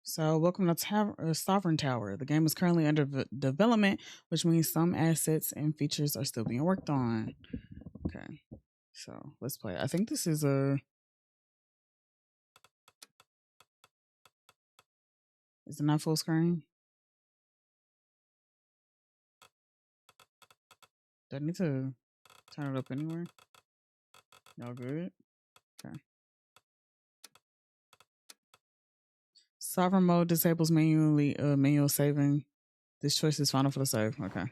So, welcome to Sovereign Tower. The game is currently under development, which means some assets and features are still being worked on. Okay, so let's play. I think this is a. Is it not full screen? Do I need to turn it up anywhere? Y'all good? Okay. Sovereign mode disables manual saving. This choice is final for the save. Okay.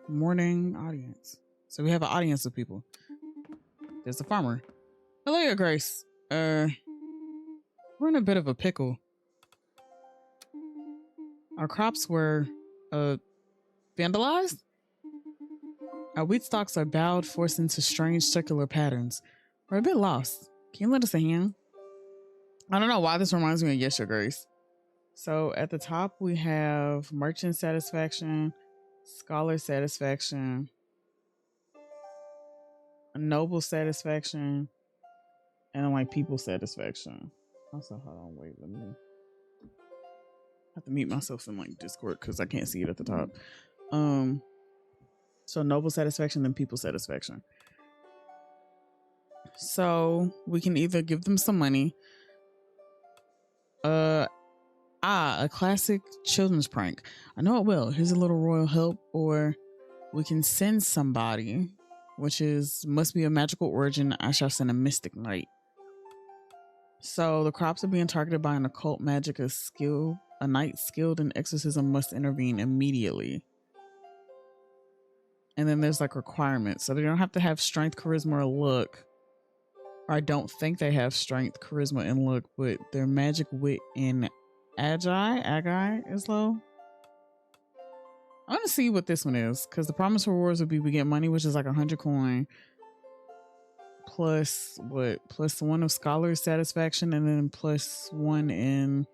Morning audience. So we have an audience of people. There's the farmer. Hello, Your Grace. We're in a bit of a pickle. Our crops were vandalized. Our wheat stalks are bowed, forced into strange circular patterns. We're a bit lost. Can you lend us a hand? I don't know why this reminds me of Yes, Your Grace. So at the top, we have merchant satisfaction, scholar satisfaction, a noble satisfaction, and like people satisfaction. Also, hold on, wait, let me have to mute myself in like Discord because I can't see it at the top. So noble satisfaction and people satisfaction. So we can either give them some money. A classic children's prank. I know it will. Here's a little royal help, or we can send somebody, which must be a magical origin. I shall send a mystic knight. So the crops are being targeted by an occult magic. A knight skilled in exorcism must intervene immediately. And then there's like requirements. So they don't have to have strength, charisma, or luck. Or I don't think they have strength, charisma, and luck, but their magic, wit, and agi is low. I want to see what this one is, because the promise rewards would be we get money, which is like 100 coin, plus one of scholar satisfaction, and then plus one in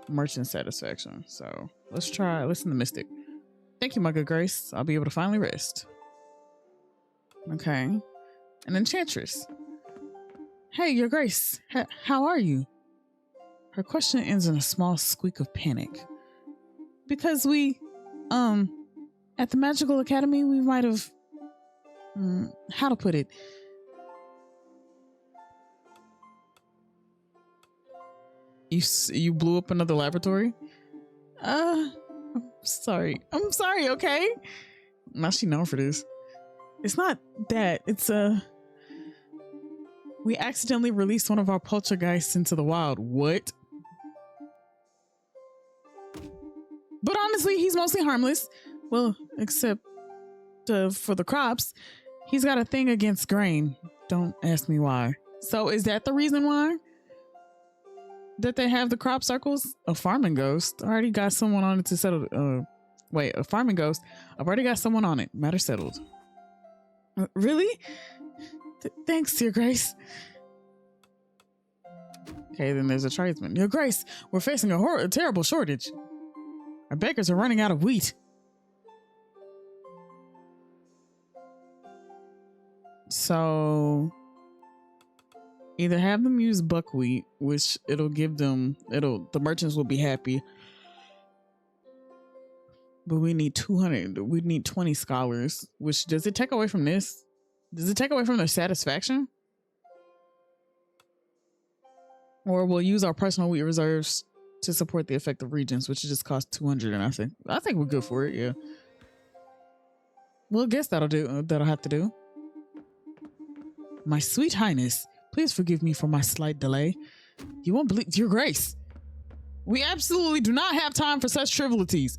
merchant satisfaction. So let's listen to Mystic. Thank you, my good Grace. I'll be able to finally rest. Okay. An enchantress. Hey, Your Grace. How are you? Her question ends in a small squeak of panic. Because we, at the Magical Academy, we might have, how to put it? You blew up another laboratory? I'm sorry, okay? Now she known for this. It's not that, it's, we accidentally released one of our poltergeists into the wild. What? But honestly, he's mostly harmless. Well, except for the crops. He's got a thing against grain. Don't ask me why. So is that the reason why? That they have the crop circles? A farming ghost. I already got someone on it to settle. A farming ghost. I've already got someone on it. Matter settled. Really? Thanks, Your Grace. Okay, then there's a tradesman. Your Grace, we're facing a terrible shortage. Our bakers are running out of wheat. So either have them use buckwheat, which the merchants will be happy. But we need 200. We need 20 scholars, which does it take away from this? Does it take away from their satisfaction? Or we'll use our personal wheat reserves to support the effective regions, which just cost 200. And I think we're good for it. Yeah. Well, I guess that'll have to do. My sweet highness, please forgive me for my slight delay. You won't believe, Your Grace. We absolutely do not have time for such frivolities.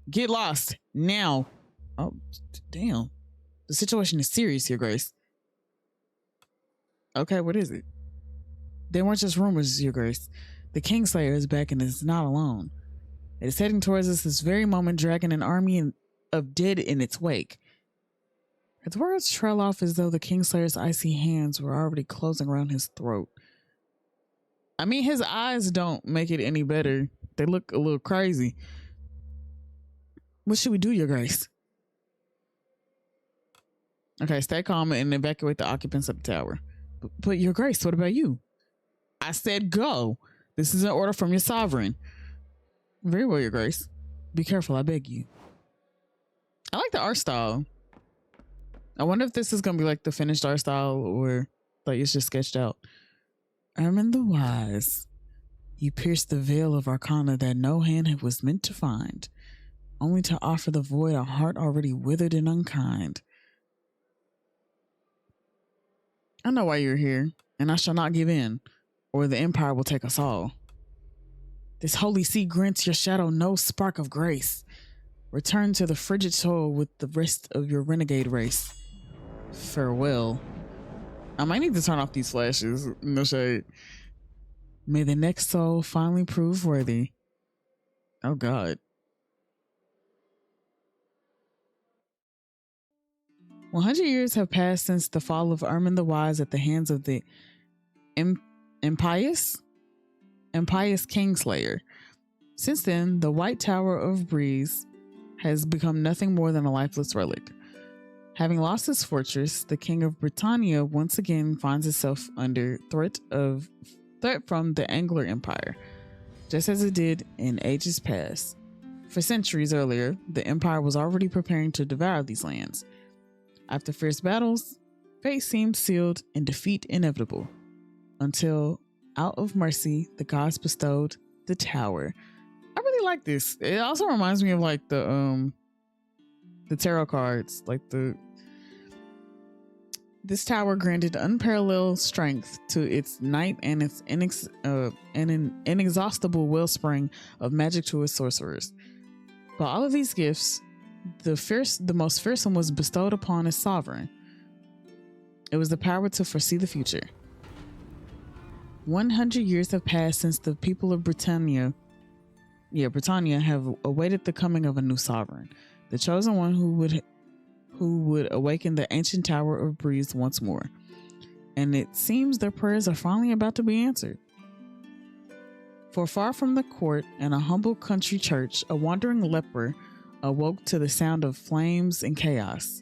Get lost now. Oh, damn. The situation is serious, Your Grace. Okay, what is it? They weren't just rumors, Your Grace. The Kingslayer is back and is not alone. It is heading towards us this very moment, dragging an army of dead in its wake. Its words trail off as though the Kingslayer's icy hands were already closing around his throat. I mean, his eyes don't make it any better. They look a little crazy. What should we do, Your Grace? Okay, stay calm and evacuate the occupants of the tower. But Your Grace, what about you? I said go. This is an order from your sovereign. Very well, Your Grace. Be careful, I beg you. I like the art style. I wonder if this is going to be like the finished art style or like it's just sketched out. Ermin the Wise. You pierced the veil of arcana that no hand was meant to find, only to offer the void a heart already withered and unkind. I know why you're here, and I shall not give in, or the Empire will take us all. This holy sea grants your shadow no spark of grace. Return to the frigid soil with the rest of your renegade race. Farewell. I might need to turn off these flashes. No shade. May the next soul finally prove worthy. Oh God. 100 years have passed since the fall of Ermin the Wise at the hands of the impious Kingslayer. Since then, the White Tower of Breeze has become nothing more than a lifeless relic. Having lost his fortress, the King of Britannia once again finds itself under threat from the Angler Empire, just as it did in ages past. For centuries earlier, the Empire was already preparing to devour these lands. After fierce battles, fate seemed sealed and defeat inevitable, until, out of mercy, the gods bestowed the tower. I really like this. It also reminds me of like the tarot cards, like this tower granted unparalleled strength to its knight and its an inexhaustible wellspring of magic to its sorcerers. By all of these gifts, the most fearsome was bestowed upon its sovereign. It was the power to foresee the future. 100 years have passed since the people of Britannia have awaited the coming of a new sovereign, the chosen one who would awaken the ancient Tower of Breeze once more. And it seems their prayers are finally about to be answered. For far from the court, in a humble country church, a wandering leper awoke to the sound of flames and chaos.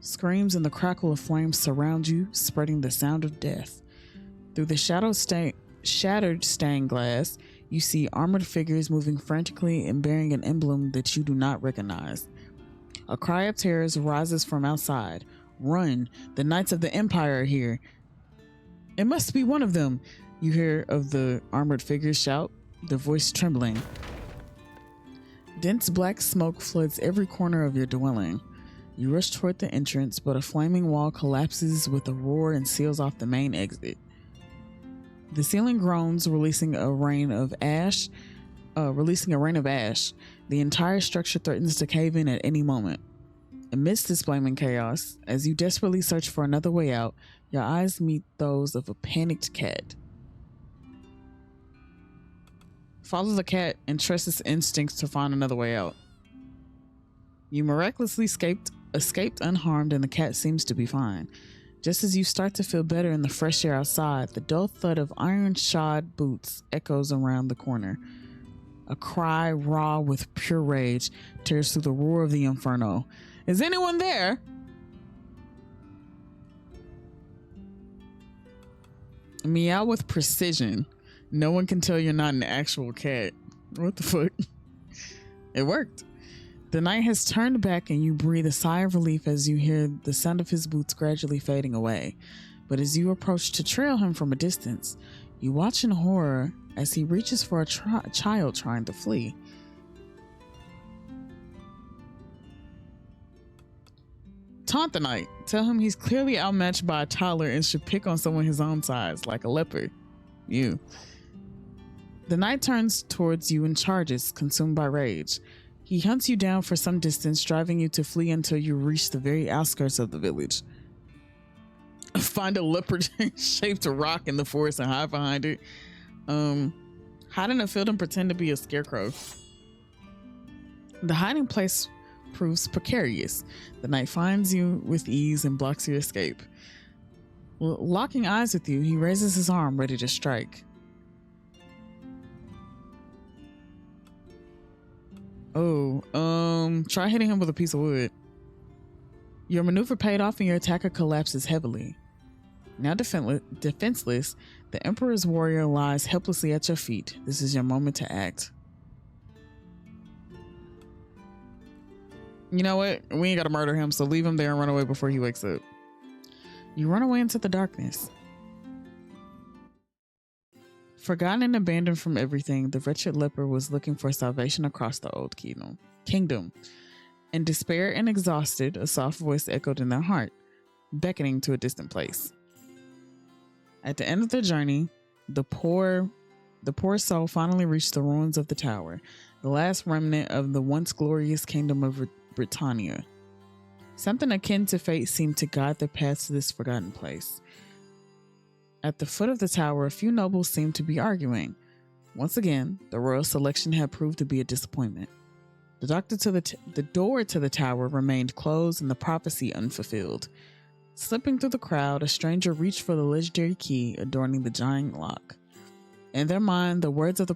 Screams and the crackle of flames surround you, spreading the sound of death. Through the shattered stained glass, you see armored figures moving frantically and bearing an emblem that you do not recognize. A cry of terror rises from outside. Run! The Knights of the Empire are here. It must be one of them, you hear of the armored figures shout, their voice trembling. Dense black smoke floods every corner of your dwelling. You rush toward the entrance, but a flaming wall collapses with a roar and seals off the main exit. The ceiling groans, releasing a rain of ash. The entire structure threatens to cave in at any moment. Amidst this flaming chaos, as you desperately search for another way out, your eyes meet those of a panicked cat. Follow the cat and trust its instincts to find another way out. You miraculously escaped unharmed, and the cat seems to be fine. Just as you start to feel better in the fresh air outside, the dull thud of iron-shod boots echoes around the corner. A cry raw with pure rage tears through the roar of the inferno. Is anyone there? Meow with precision. No one can tell you're not an actual cat. What the fuck? It worked. The knight has turned back and you breathe a sigh of relief as you hear the sound of his boots gradually fading away. But as you approach to trail him from a distance, you watch in horror as he reaches for a child trying to flee. Taunt the knight. Tell him he's clearly outmatched by a toddler and should pick on someone his own size, like a leopard. You. The knight turns towards you and charges, consumed by rage. He hunts you down for some distance, driving you to flee until you reach the very outskirts of the village. Find a leopard-shaped rock in the forest and hide behind it. Hide in a field and pretend to be a scarecrow. The hiding place proves precarious. The knight finds you with ease and blocks your escape. Locking eyes with you, he raises his arm, ready to strike. Try hitting him with a piece of wood. Your maneuver paid off and your attacker collapses heavily. Now defenseless, the Emperor's warrior lies helplessly at your feet. This is your moment to act. You know what? We ain't gotta murder him, so leave him there and run away before he wakes up. You run away into the darkness. Forgotten and abandoned from everything, the wretched leper was looking for salvation across the old kingdom. In despair and exhausted, a soft voice echoed in their heart, beckoning to a distant place. At the end of their journey, the poor soul finally reached the ruins of the tower, the last remnant of the once glorious kingdom of Britannia. Something akin to fate seemed to guide their path to this forgotten place. At the foot of the tower, a few nobles seemed to be arguing. Once again, the royal selection had proved to be a disappointment. The door to the tower remained closed and the prophecy unfulfilled. Slipping through the crowd, a stranger reached for the legendary key adorning the giant lock. In their mind, the words of the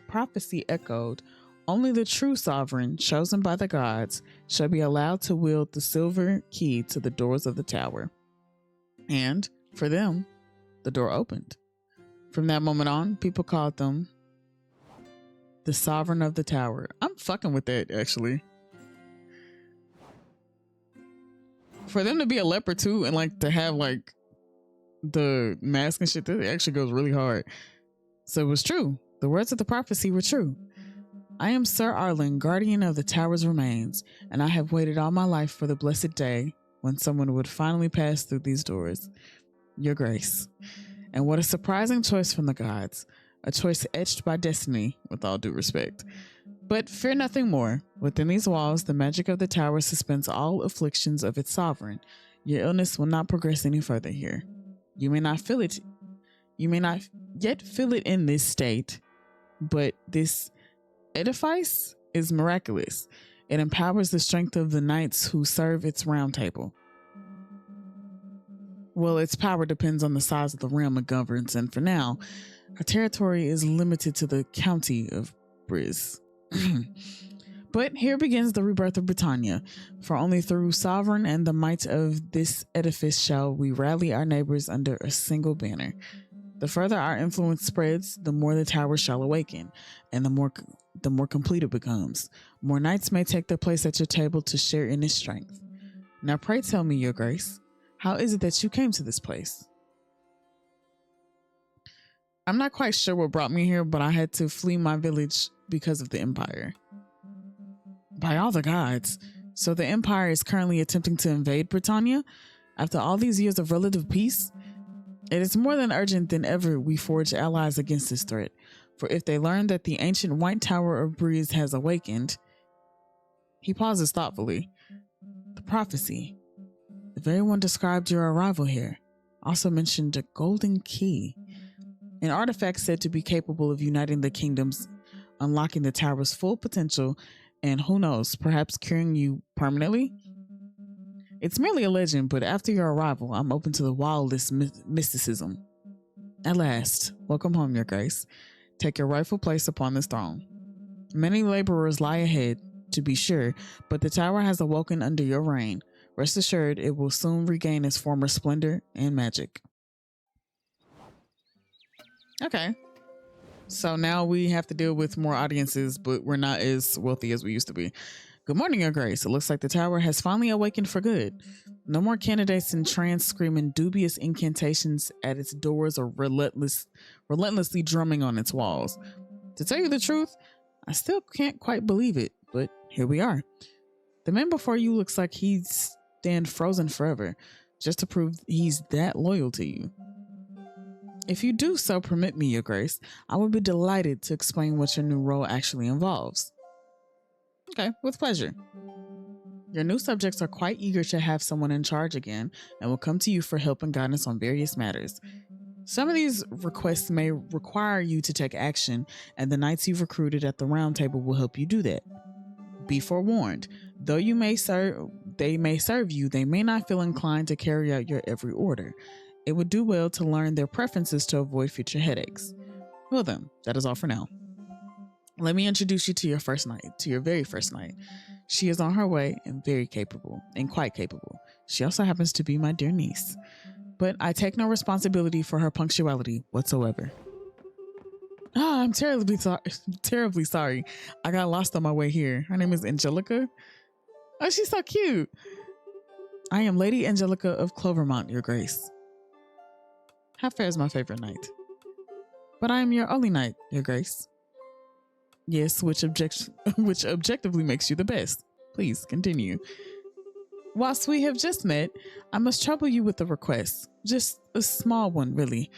prophecy echoed, "Only the true sovereign, chosen by the gods, shall be allowed to wield the silver key to the doors of the tower." And, for them, the door opened. From that moment on, people called them the sovereign of the tower. I'm fucking with that, actually. For them to be a leper too, and like to have like the mask and shit, that actually goes really hard. So it was true. The words of the prophecy were true. "I am Sir Arlen, guardian of the tower's remains, and I have waited all my life for the blessed day when someone would finally pass through these doors. Your grace." And what a surprising choice from the gods. A choice etched by destiny, with all due respect. But fear nothing more. Within these walls, the magic of the tower suspends all afflictions of its sovereign. Your illness will not progress any further here. You may not feel it. You may not yet feel it in this state, but this edifice is miraculous. It empowers the strength of the knights who serve its round table. Well, its power depends on the size of the realm it governs, and for now, our territory is limited to the county of Briz. But here begins the rebirth of Britannia, for only through sovereign and the might of this edifice shall we rally our neighbors under a single banner. The further our influence spreads, the more the tower shall awaken, and the more complete it becomes. More knights may take their place at your table to share in its strength. Now pray tell me, your grace, how is it that you came to this place? I'm not quite sure what brought me here, but I had to flee my village because of the Empire. By all the gods. So the Empire is currently attempting to invade Britannia? After all these years of relative peace? It is more than urgent than ever we forge allies against this threat. For if they learn that the ancient White Tower of Breeze has awakened... He pauses thoughtfully. The prophecy. The very one described your arrival here. Also mentioned a golden key. An artifact said to be capable of uniting the kingdoms, unlocking the tower's full potential, and who knows, perhaps curing you permanently? It's merely a legend, but after your arrival, I'm open to the wildest mysticism. At last, welcome home, your grace. Take your rightful place upon this throne. Many laborers lie ahead, to be sure, but the tower has awoken under your reign. Rest assured, it will soon regain its former splendor and magic. Okay. So now we have to deal with more audiences, but we're not as wealthy as we used to be. Good morning, your grace. It looks like the tower has finally awakened for good. No more candidates in trance screaming dubious incantations at its doors or relentlessly drumming on its walls. To tell you the truth, I still can't quite believe it, but here we are. The man before you looks like he'd stand frozen forever, just to prove he's that loyal to you. If you do so permit me, your grace, I would be delighted to explain what your new role actually involves. Okay, with pleasure. Your new subjects are quite eager to have someone in charge again and will come to you for help and guidance on various matters. Some of these requests may require you to take action, and the knights you've recruited at the round table will help you do that. Be forewarned, though they may serve you, they may not feel inclined to carry out your every order. It would do well to learn their preferences to avoid future headaches. Well then, that is all for now. Let me introduce you to your very first knight. She is on her way and quite capable. She also happens to be my dear niece, but I take no responsibility for her punctuality whatsoever. Ah, I'm terribly sorry. Terribly sorry. I got lost on my way here. Her name is Angelica. Oh, she's so cute. I am Lady Angelica of Clovermont, Your Grace. Half fair is my favorite knight. But I am your only knight, Your Grace. Yes, which objectively makes you the best. Please continue. Whilst we have just met, I must trouble you with a request. Just a small one, really.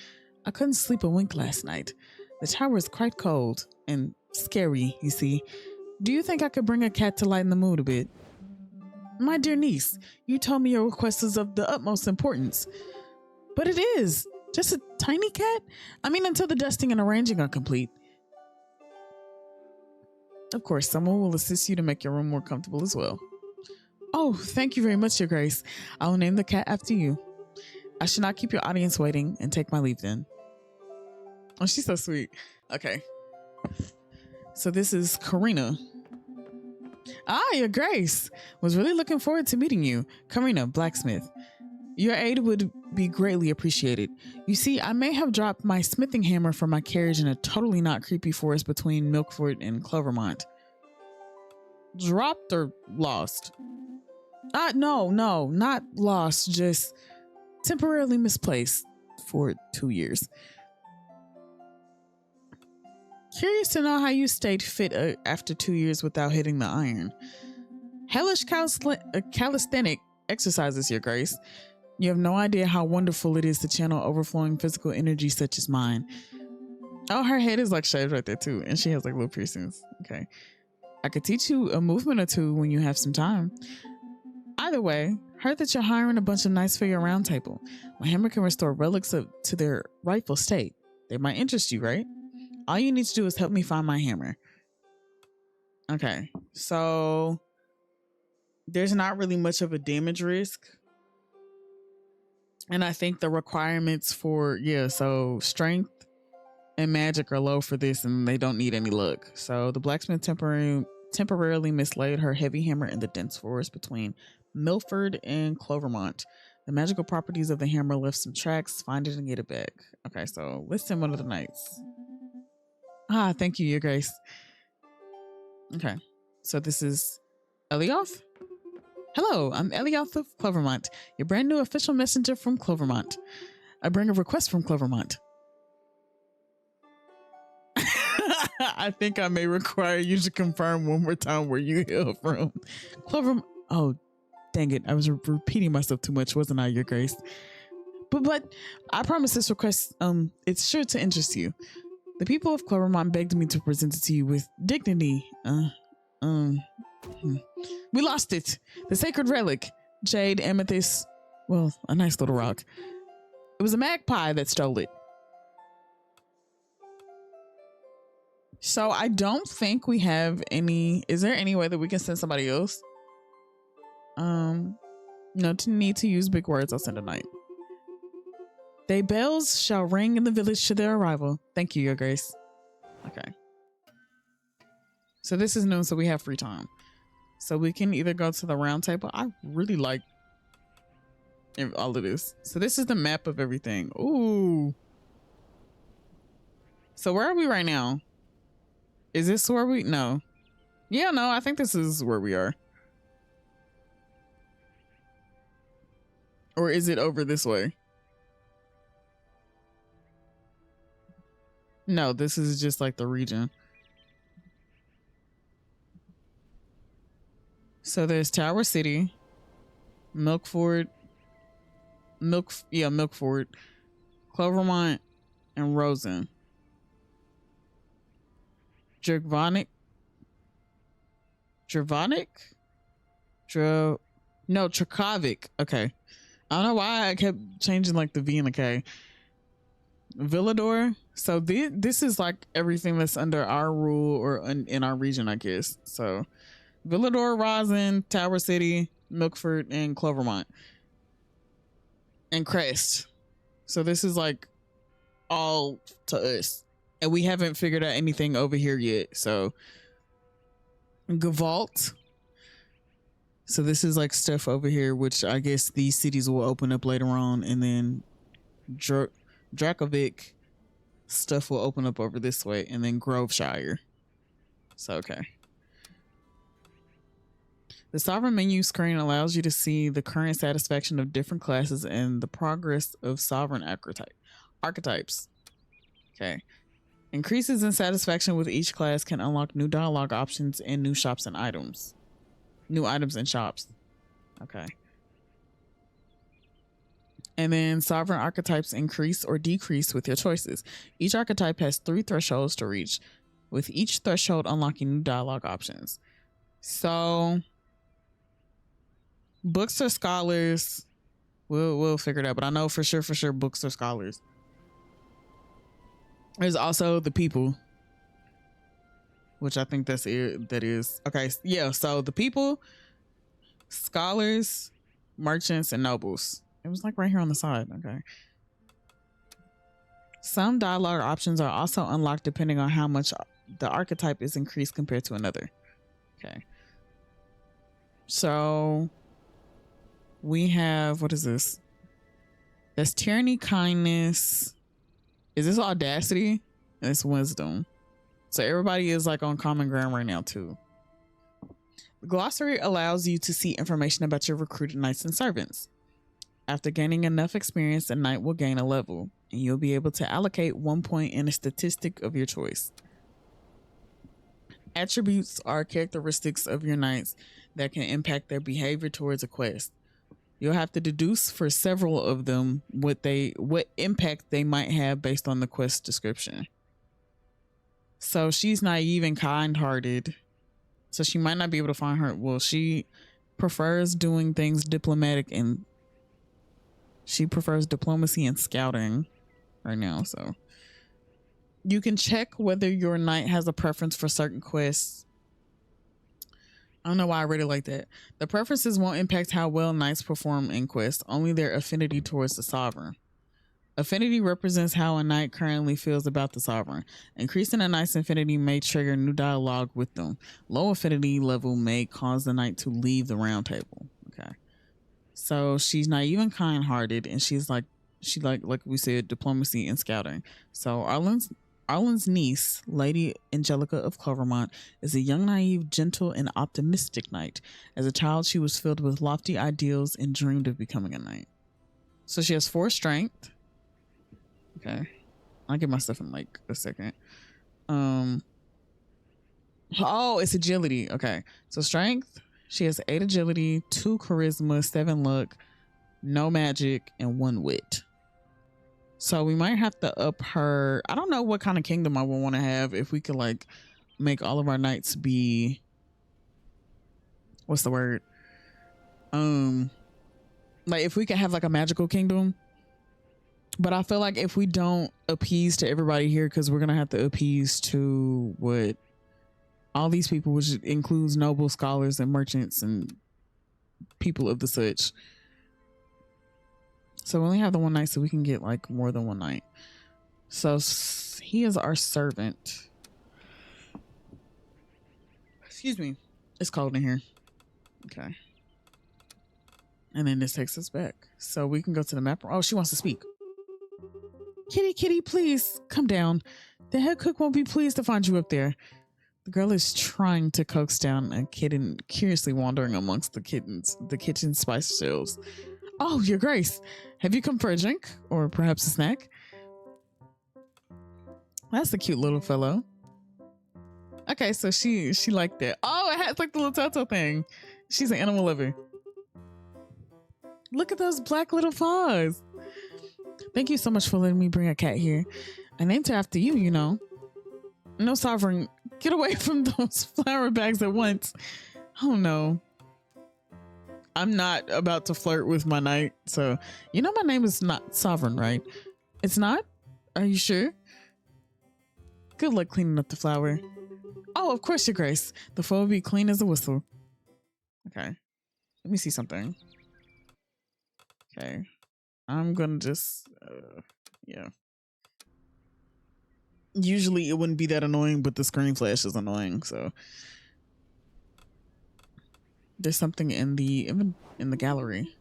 I couldn't sleep a wink last night. The tower is quite cold and scary, you see. Do you think I could bring a cat to lighten the mood a bit? My dear niece, you told me your request is of the utmost importance. But it is. Just a tiny cat? I mean, until the dusting and arranging are complete. Of course, someone will assist you to make your room more comfortable as well. Oh, thank you very much, Your Grace. I will name the cat after you. I should not keep your audience waiting and take my leave then. Oh, she's so sweet. Okay. So this is Karina. Ah, Your Grace. Was really looking forward to meeting you. Karina, blacksmith. Your aid would be greatly appreciated. You see, I may have dropped my smithing hammer from my carriage in a totally not creepy forest between Milkford and Clovermont. Dropped or lost? No, not lost, just temporarily misplaced for 2 years. Curious to know how you stayed fit after 2 years without hitting the iron. Hellish calisthenic exercises, Your Grace. You have no idea how wonderful it is to channel overflowing physical energy such as mine. Oh, her head is like shaved right there too, and she has like little piercings. Okay. I could teach you a movement or two when you have some time. Either way, heard that you're hiring a bunch of knights for your round table. My hammer can restore relics to their rightful state. They might interest you, right? All you need to do is help me find my hammer. Okay, so there's not really much of a damage risk. And I think the requirements for, so strength and magic are low for this, and they don't need any luck. So the blacksmith temporarily mislaid her heavy hammer in the dense forest between Milford and Clovermont. The magical properties of the hammer left some tracks. Find it and get it back. Okay, so let's send one of the knights. Ah, thank you, Your Grace. Okay, so this is Elioth. Hello, I'm Elioth of Clovermont, your brand new official messenger from Clovermont. I bring a request from Clovermont. I think I may require you to confirm one more time where you hail from. Clovermont. Oh, dang it. I was repeating myself too much, wasn't I, Your Grace? But I promise this request, it's sure to interest you. The people of Clovermont begged me to present it to you with dignity. We lost it. The sacred relic. Jade, amethyst. Well, a nice little rock. It was a magpie that stole it. So I don't think we have any. Is there any way that we can send somebody else? No need to use big words. I'll send a knight. They bells shall ring in the village to their arrival. Thank you, Your Grace. Okay. So this is noon, so we have free time. So we can either go to the round table. I really like all of this. So this is the map of everything. Ooh. So where are we right now? Is this where we? No. Yeah, no, I think this is where we are. Or is it over this way? No, this is just like the region. So there's Tower City, Milkford, Milkford, Clovermont, and Rosen. Dravonic? No, Trakovic. Okay. I don't know why I kept changing like the V and the K. Villador. So this is like everything that's under our rule or in our region, I guess. So Villador, Rosin, Tower City, Milkford, and Clovermont. And Crest. So this is like all to us. And we haven't figured out anything over here yet. So Gavalt. So this is like stuff over here, which I guess these cities will open up later on, and then Dracovic stuff will open up over this way, and then Groveshire. So okay. The Sovereign menu screen allows you to see the current satisfaction of different classes and the progress of Sovereign archetypes. Okay. Increases in satisfaction with each class can unlock new dialogue options and new shops and items. New items and shops. Okay. And then Sovereign archetypes increase or decrease with your choices. Each archetype has 3 thresholds to reach, with each threshold unlocking new dialogue options. So books or scholars, we'll figure it out, but I know for sure books or scholars. There's also the people, which I think that is okay. Yeah, so the people, scholars, merchants, and nobles. It was like right here on the side. Okay. Some dialogue options are also unlocked depending on how much the archetype is increased compared to another. Okay. So we have, what is this? That's tyranny, kindness. Is this audacity? And it's wisdom. So everybody is like on common ground right now too. The glossary allows you to see information about your recruited knights and servants. After gaining enough experience, a knight will gain a level, and you'll be able to allocate 1 point in a statistic of your choice. Attributes are characteristics of your knights that can impact their behavior towards a quest. You'll have to deduce for several of them what impact they might have based on the quest description. So she's naive and kind-hearted. So she might not be able to find her. Well, she prefers doing things diplomatic, and she prefers diplomacy and scouting right now. So you can check whether your knight has a preference for certain quests. I don't know why I read it like that. The preferences won't impact how well knights perform in quests, only their affinity towards the sovereign. Affinity represents how a knight currently feels about the sovereign. Increasing a knight's affinity may trigger new dialogue with them. Low affinity level may cause the knight to leave the round table. Okay. So she's naive and kind-hearted, and she like we said, diplomacy and scouting. So Arlen's niece, Lady Angelica of Clovermont, is a young, naive, gentle, and optimistic knight. As a child, she was filled with lofty ideals and dreamed of becoming a knight. So she has 4 strength. Okay. I'll get my stuff in like a second. Oh, it's agility. Okay. So strength, she has 8 agility, 2 charisma, 7 luck, no magic, and 1 wit. So we might have to up her. I don't know what kind of kingdom I would want to have if we could like make all of our knights be, what's the word? Like if we could have like a magical kingdom. But I feel like if we don't appease to everybody here, because we're gonna have to appease to what all these people, which includes noble, scholars, and merchants and people of the such. So we only have the 1 knight, so we can get like more than 1 knight. So he is our servant. Excuse me. It's cold in here. Okay. And then this takes us back. So we can go to the map. Oh, she wants to speak. Kitty, please come down. The head cook won't be pleased to find you up there. The girl is trying to coax down a kitten curiously wandering amongst the kitchen spice shelves. Oh, your grace. Have you come for a drink or perhaps a snack? That's a cute little fellow. Okay, so she liked that. Oh, it has like the little turtle thing. She's an animal lover. Look at those black little paws. Thank you so much for letting me bring a cat here. I named her after you, you know. No, Sovereign, get away from those flower bags at once. Oh no. I'm not about to flirt with my knight, so you know my name is not Sovereign, right? It's not? Are you sure? Good luck cleaning up the flower. Oh, of course, your grace. The floor will be clean as a whistle. Okay. Let me see something. Okay. I'm gonna just, yeah. Usually it wouldn't be that annoying, but the screen flash is annoying, so. There's something in the gallery.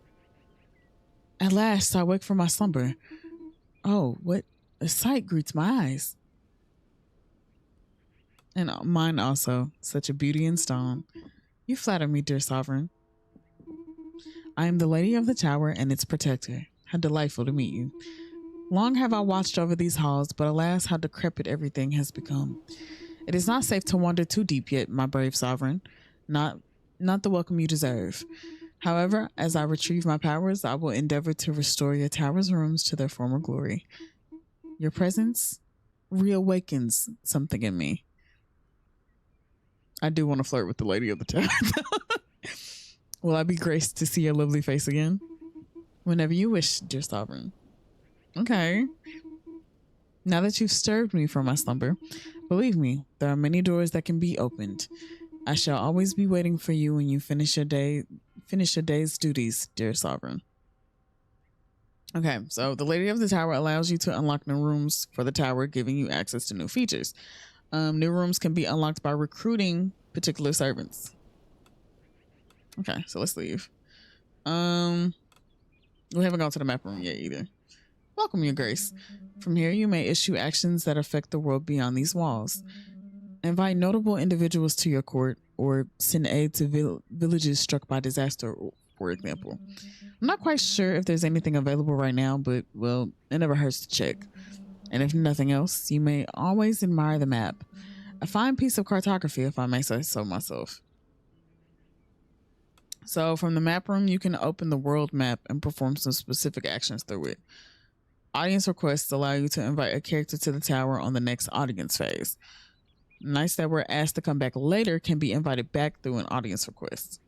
At last, I wake from my slumber. Oh, what a sight greets my eyes. And mine also, such a beauty in stone. You flatter me, dear sovereign. I am the lady of the tower and its protector. How delightful to meet you. Long have I watched over these halls, but alas, how decrepit everything has become. It is not safe to wander too deep yet, my brave sovereign. Not the welcome you deserve. However, as I retrieve my powers, I will endeavor to restore your tower's rooms to their former glory. Your presence reawakens something in me. I do want to flirt with the lady of the tower. Will I be graced to see your lovely face again? Whenever you wish, dear sovereign. Okay. Now that you've stirred me from my slumber, believe me, there are many doors that can be opened. I shall always be waiting for you when you finish your day's duties, dear sovereign. Okay, so the Lady of the Tower allows you to unlock new rooms for the tower, giving you access to new features. New rooms can be unlocked by recruiting particular servants. Okay, so let's leave. We haven't gone to the map room yet either. Welcome, your grace. From here, you may issue actions that affect the world beyond these walls. Invite notable individuals to your court or send aid to villages struck by disaster, for example. I'm not quite sure if there's anything available right now, but, well, it never hurts to check. And if nothing else, you may always admire the map. A fine piece of cartography, if I may say so myself. So from the map room, you can open the world map and perform some specific actions through it. Audience requests allow you to invite a character to the tower on the next audience phase. Knights that were asked to come back later can be invited back through an audience request.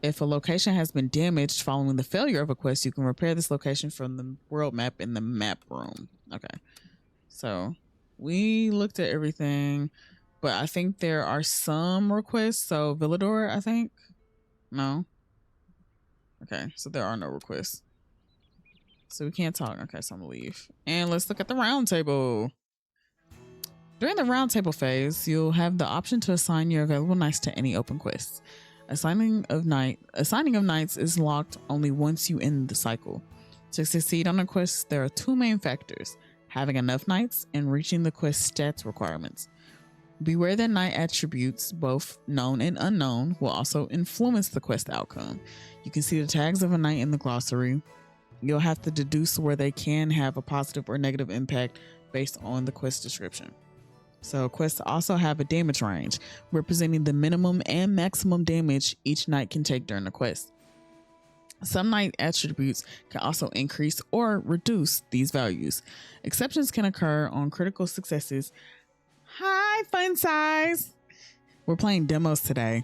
If a location has been damaged following the failure of a quest, you can repair this location from the world map in the map room. Okay. So we looked at everything, but I think there are some requests. So Villador, I think. No. Okay. So there are no requests. So we can't talk. Okay. So I'm going to leave. And let's look at the round table. During the round table phase, you'll have the option to assign your available knights to any open quests. Assigning of knights is locked only once you end the cycle. To succeed on a quest, there are two main factors: having enough knights and reaching the quest stats requirements. Beware that knight attributes, both known and unknown, will also influence the quest outcome. You can see the tags of a knight in the glossary. You'll have to deduce where they can have a positive or negative impact based on the quest description. So quests also have a damage range, representing the minimum and maximum damage each knight can take during the quest. Some knight attributes can also increase or reduce these values. Exceptions can occur on critical successes. Hi, fun size. We're playing demos today.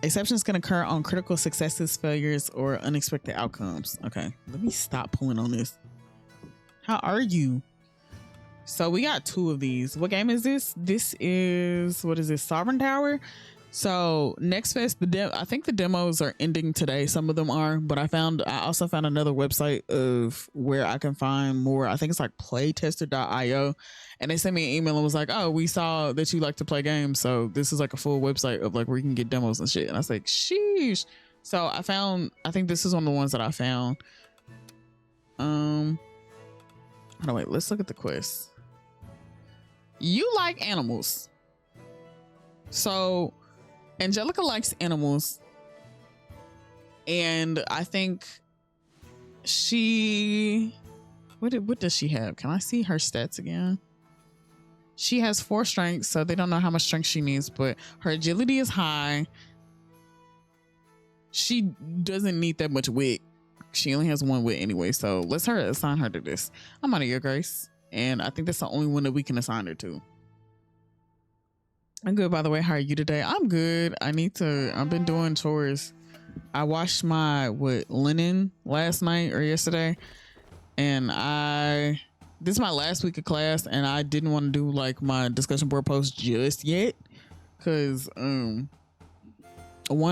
Exceptions can occur on critical successes, failures, or unexpected outcomes. Okay, let me stop pulling on this. How are you? So we got two of these. What game is this? This is, what is this? Sovereign Tower. So next fest, I think the demos are ending today. Some of them are, but I also found another website of where I can find more. I think it's like playtester.io, and they sent me an email and was like, "Oh, we saw that you like to play games, so this is like a full website of like where you can get demos and shit." And I was like, "Sheesh." So I think this is one of the ones that I found. Hold on, wait. Let's look at the quest. You like animals. So Angelica likes animals. And I think what does she have? Can I see her stats again? She has 4 strengths, so they don't know how much strength she needs, but her agility is high. She doesn't need that much wit. She only has 1 wit anyway, so let's assign her to this. I'm out of your grace. And I think that's the only one that we can assign her to. I'm good, by the way. How are you today? I'm good. I've been doing chores. I washed my linen last night or yesterday. And this is my last week of class, and I didn't want to do like my discussion board post just yet. Cause one,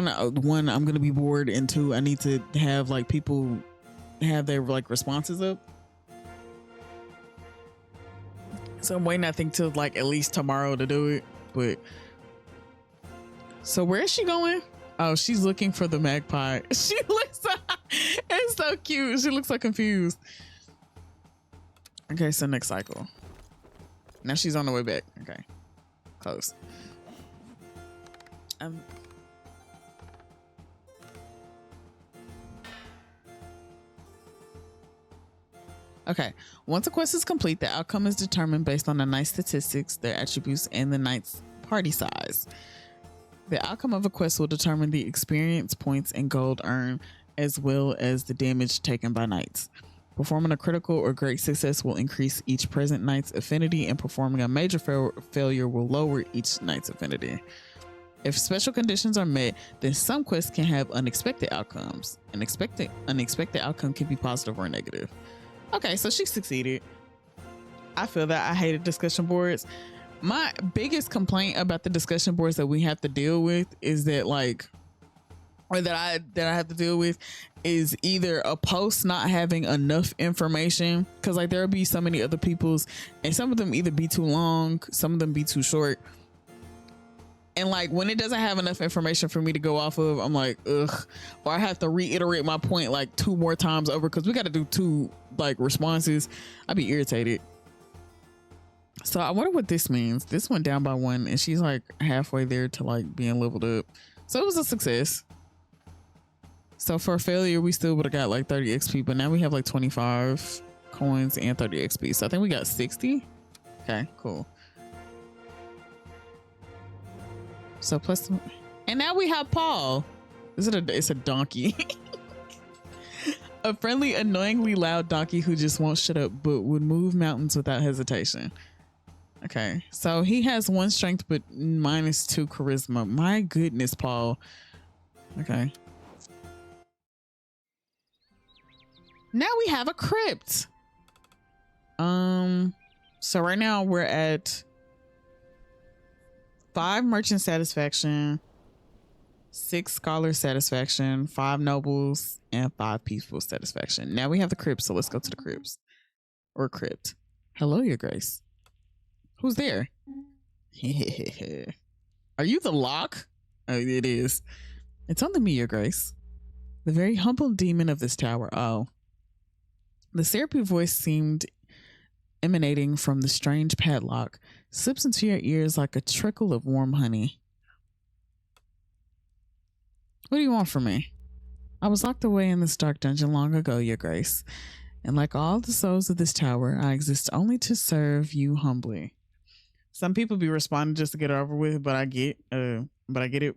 I'm gonna be bored, and 2, I need to have like people have their like responses up. So I'm waiting, I think, till like at least tomorrow to do it. But so where is she going? Oh, she's looking for the magpie. She looks so, it's so cute. She looks so confused. Okay, so next cycle. Now she's on the way back. Okay, close. Okay, once a quest is complete, the outcome is determined based on the knight's statistics, their attributes, and the knight's party size. The outcome of a quest will determine the experience points and gold earned, as well as the damage taken by knights. Performing a critical or great success will increase each present knight's affinity, and performing a major failure will lower each knight's affinity. If special conditions are met, then some quests can have unexpected outcomes. An unexpected outcome can be positive or negative. Okay, so she succeeded. I feel that. I hated discussion boards. My biggest complaint about the discussion boards that we have to deal with is that I have to deal with is either a post not having enough information, because like there'll be so many other people's, and some of them either be too long, some of them be too short. And like when it doesn't have enough information for me to go off of, I'm like, ugh. Or I have to reiterate my point like 2 more times over because we got to do 2 like responses. I'd be irritated. So I wonder what this means. This went down by 1 and she's like halfway there to like being leveled up. So it was a success. So for a failure, we still would have got like 30 XP, but now we have like 25 coins and 30 XP. So I think we got 60. Okay, cool. So plus, and now we have Paul. It's a donkey. A friendly, annoyingly loud donkey who just won't shut up, but would move mountains without hesitation. Okay, so he has 1 strength, but -2 charisma. My goodness, Paul. Okay. Now we have a crypt. So right now we're at 5 merchant satisfaction, 6 scholar satisfaction, 5 nobles, and 5 peaceful satisfaction. Now we have the crypt, so let's go to the crypts. Or crypt. Hello, your grace. Who's there? Are you the lock? Oh, it is. It's only me, your grace. The very humble demon of this tower. Oh. The syrupy voice seemed emanating from the strange padlock, slips into your ears like a trickle of warm honey. What do you want from me? I was locked away in this dark dungeon long ago, your grace, and like all the souls of this tower, I exist only to serve you humbly. Some people be responding just to get it over with, but I get it.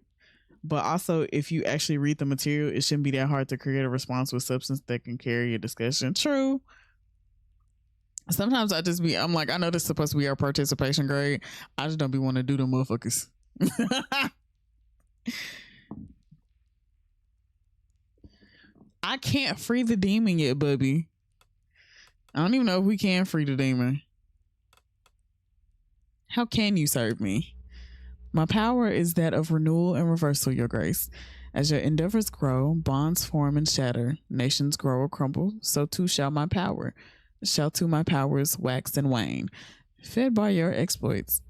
But also, if you actually read the material, it shouldn't be that hard to create a response with substance that can carry a discussion. True. Sometimes I'm like, I know this is supposed to be our participation grade. I just don't be want to do them motherfuckers. I can't free the demon yet, bubby. I don't even know if we can free the demon. How can you serve me? My power is that of renewal and reversal, your grace. As your endeavors grow, bonds form and shatter, nations grow or crumble, so too shall my power. Shall too my powers wax and wane, fed by your exploits.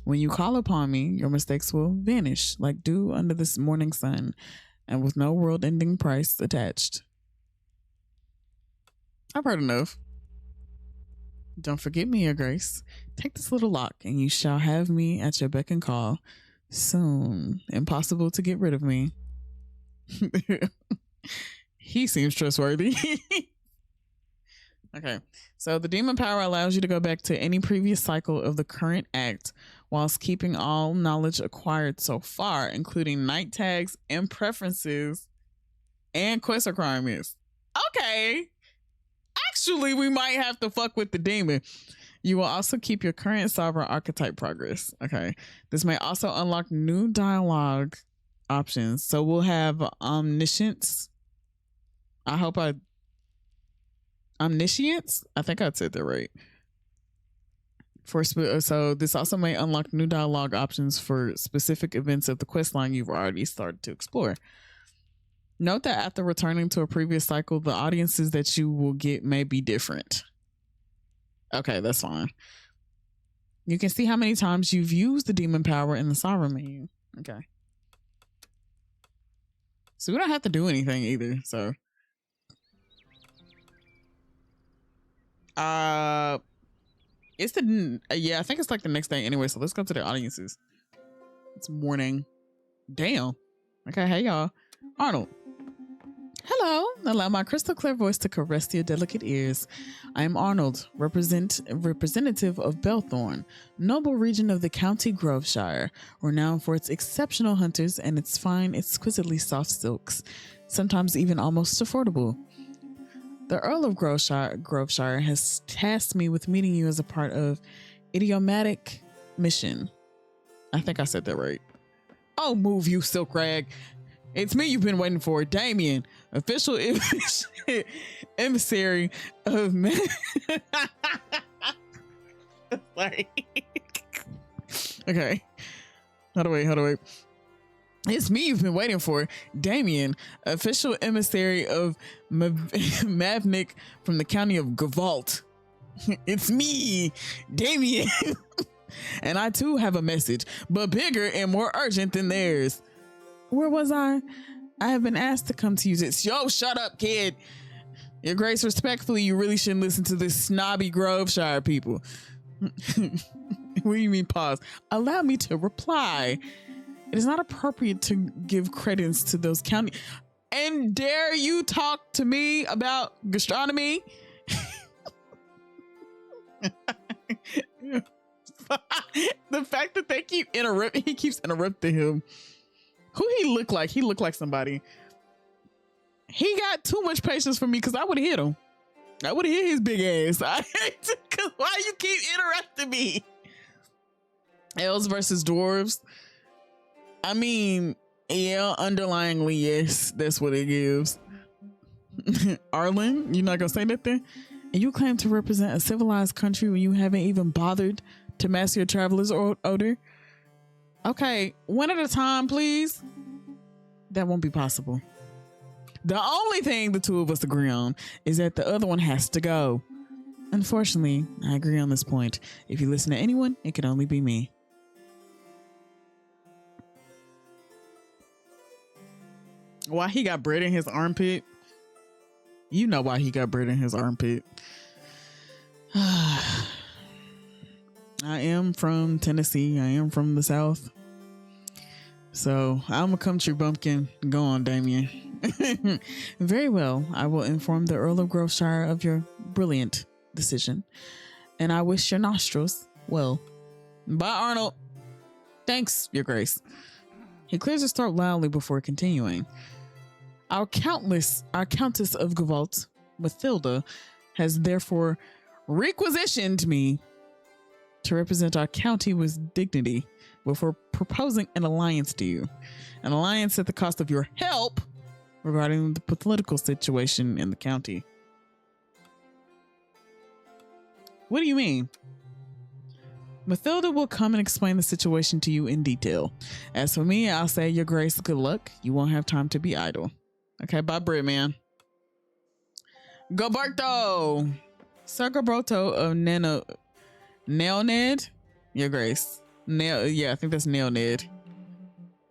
When you call upon me, your mistakes will vanish like dew under this morning sun, and with no world-ending price attached. I've heard enough. Don't forget me, your grace. Take this little lock, and you shall have me at your beck and call. Soon. Impossible to get rid of me. He seems trustworthy. Okay, so the demon power allows you to go back to any previous cycle of the current act whilst keeping all knowledge acquired so far, including night tags and preferences and quest requirements. Okay. Actually, we might have to fuck with the demon. You will also keep your current sovereign archetype progress. Okay. This may also unlock new dialogue options. So we'll have omniscience. Omniscience? I think I said that right. So this also may unlock new dialogue options for specific events of the quest line you've already started to explore. Note that after returning to a previous cycle, the audiences that you will get may be different. Okay, that's fine. You can see how many times you've used the demon power in the sovereign menu. Okay. So we don't have to do anything either. So, it's the yeah, I think it's like the next day anyway. So let's go to the audiences. It's morning. Damn. Okay, hey y'all. Arnold. Hello. Allow my crystal clear voice to caress your delicate ears. I am Arnold, representative of Belthorn, noble region of the County Groveshire, renowned for its exceptional hunters and its fine, exquisitely soft silks, sometimes even almost affordable. The Earl of Groveshire has tasked me with meeting you as a part of idiomatic mission. I think I said that right. Oh, move you, Silk Rag. It's me you've been waiting for, Damien, official emissary of Sorry. Okay. How do I? It's me you've been waiting for, Damien, official emissary of Mavnik from the county of Gavalt. It's me, Damien. And I too have a message, but bigger and more urgent than theirs. Where was I? I have been asked to come to use it. Yo, shut up, kid. Your Grace, respectfully, you really shouldn't listen to this snobby Groveshire people. What do you mean pause? Allow me to reply. It is not appropriate to give credence to those county. And dare you talk to me about gastronomy? The fact that they keep he keeps interrupting him. Who he look like? He looked like somebody. He got too much patience for me because I would have hit him. I would have hit his big ass. Why you keep interrupting me? Elves versus dwarves. I mean, yeah, underlyingly, yes, that's what it gives. Arlen, you're not gonna say nothing? And you claim to represent a civilized country when you haven't even bothered to master your traveler's odor? Okay, one at a time, please. That won't be possible. The only thing the two of us agree on is that the other one has to go. Unfortunately, I agree on this point. If you listen to anyone, it can only be me. Why he got bread in his armpit? You know why he got bread in his armpit. I am from Tennessee. I am from the South. So I'm a country bumpkin. Go on, Damien. Very well. I will inform the Earl of Groveshire of your brilliant decision. And I wish your nostrils well. Bye, Arnold. Thanks, Your Grace. He clears his throat loudly before continuing. Our Countess of Gavalt, Mathilda, has therefore requisitioned me to represent our county with dignity before proposing an alliance to you. An alliance at the cost of your help regarding the political situation in the county. What do you mean? Mathilda will come and explain the situation to you in detail. As for me, I'll say, Your Grace, good luck. You won't have time to be idle. Okay, bye, Britman. Goberto! Sir Goberto of Nailned? Your Grace. Yeah, I think that's Nailned.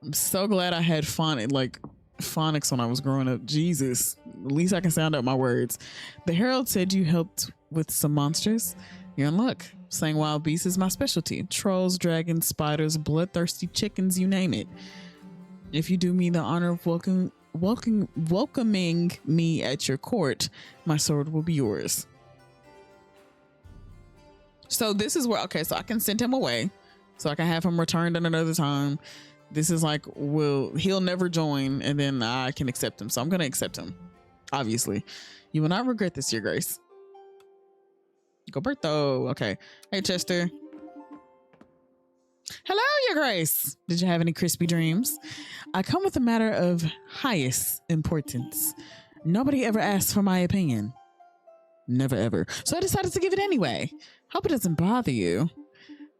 I'm so glad I had phonics when I was growing up. Jesus. At least I can sound out my words. The Herald said you helped with some monsters. You're in luck. Slaying wild beasts is my specialty. Trolls, dragons, spiders, bloodthirsty chickens, you name it. If you do me the honor of welcoming me at your court, my sword will be yours. So this is where, okay, so I can send him away. So I can have him returned at another time. This is like, he'll never join, and then I can accept him. So I'm going to accept him. Obviously. You will not regret this, Your Grace. Goberto. Okay. Hey, Chester. Hello, Your Grace. Did you have any crispy dreams? I come with a matter of highest importance. Nobody ever asked for my opinion. Never ever. So I decided to give it anyway. Hope it doesn't bother you.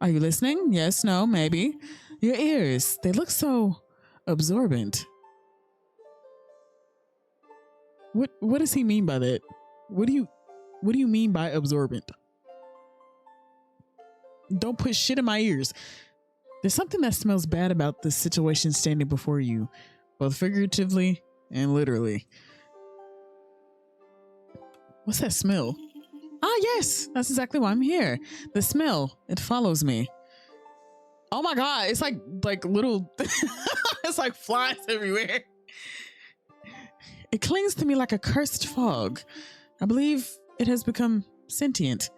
Are you listening? Yes, no, maybe. Your ears, they look so absorbent. What does he mean by that? What do you mean by absorbent? Don't put shit in my ears. There's something that smells bad about this situation standing before you, both figuratively and literally. What's that smell? Ah, yes, that's exactly why I'm here. The smell, it follows me. Oh my God, it's like little, it's like flies everywhere. It clings to me like a cursed fog. I believe it has become sentient.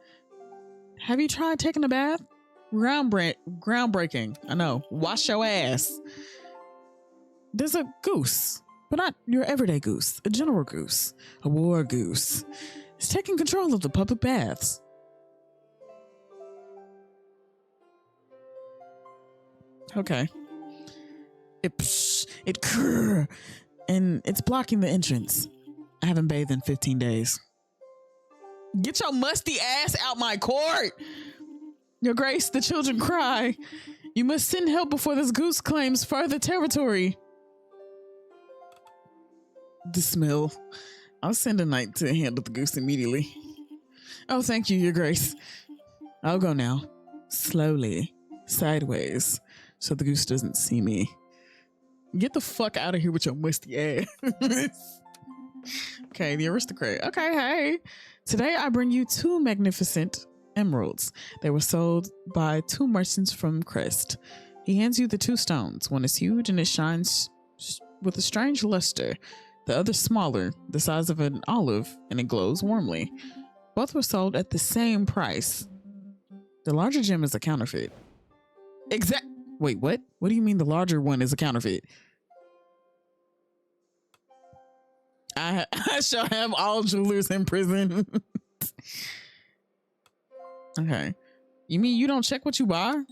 Have you tried taking a bath? Groundbreaking. I know. Wash your ass. There's a goose, but not your everyday goose. A general goose. A war goose. It's taking control of the public baths. Okay. And it's blocking the entrance. I haven't bathed in 15 days. Get your musty ass out my court. Your Grace, the children cry. You must send help before this goose claims further territory. The smell. I'll send a knight to handle the goose immediately. Oh, thank you, Your Grace. I'll go now. Slowly. Sideways. So the goose doesn't see me. Get the fuck out of here with your musty ass. Okay, the aristocrat. Okay, hey. Today I bring you 2 magnificent emeralds. They were sold by 2 merchants from Crest. He hands you the 2 stones. One is huge and it shines with a strange luster. The other smaller, the size of an olive, and it glows warmly. Both were sold at the same price. The larger gem is a counterfeit. Wait, what? What do you mean the larger one is a counterfeit? I shall have all jewelers in prison. Okay. You mean you don't check what you buy?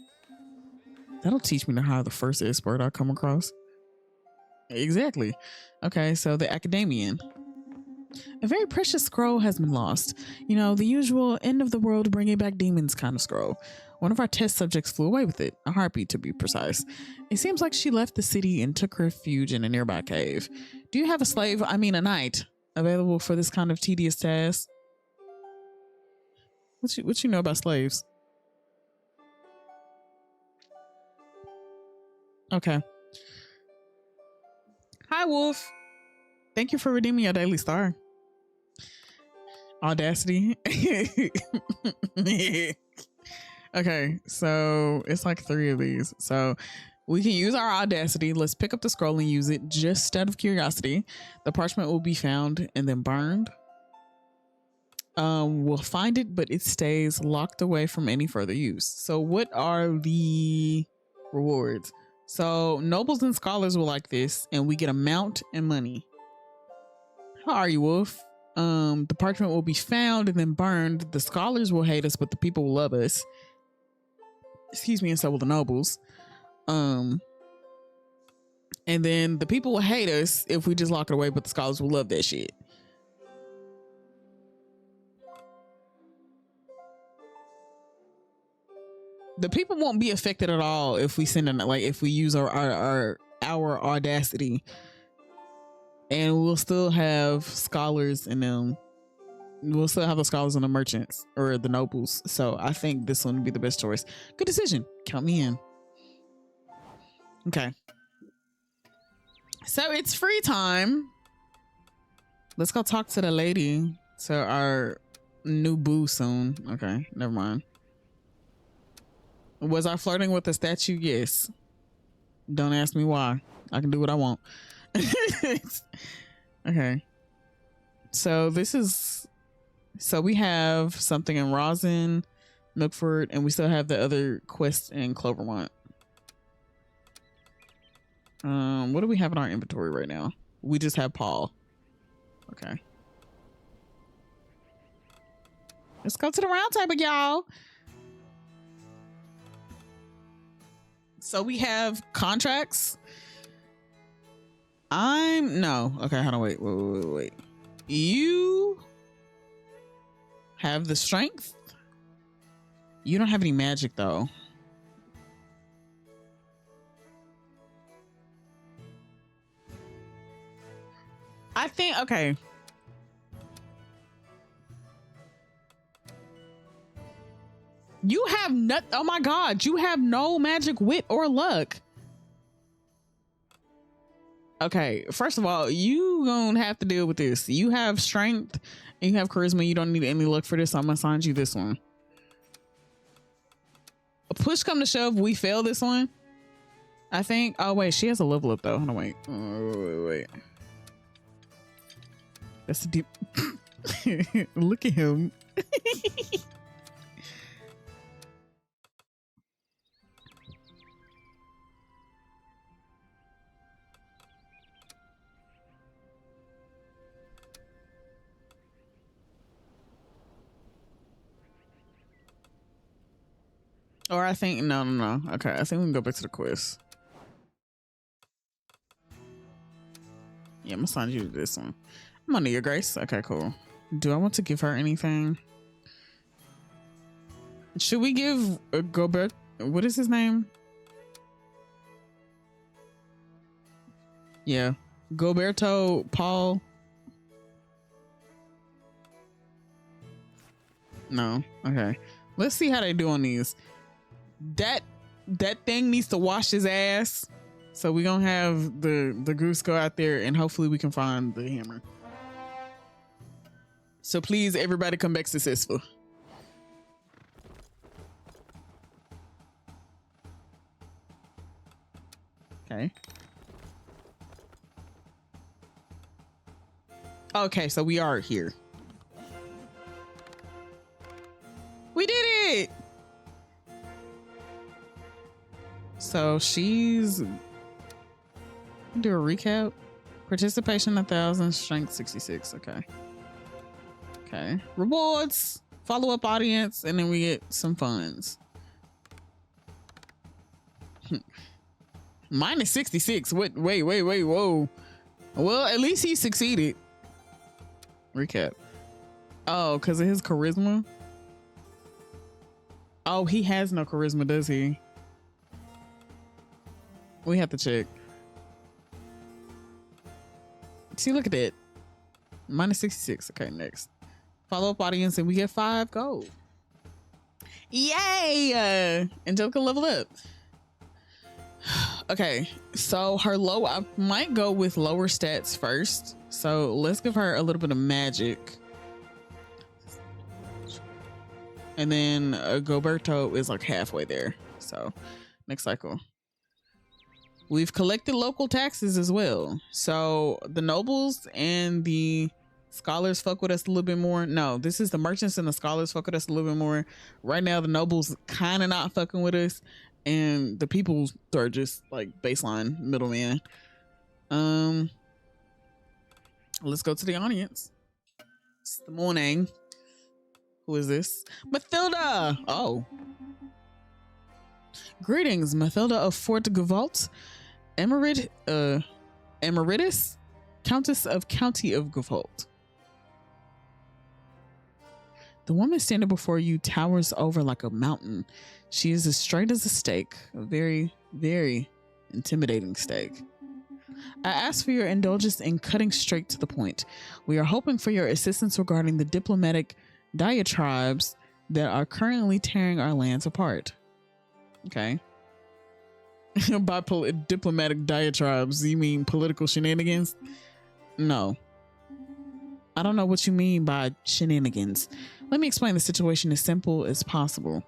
That'll teach me to hire the first expert I come across. Exactly. Okay, so the academician. A very precious scroll has been lost. You know, the usual end of the world bringing back demons kind of scroll. One of our test subjects flew away with it, a harpy to be precise. It seems like she left the city and took refuge in a nearby cave. Do you have a knight, available for this kind of tedious task? What you know about slaves? Okay. Hi, Wolf. Thank you for redeeming your daily star. Audacity. Okay, so it's like 3 of these. So we can use our audacity. Let's pick up the scroll and use it just out of curiosity. The parchment will be found and then burned. We'll find it, but it stays locked away from any further use. So what are the rewards? So nobles and scholars will like this, and we get a mount and money. How are you, Wolf? The parchment will be found and then burned. The scholars will hate us, but the people will love us. Excuse me, and so will the nobles. And then the people will hate us if we just lock it away, but the scholars will love that shit. The people won't be affected at all if we send if we use our audacity, and we'll still have scholars in them. We'll still have the scholars and the merchants or the nobles. So I think this one would be the best choice. Good decision. Count me in. Okay. So it's free time. Let's go talk to the lady. To our new boo soon. Okay, never mind. Was I flirting with the statue? Yes. Don't ask me why. I can do what I want. Okay. So we have something in Rosin, Nookford, and we still have the other quest in Clovermont. What do we have in our inventory right now? We just have Paul. Okay. Let's go to the round table, y'all. So we have contracts. No. Okay, hold on. Wait. You have the strength. You don't have any magic though. I think, okay. You have oh my God, you have no magic wit or luck. Okay, first of all, you gonna have to deal with this. You have strength and you have charisma. You don't need any luck for this. So I'm gonna assign you this one. A push come to shove, we fail this one. I think. Oh wait, she has a level up though. Hold on, wait. Wait. That's a deep. Look at him. Or I think no. Okay, I think we can go back to the quest. Yeah, I'm gonna assign you to this one. I'm under your grace. Okay, cool. Do I want to give her anything? Should we give Gobert? What is his name? Yeah, Goberto Paul. No. Okay. Let's see how they do on these. That thing needs to wash his ass. So we're gonna have the goose go out there and hopefully we can find the hammer. So please, everybody come back successful. Okay. Okay, so we are here. We did it! So she's do a recap. Participation 1,000, strength 66. Okay. Rewards, follow-up audience, and then we get some funds. Minus 66. Wait, whoa. Well, at least he succeeded. Recap. Oh, because of his charisma? Oh, he has no charisma, does he? We have to check. See, look at that. Minus 66. Okay, next. Follow-up audience, and we get 5 gold. Yay! Angelica level up. Okay, so her low, I might go with lower stats first. So let's give her a little bit of magic. And then Goberto is like halfway there. So next cycle. We've collected local taxes as well. So the nobles and the scholars fuck with us a little bit more. No, this is the merchants and the scholars fuck with us a little bit more. Right now, the nobles kind of not fucking with us. And the people are just like baseline middleman. Let's go to the audience. It's the morning. Who is this? Mathilda! Oh. Greetings, Mathilda of Fort Gavalt. Emeritus, Countess of County of Gavalt. The woman standing before you towers over like a mountain. She is as straight as a stake, a very, very intimidating stake. I ask for your indulgence in cutting straight to the point. We are hoping for your assistance regarding the diplomatic diatribes that are currently tearing our lands apart. Okay. By diplomatic diatribes, you mean political shenanigans? No. I don't know what you mean by shenanigans. Let me explain the situation as simple as possible.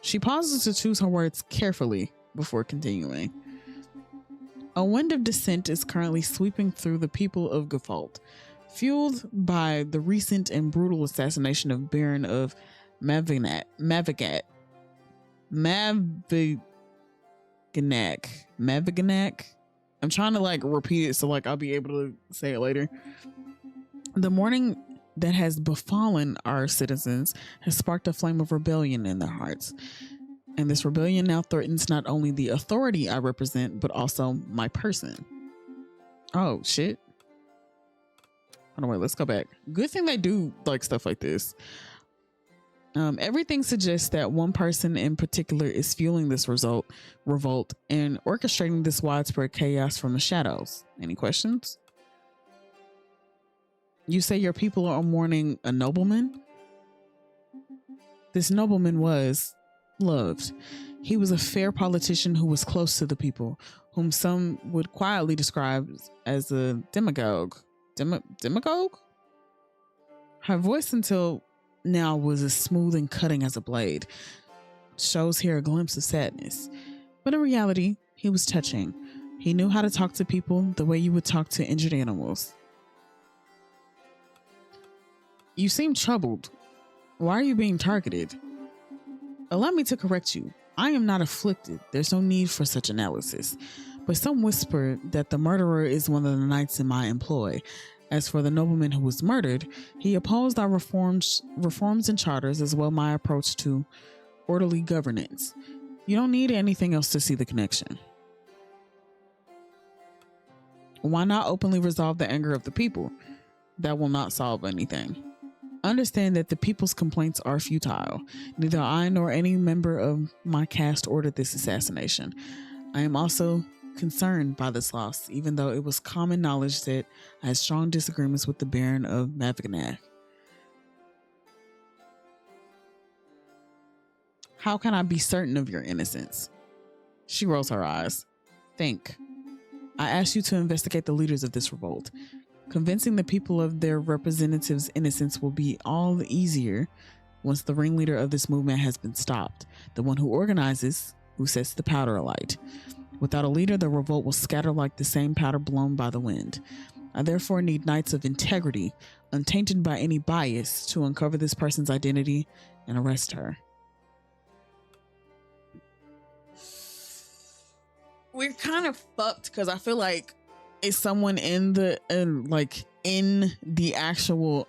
She pauses to choose her words carefully before continuing. A wind of dissent is currently sweeping through the people of Gavalt, fueled by the recent and brutal assassination of Baron of Mavignac. I'm trying to like repeat it so like I'll be able to say it later. The mourning that has befallen our citizens has sparked a flame of rebellion in their hearts. And this rebellion now threatens not only the authority I represent, but also my person. Oh, shit. Hold on, wait, let's go back. Good thing they do like stuff like this. Everything suggests that one person in particular is fueling this revolt and orchestrating this widespread chaos from the shadows. Any questions? You say your people are mourning a nobleman? This nobleman was loved. He was a fair politician who was close to the people, whom some would quietly describe as a demagogue. Demagogue? Her voice until now was as smooth and cutting as a blade. Shows here a glimpse of sadness. But in reality, he was touching. He knew how to talk to people the way you would talk to injured animals. You seem troubled. Why are you being targeted? Allow me to correct you. I am not afflicted. There's no need for such analysis. But some whisper that the murderer is one of the knights in my employ. As for the nobleman who was murdered, he opposed our reforms and charters, as well my approach to orderly governance. You don't need anything else to see the connection. Why not openly resolve the anger of the people? That will not solve anything. Understand that the people's complaints are futile. Neither I nor any member of my caste ordered this assassination. I am also concerned by this loss, even though it was common knowledge that I had strong disagreements with the Baron of Mavignac. How can I be certain of your innocence? She rolls her eyes. Think. I asked you to investigate the leaders of this revolt. Convincing the people of their representatives' innocence will be all the easier once the ringleader of this movement has been stopped, the one who organizes, who sets the powder alight. Without a leader, the revolt will scatter like the same powder blown by the wind. I therefore need knights of integrity, untainted by any bias, to uncover this person's identity and arrest her. We're kind of fucked because I feel like it's someone in the actual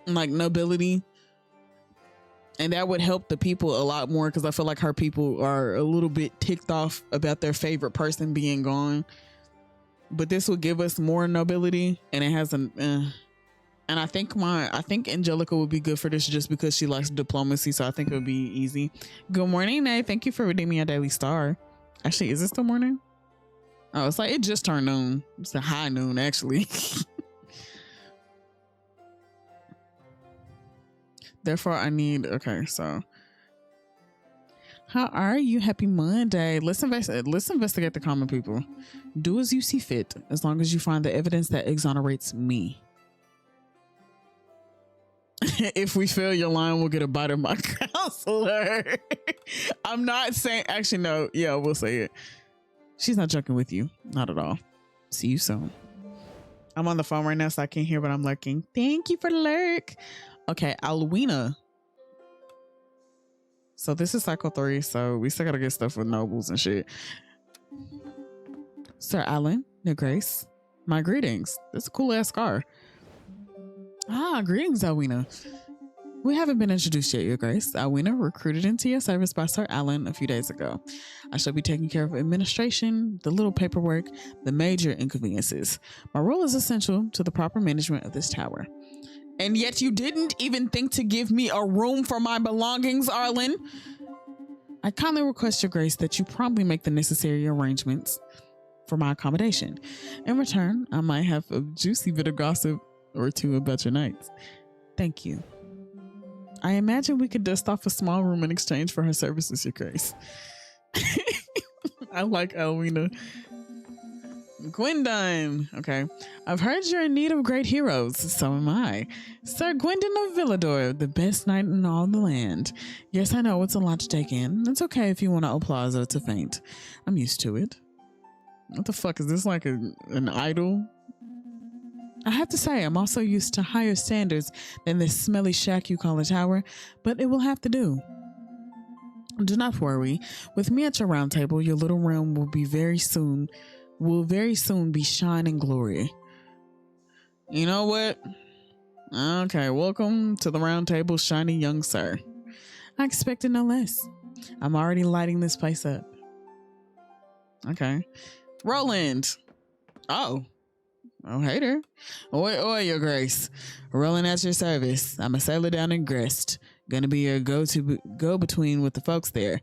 nobility, and that would help the people a lot more because I feel like her people are a little bit ticked off about their favorite person being gone. But this will give us more nobility, and it has and I think Angelica would be good for this just because she likes diplomacy, so I think it would be easy. Good morning, Nay. Thank you for redeeming your daily star. Actually, is it still morning? Oh, it's like it just turned noon. It's a high noon, actually. Therefore, I need. Okay, so how are you? Happy Monday. Let's investigate the common people. Do as you see fit, as long as you find the evidence that exonerates me. If we fail, your line will get a bite of my counselor. I'm not saying. Actually, no. Yeah, we'll say it. She's not joking with you. Not at all. See you soon. I'm on the phone right now, so I can't hear, but I'm lurking. Thank you for the lurk. Okay, Alwina. So this is cycle 3, so we still gotta get stuff with nobles and shit. Sir Alan, your grace. My greetings. That's a cool ass scar. Greetings, Alwina. We haven't been introduced yet, Your Grace. Alwina recruited into your service by Sir Alan a few days ago. I shall be taking care of administration, the little paperwork, the major inconveniences. My role is essential to the proper management of this tower. And yet you didn't even think to give me a room for my belongings, Arlen. I kindly request, Your Grace, that you promptly make the necessary arrangements for my accommodation. In return, I might have a juicy bit of gossip or two about your nights. Thank you. I imagine we could dust off a small room in exchange for her services, Your Grace. I like Alwina. Gwendine. Okay. I've heard you're in need of great heroes. So am I. Sir Gwendon of Villador, the best knight in all the land. Yes, I know it's a lot to take in. It's okay if you want to applause or to faint. I'm used to it. What the fuck? Is this like an idol? I have to say, I'm also used to higher standards than this smelly shack you call a tower, but it will have to do. Do not worry. With me at your round table, your little realm will very soon be shine and glory. You know what? Okay, welcome to the round table, shiny young sir. I expected no less. I'm already lighting this place up. Okay. Roland. Oh, hey there. Oi, Your Grace. Rolling at your service. I'm a sailor down in Grest. Gonna be your go-between with the folks there.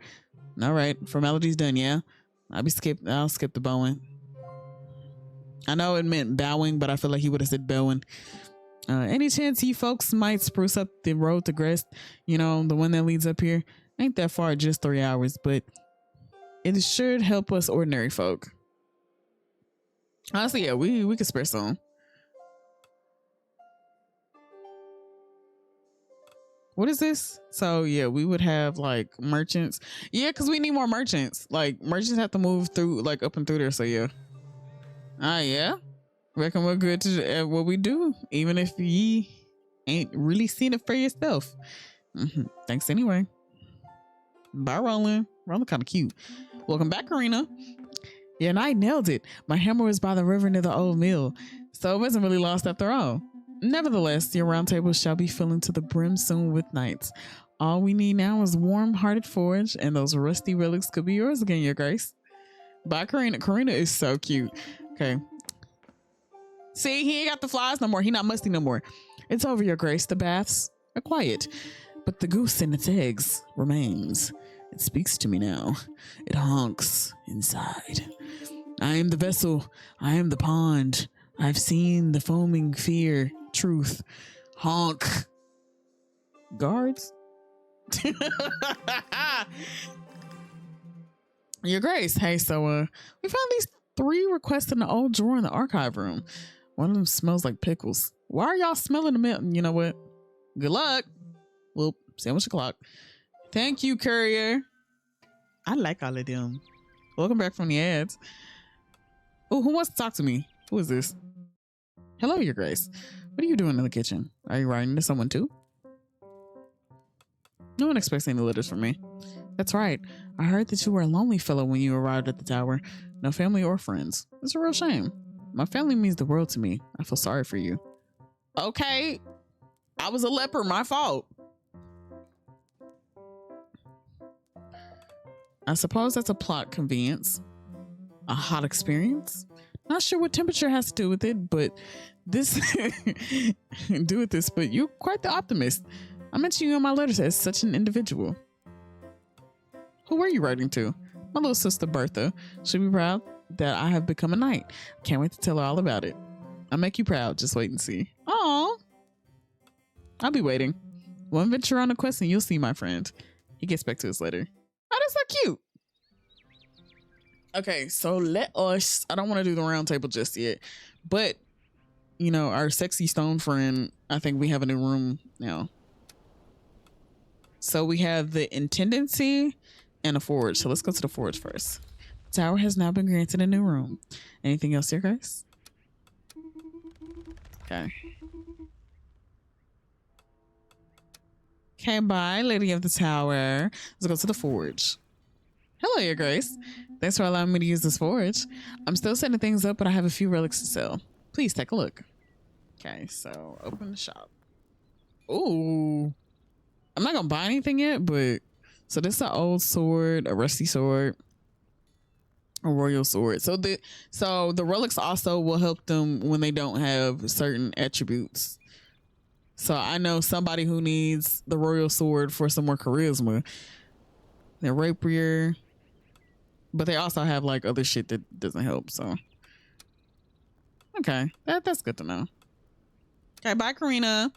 All right, formality's done, yeah? I'll skip the bowing. I know it meant bowing, but I feel like he would have said bowing. Any chance you folks might spruce up the road to Grest? You know, the one that leads up here? Ain't that far, just 3 hours, but It should help us ordinary folk. Honestly, yeah, we could spare some. What is this? So yeah, we would have like merchants. Yeah, because we need more merchants. Like merchants have to move through, like up and through there. So yeah. Yeah. Reckon we're good at what we do, even if ye ain't really seen it for yourself. Thanks anyway. Bye, Roland. Roland kind of cute. Welcome back, Karina. Yeah, and I nailed it. My hammer was by the river near the old mill, so it wasn't really lost after all. Nevertheless, your round table shall be filling to the brim soon with knights. All we need now is warm-hearted forage, and those rusty relics could be yours again, your grace. Bye, Karina. Karina is so cute. Okay. See, he ain't got the flies no more. He not musty no more. It's over, your grace. The baths are quiet, but the goose and its eggs remains. It speaks to me now. It honks inside. I am the vessel. I am the pond. I've seen the foaming fear. Truth. Honk. Guards? Your grace. Hey, so we found these 3 requests in the old drawer in the archive room. One of them smells like pickles. Why are y'all smelling the milk? You know what? Good luck. Well, sandwich o'clock. Thank you, courier. I like all of them. Welcome back from the ads. Oh, who wants to talk to me? Who is this? Hello, your grace. What are you doing in the kitchen? Are you writing to someone too? No one expects any letters from me. That's right. I heard that you were a lonely fellow when you arrived at the tower. No family or friends. It's a real shame. My family means the world to me. I feel sorry for you. Okay. I was a leper. My fault. I suppose that's a plot convenience. A hot experience. Not sure what temperature has to do with it, but this but you're quite the optimist. I mentioned you in my letters as such an individual. Who were you writing to? My little sister Bertha. She'll be proud that I have become a knight. Can't wait to tell her all about it. I'll make you proud. Just wait and see. Aw. I'll be waiting. One venture on a quest and you'll see, my friend. He gets back to his letter. Oh, that's so cute. Okay, so let us, I don't want to do the round table just yet, but you know, our sexy stone friend, I think we have a new room now. So we have the intendancy and a forge. So let's go to the forge first. The tower has now been granted a new room. Anything else here, guys? Okay. Okay, bye, lady of the tower. Let's go to the forge. Hello, your grace. Thanks for allowing me to use this forge. I'm still setting things up, but I have a few relics to sell. Please take a look. Okay, so open the shop. Ooh. I'm not gonna buy anything yet, but so this is an old sword, a rusty sword, a royal sword. So the relics also will help them when they don't have certain attributes. So I know somebody who needs the royal sword for some more charisma. Their rapier. But they also have like other shit that doesn't help. So okay, that's good to know. Okay, bye, Karina.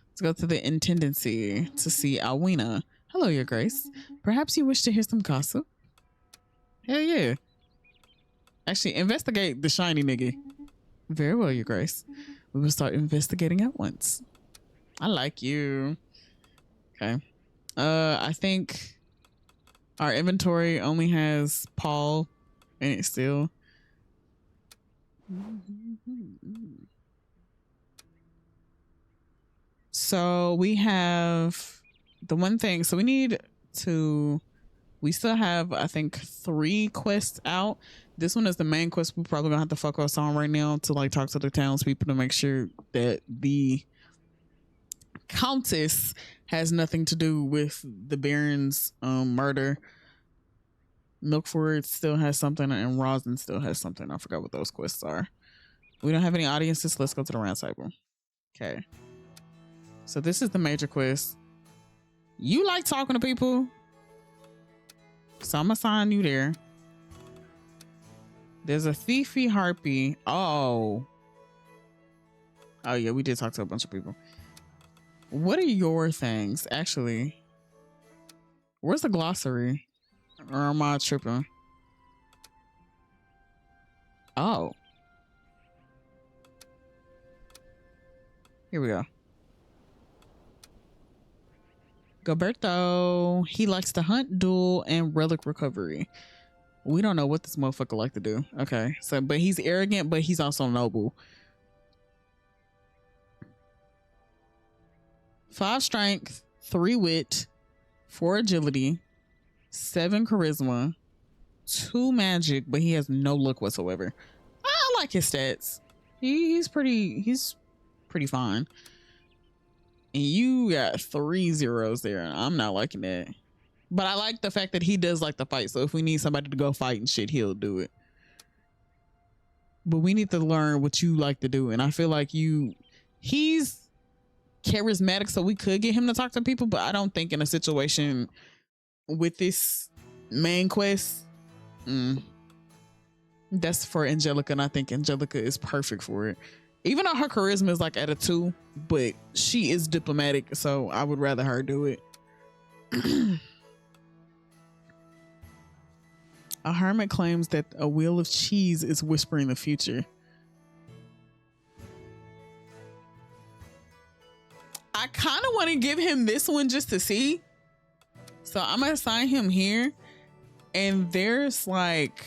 Let's go to the intendancy to see Alwina. Hello, your grace. Perhaps you wish to hear some gossip? Hell yeah. Actually, investigate the shiny nigga. Very well, your grace. We will start investigating at once. I like you. Okay. I think our inventory only has Paul in it still. So we have the one thing. So we still have, I think, 3 quests out. This one is the main quest. We're probably gonna have to fuck us on right now to like talk to the townspeople to make sure that the Countess has nothing to do with the Baron's murder. Milkford still has something and Rosin still has something. I forgot what those quests are. We don't have any audiences. Let's go to the round table. Okay. So this is the major quest. You like talking to people, so I'm gonna assign you there. There's a thiefy harpy. Oh yeah, we did talk to a bunch of people. What are your things? Actually, where's the glossary? Or am I tripping? Oh, here we go. Gilberto, he likes to hunt, duel, and relic recovery. We don't know what this motherfucker like to do. Okay, so but he's arrogant, but he's also noble. 5 strength, 3 wit, 4 agility, 7 charisma, 2 magic, but he has no luck whatsoever. I like his stats. He's pretty fine. And you got 3 zeros there. I'm not liking that. But I like the fact that he does like to fight. So if we need somebody to go fight and shit, he'll do it. But we need to learn what you like to do. And I feel like he's charismatic, so we could get him to talk to people. But I don't think in a situation with this main quest, that's for Angelica. And I think Angelica is perfect for it. Even though her charisma is like at a 2, but she is diplomatic, so I would rather her do it. A hermit claims that a wheel of cheese is whispering the future. I kind of want to give him this one just to see. So I'm going to assign him here. And there's like...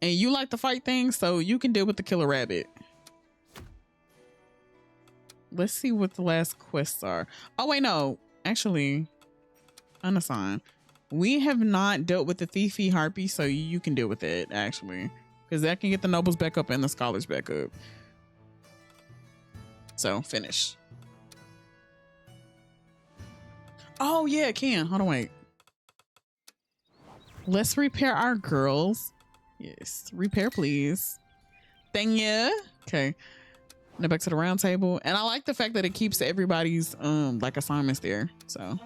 And you like to fight things, so you can deal with the killer rabbit. Let's see what the last quests are. Oh, wait, no. Actually, unassigned. We have not dealt with the thiefy harpy, so you can deal with it, actually. Because that can get the nobles back up and the scholars back up. So, finish. Oh, yeah, it can. Hold on, wait. Let's repair our girls. Yes, repair, please. Thank you. Okay. Now back to the round table. And I like the fact that it keeps everybody's like assignments there. So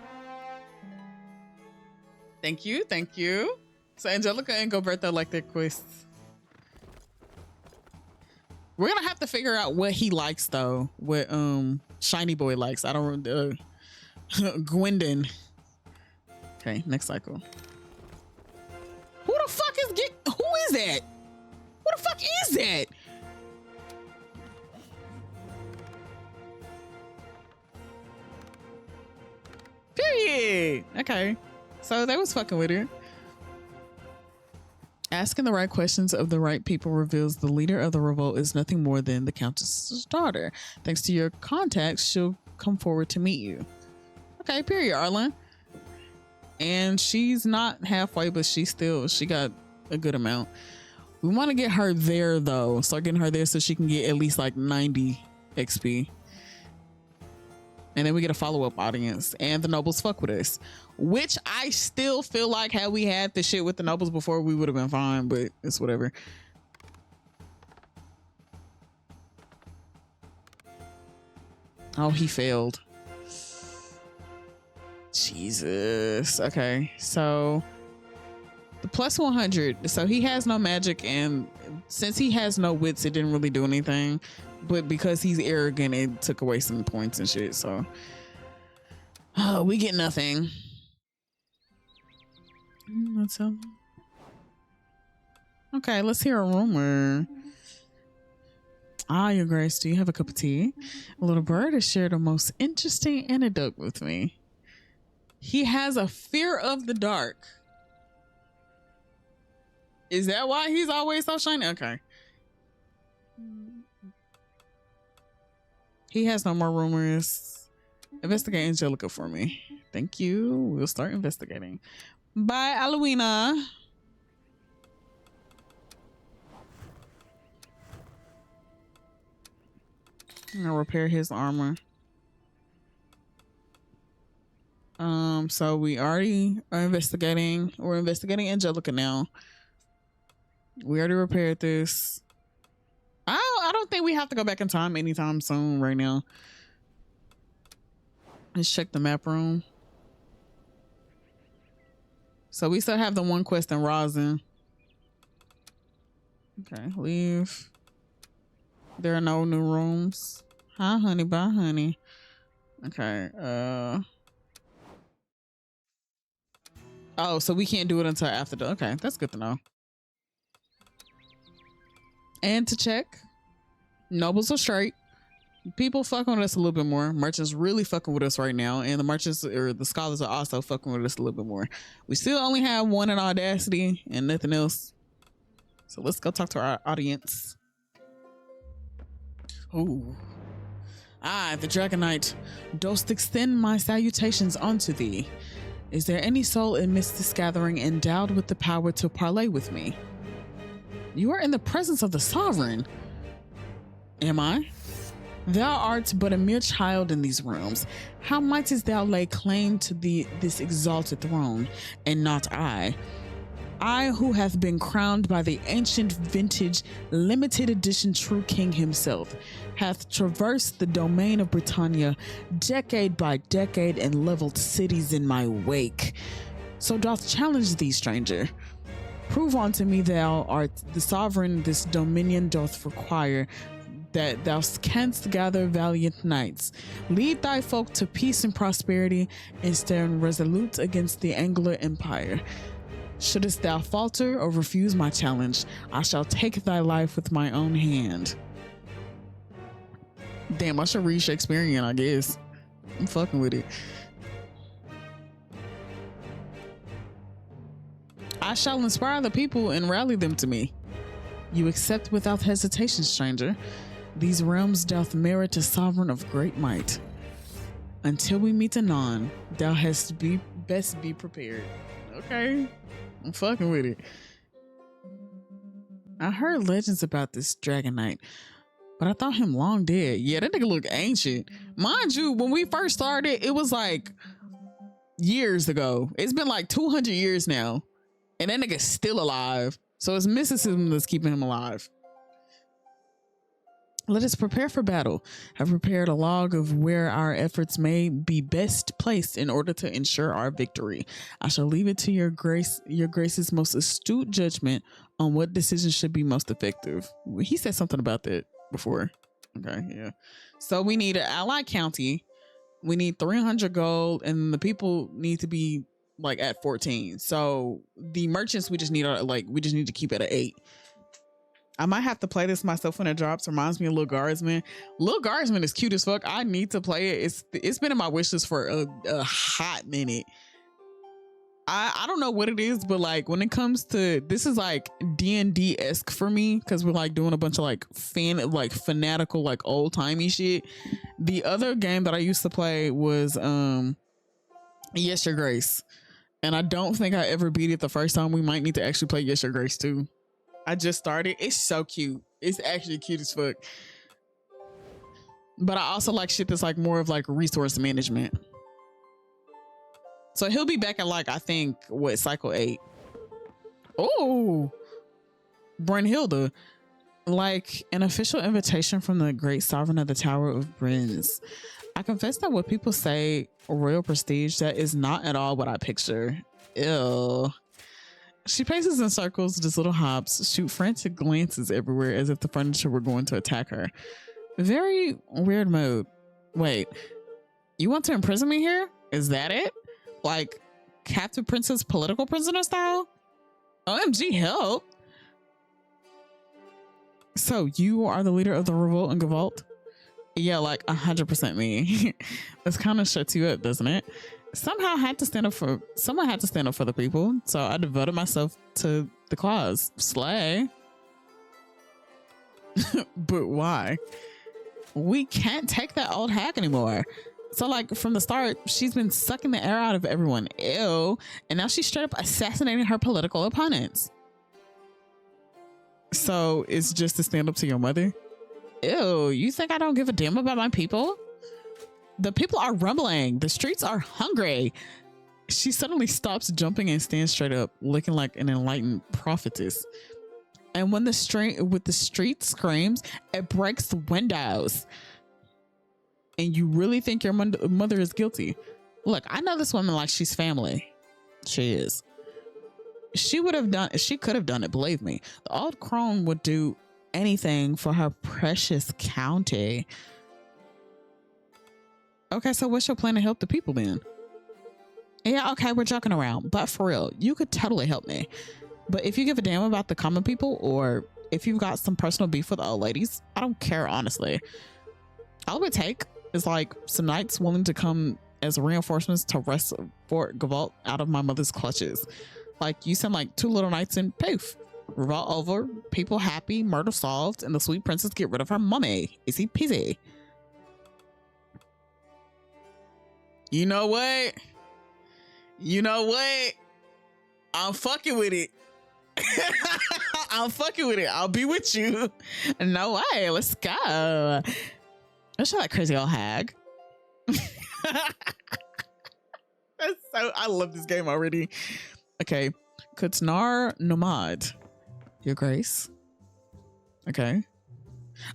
thank you. Thank you. So Angelica and Gilberto like their quests. We're gonna have to figure out what he likes though. What Shiny Boy likes. I don't Gwendon. Okay, next cycle. Who the fuck who is that? Who the fuck is that? Period. Okay. So they was fucking with her. Asking the right questions of the right people reveals the leader of the revolt is nothing more than the Countess's daughter. Thanks to your contacts, she'll come forward to meet you. Okay, period, Arlen. And she's not halfway, but she got a good amount. We want to get her there though. Start getting her there so she can get at least like 90 XP. And then we get a follow-up audience and the nobles fuck with us, which I still feel like had we had the shit with the nobles before, we would have been fine, but it's whatever. Oh, he failed. Jesus. Okay, so the plus 100. So he has no magic, and since he has no wits, it didn't really do anything. But because he's arrogant, it took away some points and shit. So we get nothing. Let's okay, let's hear a rumor. Ah, Your Grace, do you have a cup of tea? A little bird has shared a most interesting anecdote with me. He has a fear of the dark. Is that why he's always so shiny? Okay. He has no more rumors. Investigate Angelica for me. Thank you. We'll start investigating. Bye, Alwina. I'm gonna repair his armor. So we already are investigating. We're investigating Angelica now. We already repaired this. I don't think we have to go back in time anytime soon right now. Let's check the map room. So we still have the one quest in Rosin. Okay, leave. There are no new rooms. Hi, honey. Bye, honey. Okay. Oh, so we can't do it until after the... Okay, that's good to know. And to check, nobles are straight. People fucking with us a little bit more. Merchants really fucking with us right now, and the merchants or the scholars are also fucking with us a little bit more. We still only have one in audacity and nothing else. So let's go talk to our audience. Ooh. I, the Dragon Knight, dost extend my salutations unto thee. Is there any soul amidst this gathering endowed with the power to parley with me? You are in the presence of the sovereign. Am I? Thou art but a mere child in these realms. How mightest thou lay claim to this exalted throne, and not I? I, who hath been crowned by the ancient vintage limited edition true king himself, hath traversed the domain of Britannia decade by decade and leveled cities in my wake. So doth challenge thee, stranger. Prove unto me thou art the sovereign this dominion doth require, that thou canst gather valiant knights, lead thy folk to peace and prosperity, and stand resolute against the Anglo Empire. Shouldest thou falter or refuse my challenge, I shall take thy life with my own hand. Damn, I should read Shakespearean, I guess. I'm fucking with it. I shall inspire the people and rally them to me. You accept without hesitation, stranger. These realms doth merit a sovereign of great might. Until we meet anon, thou hast best be prepared. Okay, I'm fucking with it. I heard legends about this Dragon Knight, but I thought him long dead. Yeah, that nigga look ancient. Mind you, when we first started, it was like years ago. It's been like 200 years now, and that nigga's still alive. So it's mysticism that's keeping him alive. Let us prepare for battle. Have prepared a log of where our efforts may be best placed in order to ensure our victory. I shall leave it to your grace's most astute judgment on what decision should be most effective. He said something about that before. Okay, yeah. So we need an allied county. We need 300 gold, and the people need to be like at 14. So the merchants, we just need to keep it at 8. I might have to play this myself when it drops. Reminds me of Little Guardsman. Little Guardsman is cute as fuck. I need to play it. It's been in my wish list for a hot minute. I don't know what it is, but like when it comes to this is like D&D-esque for me, because we're like doing a bunch of like fanatical like old timey shit. The other game that I used to play was Yes Your Grace, and I don't think I ever beat it the first time. We might need to actually play Yes Your Grace too. I just started. It's so cute. It's actually cute as fuck. But I also like shit that's like more of like resource management. So he'll be back at like, I think, what, cycle 8. Oh, Brunhilde. Like an official invitation from the great sovereign of the Tower of Brins. I confess that what people say royal prestige, that is not at all what I picture. Ew. She paces in circles, does little hops, shoot frantic glances everywhere as if the furniture were going to attack her. Very weird mode. Wait, you want to imprison me here? Is that it? Like captive princess political prisoner style? OMG, help. So you are the leader of the revolt in Gavalt? Yeah, like 100% me. This kind of shuts you up, doesn't it? Someone had to stand up for the people, so I devoted myself to the cause. Slay. But why? We can't take that old hack anymore. So like from the start, she's been sucking the air out of everyone. Ew. And now she's straight up assassinating her political opponents. So it's just to stand up to your mother? Ew, you think I don't give a damn about my people? The people are rumbling. The streets are hungry. She suddenly stops jumping and stands straight up, looking like an enlightened prophetess. And when the street screams, it breaks the windows. And you really think your mother is guilty? Look, I know this woman like she's family. She is. She could have done it, believe me. The old crone would do anything for her precious county. Okay, so what's your plan to help the people then? Yeah, okay, we're joking around, but for real, you could totally help me. But if you give a damn about the common people or if you've got some personal beef with old ladies, I don't care, honestly. All it would take is like some knights willing to come as reinforcements to wrest Fort Gavolt out of my mother's clutches. Like, you send like 2 little knights and poof, revolt over, people happy, murder solved, and the sweet princess get rid of her mummy. Easy peasy. You know what? You know what? I'm fucking with it. I'm fucking with it. I'll be with you. No way. Let's go. Let's show that crazy old hag. I love this game already. Okay. Kutnar Nomad. Your Grace. Okay.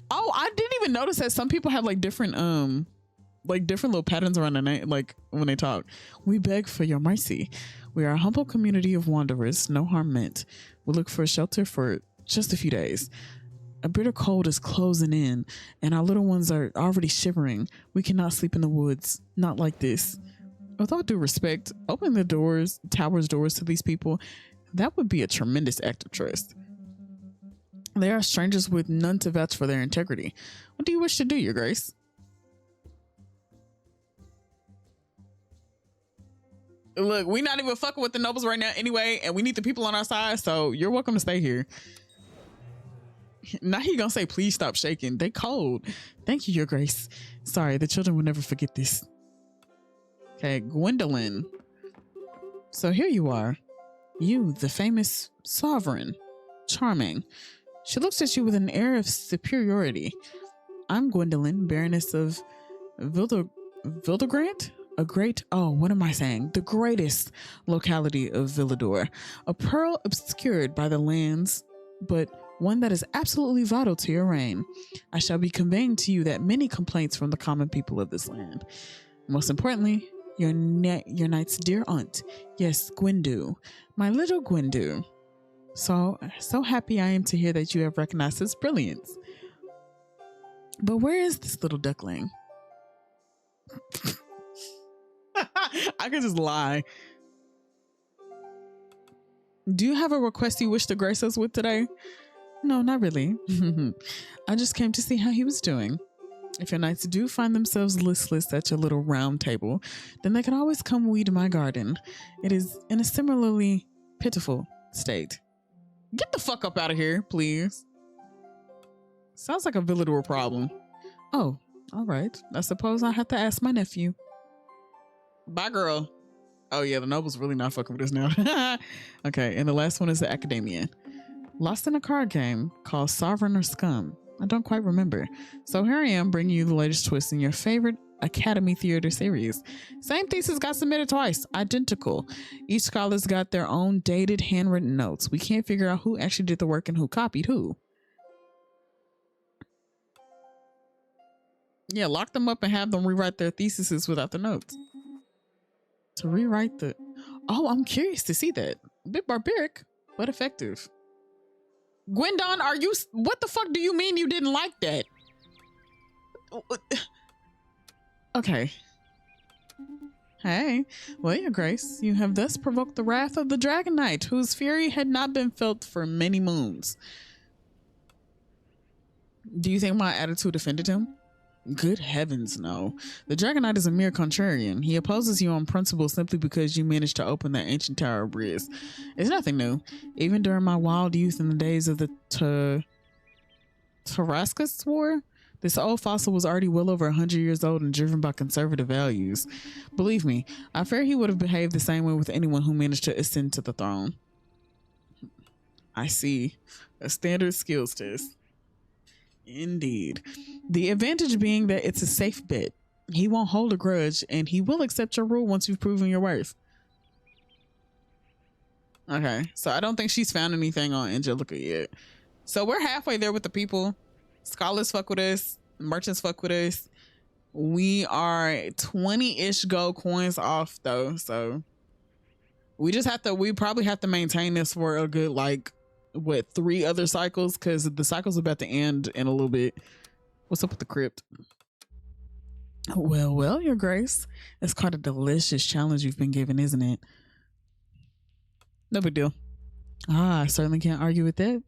Oh, I didn't even notice that some people have like different little patterns around the name, like when they talk. We beg for your mercy. We are a humble community of wanderers, no harm meant. We look for shelter for just a few days. A bitter cold is closing in, and our little ones are already shivering. We cannot sleep in the woods. Not like this. With all due respect, opening the tower's doors to these people, that would be a tremendous act of trust. They are strangers with none to vouch for their integrity. What do you wish to do, Your Grace? Look, we not even fucking with the nobles right now anyway, and we need the people on our side, so you're welcome to stay here. Now he gonna say, please stop shaking. They cold. Thank you, Your Grace. Sorry, the children will never forget this. Okay, Gwendolyn. So here you are. You, the famous sovereign. Charming. She looks at you with an air of superiority. I'm Gwendolyn, Baroness of Vildegrant? The greatest locality of Villador. A pearl obscured by the lands, but one that is absolutely vital to your reign. I shall be conveying to you that many complaints from the common people of this land. Most importantly, your knight's dear aunt. Yes, Gwendu. My little Gwendu. So happy I am to hear that you have recognized his brilliance. But where is this little duckling? I could just lie. Do you have a request you wish to grace us with today? No, not really. I just came to see how he was doing. If your knights do find themselves listless at your little round table, then they can always come weed my garden. It is in a similarly pitiful state. Get the fuck up out of here, please. Sounds like a Villador problem. Oh, all right. I suppose I have to ask my nephew. Bye, girl. Oh yeah, the noble's really not fucking with us now. Okay, and the last one is the Academia. Lost in a card game called Sovereign or Scum. I don't quite remember. So here I am bringing you the latest twist in your favorite Academy Theater series. Same thesis got submitted twice. Identical. Each scholar's got their own dated handwritten notes. We can't figure out who actually did the work and who copied who. Yeah, lock them up and have them rewrite their theses without the notes. To rewrite the... Oh, I'm curious to see that. A bit barbaric, but effective. Gwendon, are you... What the fuck do you mean you didn't like that? Okay. Hey, well, Your Grace, you have thus provoked the wrath of the Dragon Knight, whose fury had not been felt for many moons. Do you think my attitude offended him? Good heavens, no. The Dragon Knight is a mere contrarian. He opposes you on principle simply because you managed to open that ancient Tower of Briz. It's nothing new. Even during my wild youth in the days of the Tarascus War, this old fossil was already well over 100 years old and driven by conservative values. Believe me, I fear he would have behaved the same way with anyone who managed to ascend to the throne. I see. A standard skills test. Indeed. The advantage being that it's a safe bet. He won't hold a grudge, and he will accept your rule once you've proven your worth. Okay, so I don't think she's found anything on Angelica yet. So we're halfway there with the people. Scholars fuck with us. Merchants fuck with us. We are 20-ish gold coins off, though. So we probably have to maintain this for a good, like, 3 other cycles, because the cycle's about to end in a little bit. What's up with the crypt? Well, Your Grace, it's quite a delicious challenge you've been given, isn't it? No big deal. I certainly can't argue with that.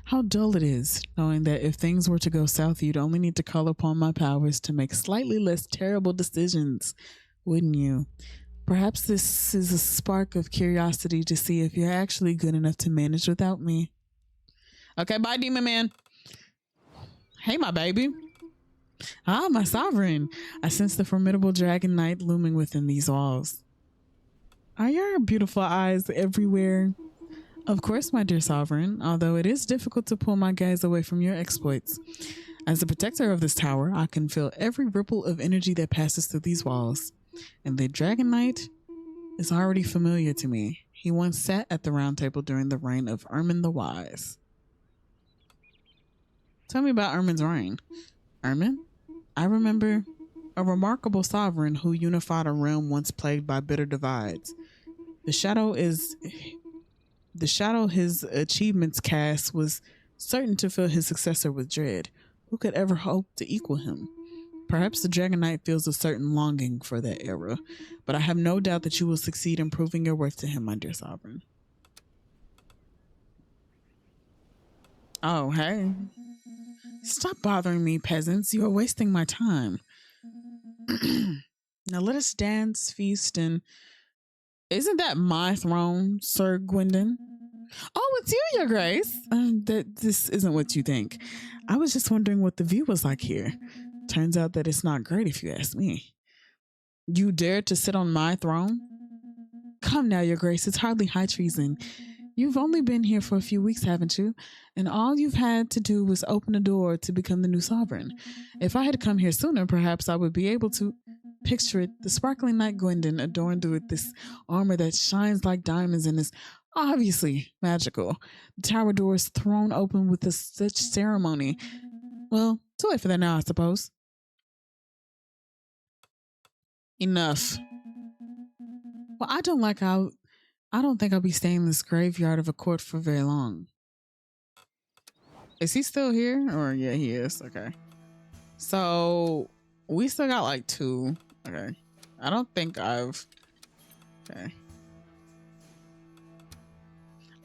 How dull it is, knowing that if things were to go south, you'd only need to call upon my powers to make slightly less terrible decisions, wouldn't you? Perhaps this is a spark of curiosity to see if you're actually good enough to manage without me. Okay, bye, Demon Man. Hey, my baby. Ah, my sovereign. I sense the formidable dragon knight looming within these walls. Are your beautiful eyes everywhere? Of course, my dear sovereign, although it is difficult to pull my gaze away from your exploits. As the protector of this tower, I can feel every ripple of energy that passes through these walls. And the Dragon Knight is already familiar to me. He once sat at the round table during the reign of Ermin the Wise. Tell me about Ermin's reign. Ermin? I remember a remarkable sovereign who unified a realm once plagued by bitter divides. The shadow his achievements cast was certain to fill his successor with dread. Who could ever hope to equal him? Perhaps the Dragon Knight feels a certain longing for that era, but I have no doubt that you will succeed in proving your worth to him, my dear sovereign. Oh, hey. Stop bothering me, peasants. You are wasting my time. Now let us dance, feast, and... Isn't that my throne, Sir Gwendon? Oh, it's you, Your Grace. This isn't what you think. I was just wondering what the view was like here. Turns out that it's not great if you ask me. You dared to sit on my throne? Come now, Your Grace, it's hardly high treason. You've only been here for a few weeks, haven't you? And all you've had to do was open a door to become the new sovereign. If I had come here sooner, perhaps I would be able to picture it, the sparkling knight Gwendon adorned with this armor that shines like diamonds and is obviously magical. The tower doors thrown open with such ceremony. Well, too late for that now, I suppose. Enough. Well, I don't think I'll be staying in this graveyard of a court for very long. Is he still here? Or yeah, he is. Okay. So we still got like 2. Okay. I don't think I've... Okay.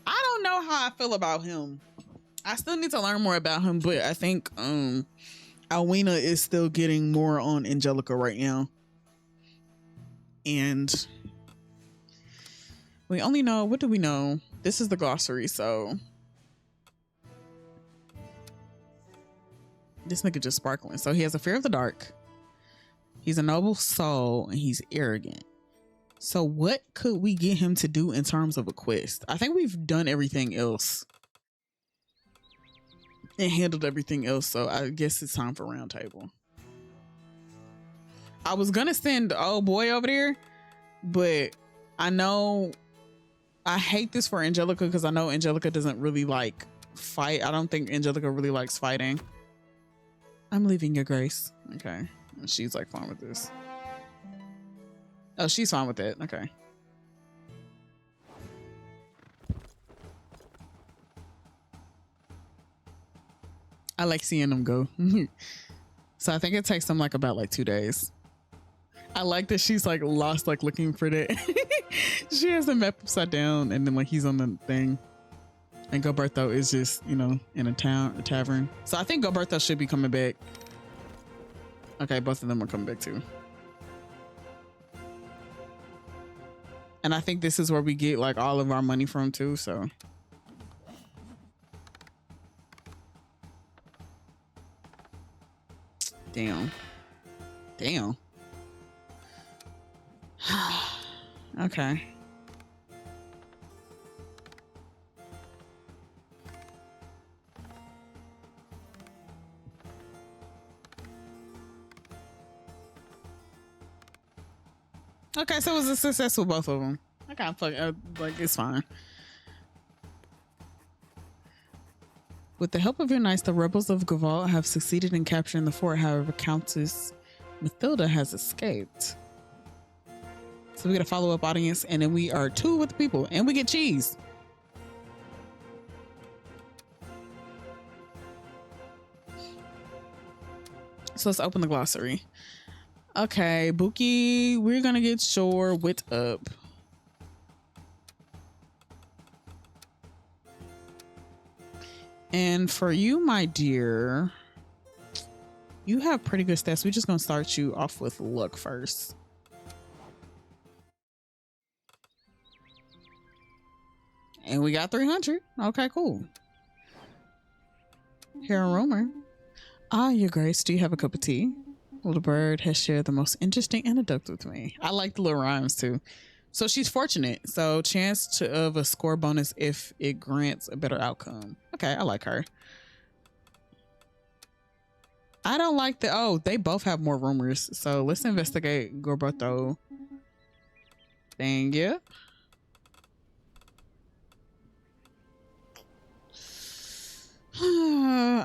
I don't know how I feel about him. I still need to learn more about him, but I think Alwina is still getting more on Angelica right now. And we only know, what do we know? This is the glossary, so this nigga just sparkling. So he has a fear of the dark. He's a noble soul and he's arrogant. So what could we get him to do in terms of a quest? I think we've done everything else and handled everything else. So I guess it's time for round table. I was gonna send old boy over there, but I know I hate this for Angelica because I know Angelica doesn't really like fight. I don't think Angelica really likes fighting. I'm leaving, Your Grace. Okay. And she's like fine with this. Oh, she's fine with it. Okay. I like seeing them go. So I think it takes them like about 2 days. I like that she's like lost, like looking for that. She has the map upside down and then like he's on the thing. And Goberto is just, you know, in a tavern. So I think Goberto should be coming back. Okay, both of them are coming back too. And I think this is where we get like all of our money from too, so. Damn. Damn. Okay. Okay, so it was a success with both of them. I can't fuck, like, it's fine. With the help of your knights, the rebels of Gavalt have succeeded in capturing the fort. However, Countess Mathilda has escaped. So we get a follow-up audience, and then we are 2 with the people, and we get cheese. So let's open the glossary. Okay, Buki, we're gonna get Shore wit up. And for you, my dear, you have pretty good stats. We're just going to start you off with luck first. And we got 300. Okay, cool. Here a rumor. Ah, Your Grace, do you have a cup of tea? Little bird has shared the most interesting anecdote with me. I like the little rhymes too. So she's fortunate. So chance of a score bonus if it grants a better outcome. Okay, I like her. I don't like the, oh, they both have more rumors. So let's investigate Gorberto. Thank you.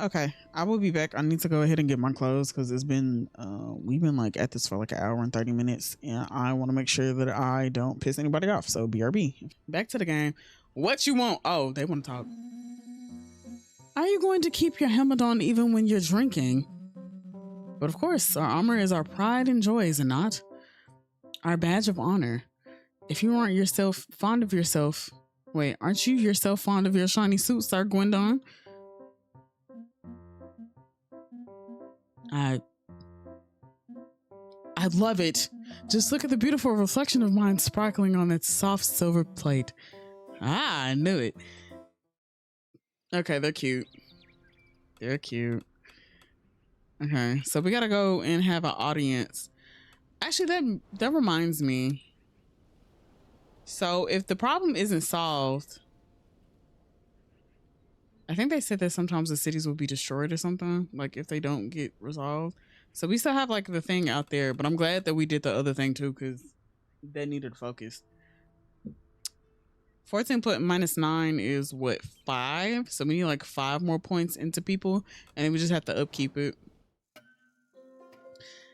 Okay, I will be back. I need to go ahead and get my clothes because it's been we've been like at this for like an hour and 30 minutes, and I want to make sure that I don't piss anybody off. So BRB. Back to the game. What you want? Oh, they want to talk. Are you going to keep your helmet on even when you're drinking? But of course, our armor is our pride and joy, is it not? Our badge of honor. If you aren't yourself fond of yourself, wait, aren't you yourself fond of your shiny suit, Sir Gwendon? I love it. Just look at the beautiful reflection of mine sparkling on that soft silver plate. Ah, I knew it. Okay, they're cute. They're cute. Okay, so we gotta go and have an audience. Actually, that reminds me. So if the problem isn't solved, I think they said that sometimes the cities will be destroyed or something, like if they don't get resolved. So we still have like the thing out there, but I'm glad that we did the other thing too, because that needed focus. 14 put -9 is what, 5? So we need like 5 more points into people, and then we just have to upkeep it.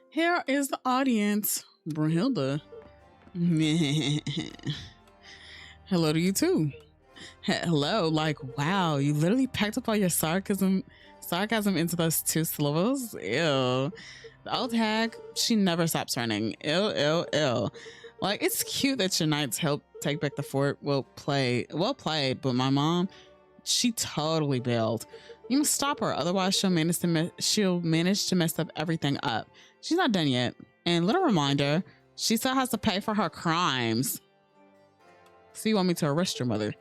Here is the audience. Brunhilde. Hello to you too. Hello, like, wow, you literally packed up all your sarcasm into those 2 syllables. Ew. The old hag, she never stops running. Ill. Like, it's cute that your knights help take back the fort. Well played, but my mom, she totally bailed. You must stop her, otherwise she'll manage to mess up everything up. She's not done yet. And little reminder, she still has to pay for her crimes. So you want me to arrest your mother?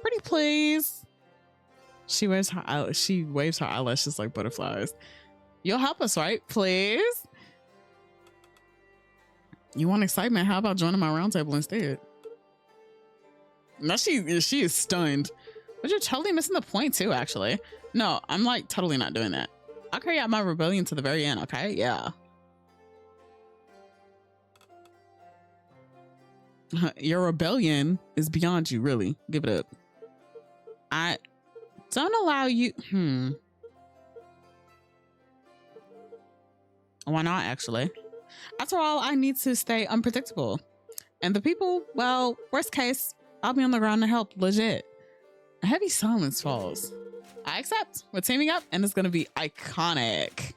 Pretty please. She waves her eyelashes like butterflies. You'll help us, right? Please. You want excitement? How about joining my round table instead? Now she is stunned. But you're totally missing the point too, actually. No, I'm like totally not doing that. I'll carry out my rebellion to the very end, okay? Yeah. Your rebellion is beyond you, really. Give it up. I don't allow you. Why not, actually? After all, I need to stay unpredictable. And the people, well, worst case, I'll be on the ground to help, legit. A heavy silence falls. I accept. We're teaming up, and it's going to be iconic.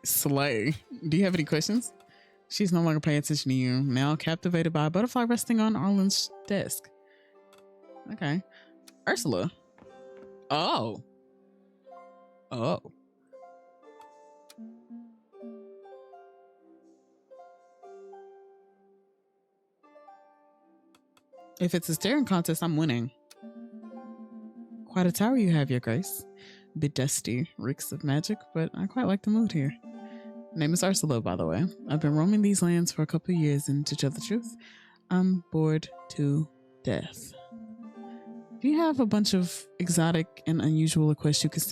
Slay. Do you have any questions? She's no longer paying attention to you, now captivated by a butterfly resting on Arlen's desk. Okay. Ursula. Oh. If it's a staring contest, I'm winning. Quite a tower you have, Your Grace. Bit dusty, reeks of magic, but I quite like the mood here. Name is Ursula, by the way. I've been roaming these lands for a couple of years, and to tell the truth, I'm bored to death. Do you have a bunch of exotic and unusual requests you could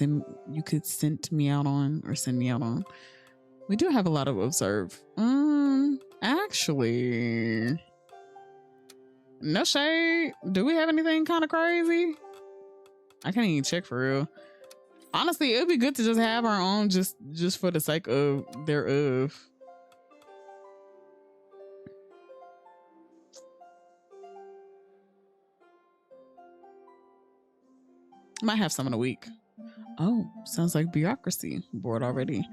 send me out on? We do have a lot of observe. Actually, no shade. Do we have anything kind of crazy? I can't even check for real. Honestly, it would be good to just have our own, just for the sake of thereof. Might have some in a week. Oh, sounds like bureaucracy. Bored already.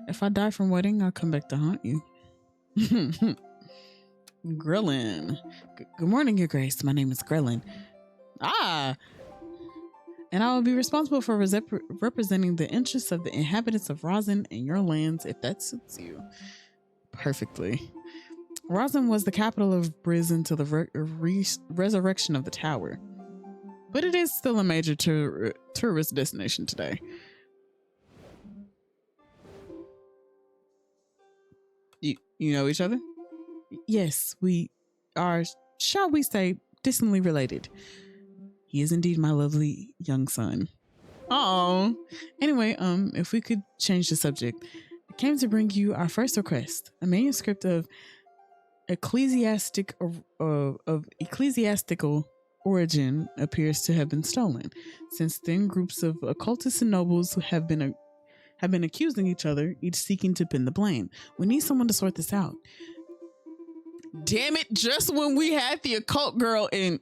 If I die from wedding, I'll come back to haunt you. Grillin. Good morning, Your Grace. My name is Grillin. Ah, and I will be responsible for representing the interests of the inhabitants of Rosin and your lands if that suits you. Perfectly. Rosin was the capital of Briz until the resurrection of the tower, but it is still a major tourist destination today. You know each other? Yes, we are, shall we say, distantly related. He is indeed my lovely young son. Oh, anyway, if we could change the subject, I came to bring you our first request: a manuscript of ecclesiastical origin appears to have been stolen. Since then, groups of occultists and nobles have been accusing each other, each seeking to pin the blame. We need someone to sort this out. Damn it! Just when we had the occult girl in.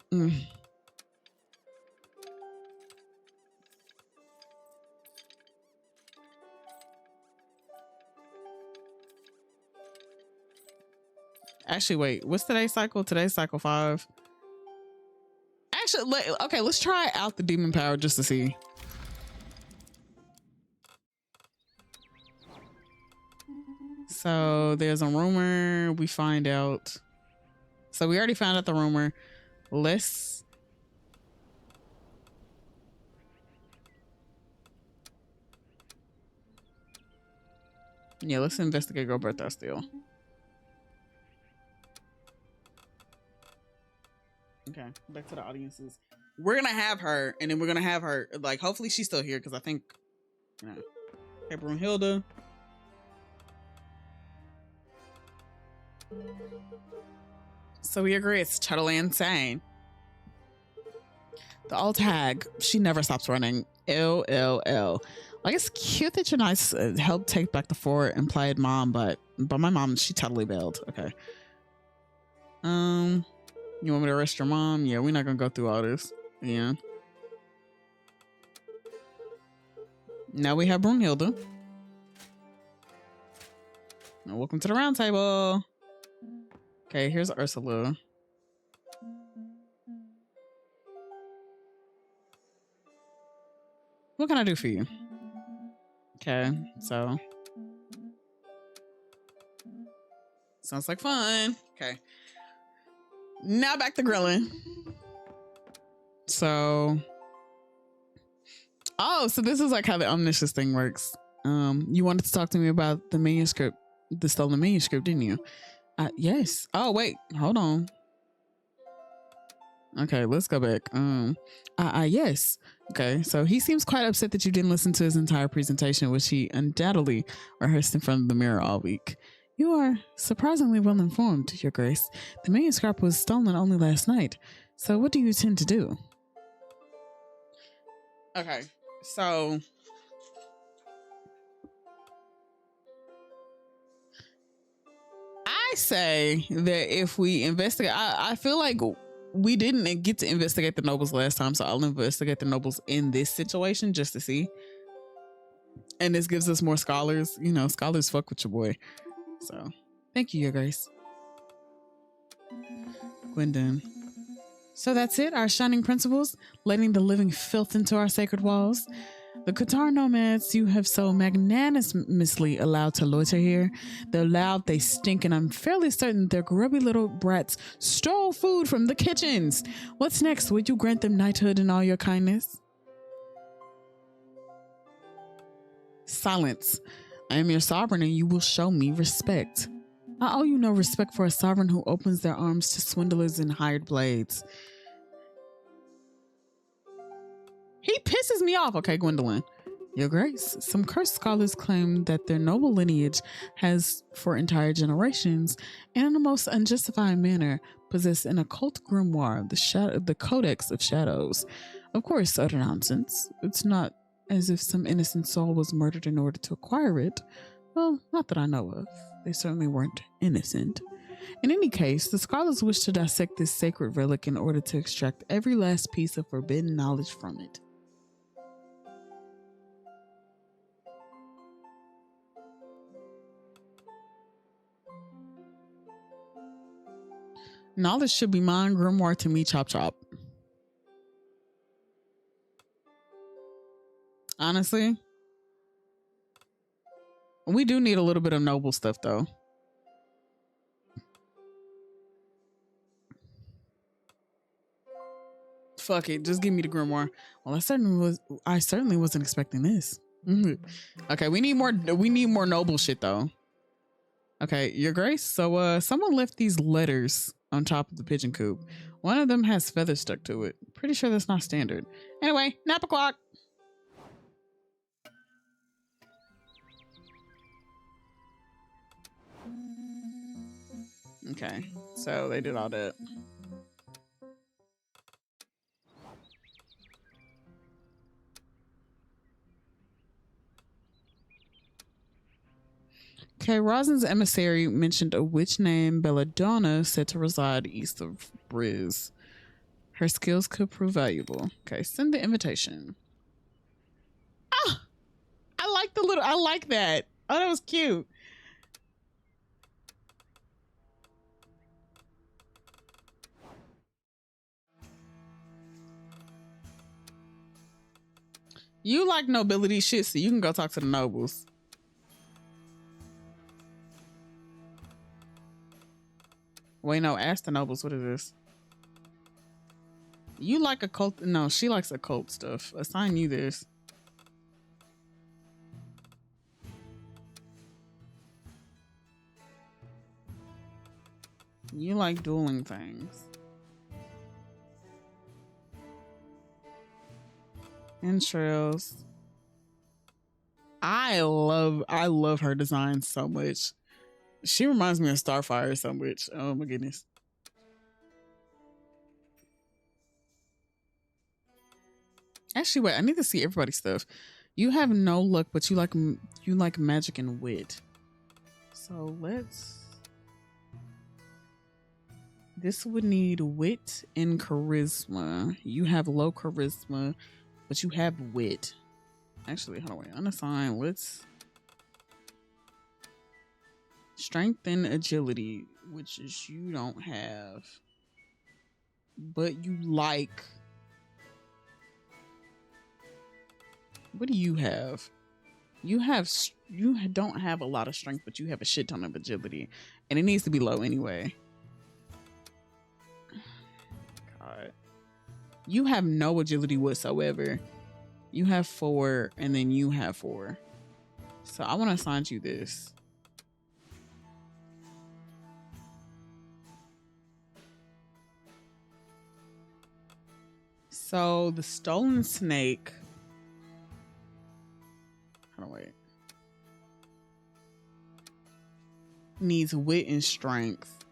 Actually, wait. What's today's cycle? Today's cycle 5. Actually, okay. Let's try out the demon power just to see. So there's a rumor. We find out. So we already found out the rumor. Let's. Yeah, let's investigate Roberta still. Okay, back to the audiences. We're gonna have her, and then we're gonna have her. Like, hopefully she's still here because I think, you know, hey, Brunhilde. So we agree it's totally insane. The old hag, she never stops running. LLL. Like, it's cute that your nice helped take back the fort and played mom, but my mom, she totally bailed. Okay. You want me to arrest your mom? Yeah, we're not gonna go through all this. Yeah. Now we have Brunhilde. Now welcome to the round table. Okay, here's Ursula. What can I do for you? Okay, so sounds like fun. Okay. Now back to grilling. So so this is like how the omniscience thing works. You wanted to talk to me about the manuscript, the stolen manuscript, didn't you? Yes. Oh wait, hold on. Okay, let's go back. Yes. Okay, so he seems quite upset that you didn't listen to his entire presentation, which he undoubtedly rehearsed in front of the mirror all week. You are surprisingly well informed, Your Grace. The manuscript was stolen only last night. So what do you intend to do? Okay, so I say that if we investigate, I feel like we didn't get to investigate the nobles last time, so I'll investigate the nobles in this situation just to see. And this gives us more scholars. You know, scholars fuck with your boy. So, thank you, Your Grace. Gwendon. So that's it, our shining principles, letting the living filth into our sacred walls. The Qatar nomads you have so magnanimously allowed to loiter here, they're loud, they stink, and I'm fairly certain their grubby little brats stole food from the kitchens. What's next? Would you grant them knighthood in all your kindness? Silence. I am your sovereign, and you will show me respect. I owe you no respect for a sovereign who opens their arms to swindlers and hired blades. He pisses me off. Okay, Gwendolyn. Your Grace, some cursed scholars claim that their noble lineage has, for entire generations, and in a most unjustified manner, possessed an occult grimoire, the Codex of Shadows. Of course, utter nonsense. It's not as if some innocent soul was murdered in order to acquire it. Well, not that I know of. They certainly weren't innocent. In any case, the scholars wish to dissect this sacred relic in order to extract every last piece of forbidden knowledge from it. Knowledge should be mine, grimoire to me, chop chop. Honestly, we do need a little bit of noble stuff though. Fuck it, just give me the grimoire. Well, I certainly wasn't expecting this. Okay, we need more noble shit though. Okay, Your Grace. So someone left these letters on top of the pigeon coop. One of them has feathers stuck to it. Pretty sure that's not standard. Anyway, nap o'clock. Okay, so they did all that. Okay, Rosin's emissary mentioned a witch named Belladonna said to reside east of Briz. Her skills could prove valuable. Okay, send the invitation. Ah, I like that. Oh, that was cute. You like nobility shit, so you can go talk to the nobles. Wait, no, ask the nobles. What is this? You like occult? No, she likes occult stuff. Assign you this. You like dueling things. Entrails. I love her design so much. She reminds me of Starfire so much. Oh my goodness. Actually, wait. I need to see everybody's stuff. You have no luck, but you like magic and wit. So let's. This would need wit and charisma. You have low charisma, but you have wit. Actually, hold on, wait. Unassign. Let's. Strength and agility, which is you don't have. But you like. What do you have? You don't have a lot of strength, but you have a shit ton of agility. And it needs to be low anyway. God. You have no agility whatsoever. You have 4, and then you have 4. So I want to assign you this. So the stolen snake. Hold on, wait. Needs wit and strength.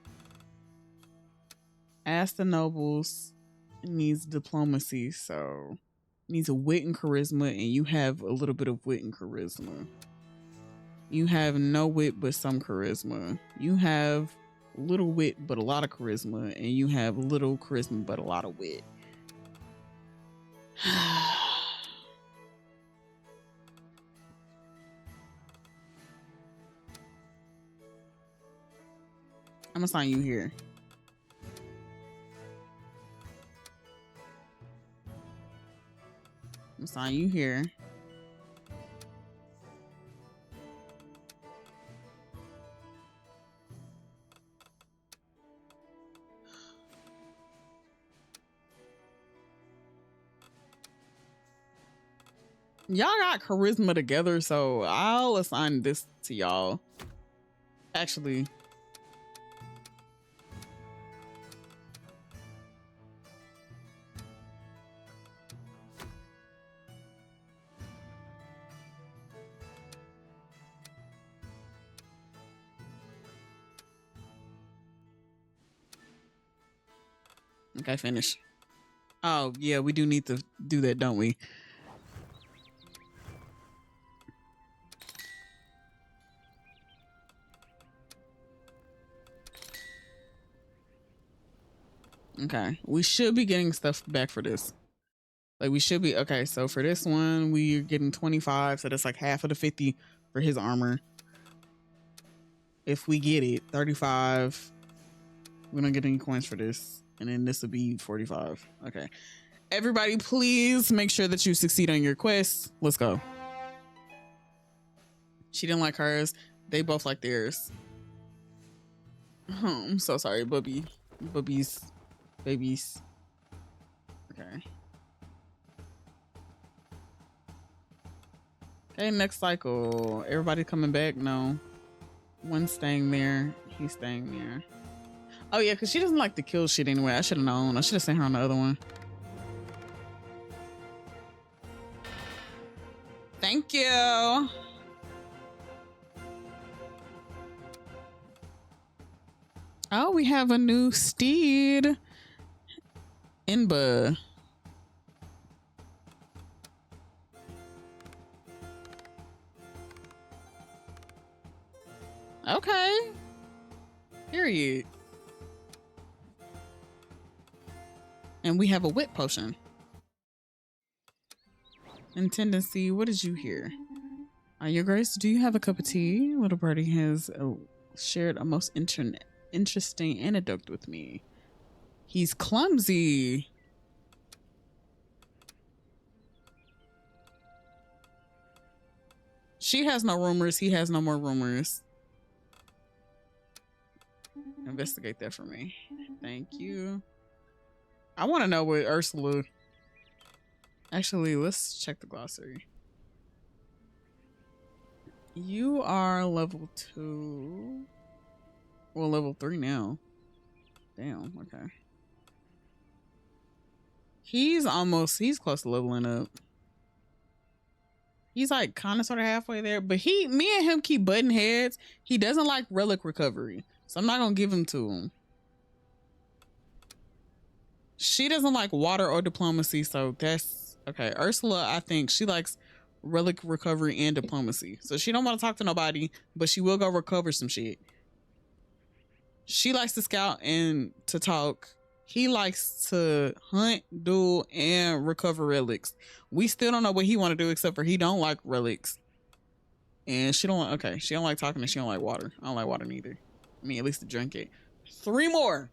Ask the nobles needs diplomacy, so needs a wit and charisma, and you have a little bit of wit and charisma. You have no wit but some charisma. You have little wit but a lot of charisma, and you have little charisma but a lot of wit. I'm gonna assign you here. I'm gonna assign you here. Y'all got charisma together, so I'll assign this to y'all. Actually, okay, finish. Oh yeah, we do need to do that, don't we? Okay, we should be getting stuff back for this. Like we should be okay. So for this one, we're getting 25, so that's like half of the 50 for his armor. If we get it, 35. We don't get any coins for this, and then this will be 45. Okay, Everybody, please make sure that you succeed on your quest. Let's go. She didn't like hers. They both like theirs. Oh, I'm so sorry, Bubby. Bubbies. Babies. Okay. Okay, next cycle. Everybody coming back? No. One's staying there. He's staying there. Oh, yeah, because she doesn't like to kill shit anyway. I should have known. I should have sent her on the other one. Thank you. Oh, we have a new steed. Inba. Okay. Period. And we have a wit potion. And tendency, what did you hear? Your Grace, do you have a cup of tea? Little birdie has shared a most interesting anecdote with me. He's clumsy. She has no rumors. He has no more rumors. Investigate that for me. Thank you. I want to know what Ursula... Actually, let's check the glossary. You are level 2. Well, level 3 now. Damn, okay. He's close to leveling up. He's like kind of sort of halfway there, but me and him keep butting heads. He doesn't like relic recovery, so I'm not gonna give him to him. She doesn't like water or diplomacy, so that's okay. Ursula, I think she likes relic recovery and diplomacy, so she don't want to talk to nobody, but she will go recover some shit. She likes to scout and to talk. He likes to hunt, duel, and recover relics. We still don't know what he want to do, except for he don't like relics. And she don't like talking and she don't like water. I don't like water neither. I mean, at least to drink it. 3 more.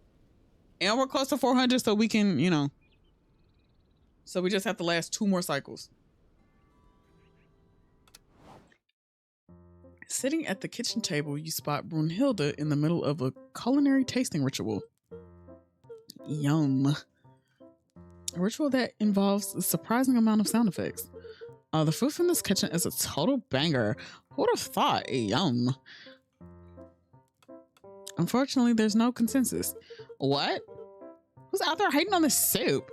And we're close to 400, so we can, you know. So we just have to last 2 more cycles. Sitting at the kitchen table, you spot Brunhilde in the middle of a culinary tasting ritual. Yum. A ritual that involves a surprising amount of sound effects. The food from this kitchen is a total banger. Who would have thought? Yum. Unfortunately, there's no consensus. What? Who's out there hating on this soup?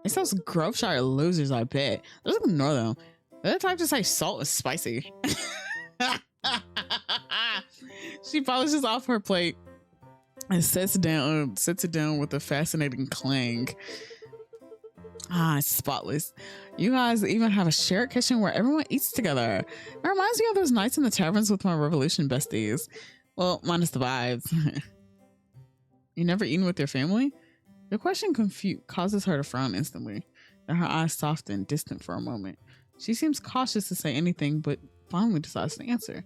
It's those Groveshire losers, I bet. Just ignore them. They're the type to say salt is spicy. She polishes off her plate and sets it down with a fascinating clang. It's spotless. You guys even have a shared kitchen where everyone eats together. It reminds me of those nights in the taverns with my Revolution besties. Well, minus the vibes. You never eaten with your family? The question causes her to frown instantly. Then her eyes soften, distant for a moment. She seems cautious to say anything, but finally decides to answer.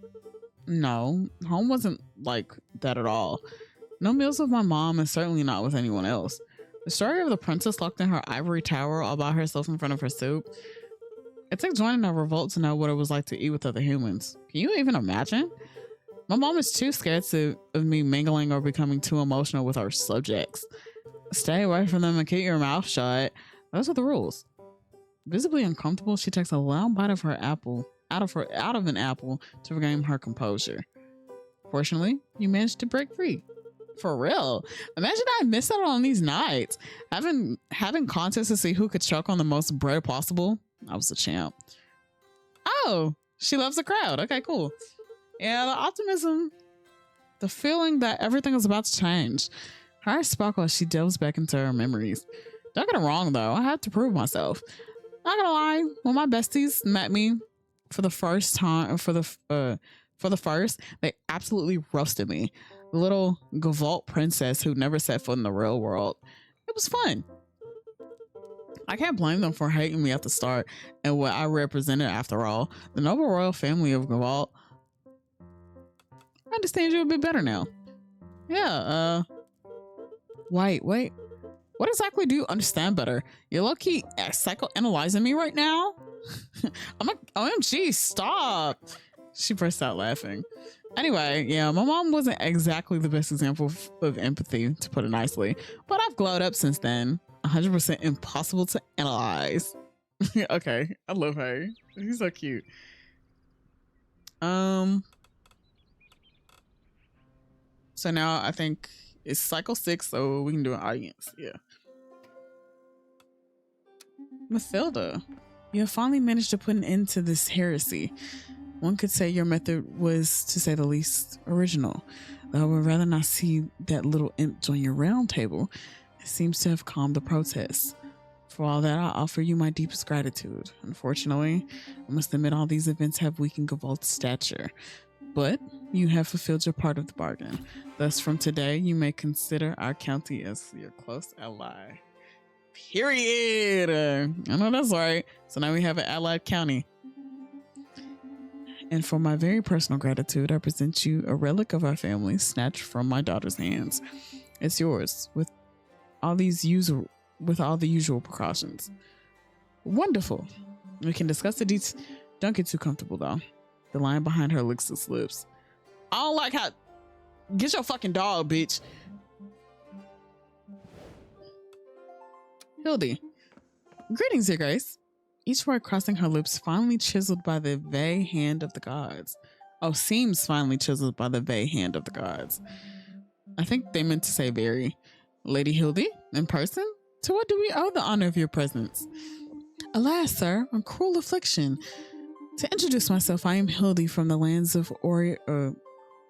No, home wasn't like that at all. No meals with my mom, and certainly not with anyone else. The story of the princess locked in her ivory tower all by herself in front of her soup. It took joining a revolt to know what it was like to eat with other humans. Can you even imagine? My mom is too scared of me mingling or becoming too emotional with our subjects. Stay away from them and keep your mouth shut. Those are the rules. Visibly uncomfortable, she takes a loud bite of her apple out of an apple to regain her composure. Fortunately, you managed to break free. For real. Imagine I missed out on these nights. Having contests to see who could choke on the most bread possible. I was a champ. Oh, she loves the crowd. Okay, cool. Yeah, the optimism, the feeling that everything is about to change. Her eyes sparkle as she delves back into her memories. Don't get it wrong though, I had to prove myself. Not gonna lie, when my besties met me for the first, they absolutely roasted me. The little Gavolt princess who never set foot in the real world. It was fun. I can't blame them for hating me at the start and what I represented after all. The noble royal family of Gavolt. I understand you a bit better now. Yeah, wait. What exactly do you understand better? You're low-key psychoanalyzing me right now? I'm like, OMG, stop. She burst out laughing. Anyway, yeah, my mom wasn't exactly the best example of empathy, to put it nicely, but I've glowed up since then. 100% impossible to analyze. Okay, I love her. She's so cute. So now I think it's cycle 6, so we can do an audience. Yeah. Mathilda, you have finally managed to put an end to this heresy. One could say your method was, to say the least, original. Though I would rather not see that little imp join your round table. It seems to have calmed the protests. For all that, I offer you my deepest gratitude. Unfortunately, I must admit all these events have weakened Gavolt's stature. But you have fulfilled your part of the bargain. Thus, from today, you may consider our county as your close ally. Period. I know that's right. So now we have an allied county. And for my very personal gratitude, I present you a relic of our family snatched from my daughter's hands. It's yours with all the usual precautions. Wonderful. We can discuss the details. Don't get too comfortable though. The line behind her licks its lips. I don't like how. Get your fucking dog, bitch. Hildy. Greetings, Your Grace. Each word crossing her lips finally chiseled by the vague hand of the gods. Oh, seems finally chiseled by the vague hand of the gods. I think they meant to say very. Lady Hildy, in person? To what do we owe the honor of your presence? Alas, sir, a cruel affliction. To introduce myself, I am Hildy from the lands of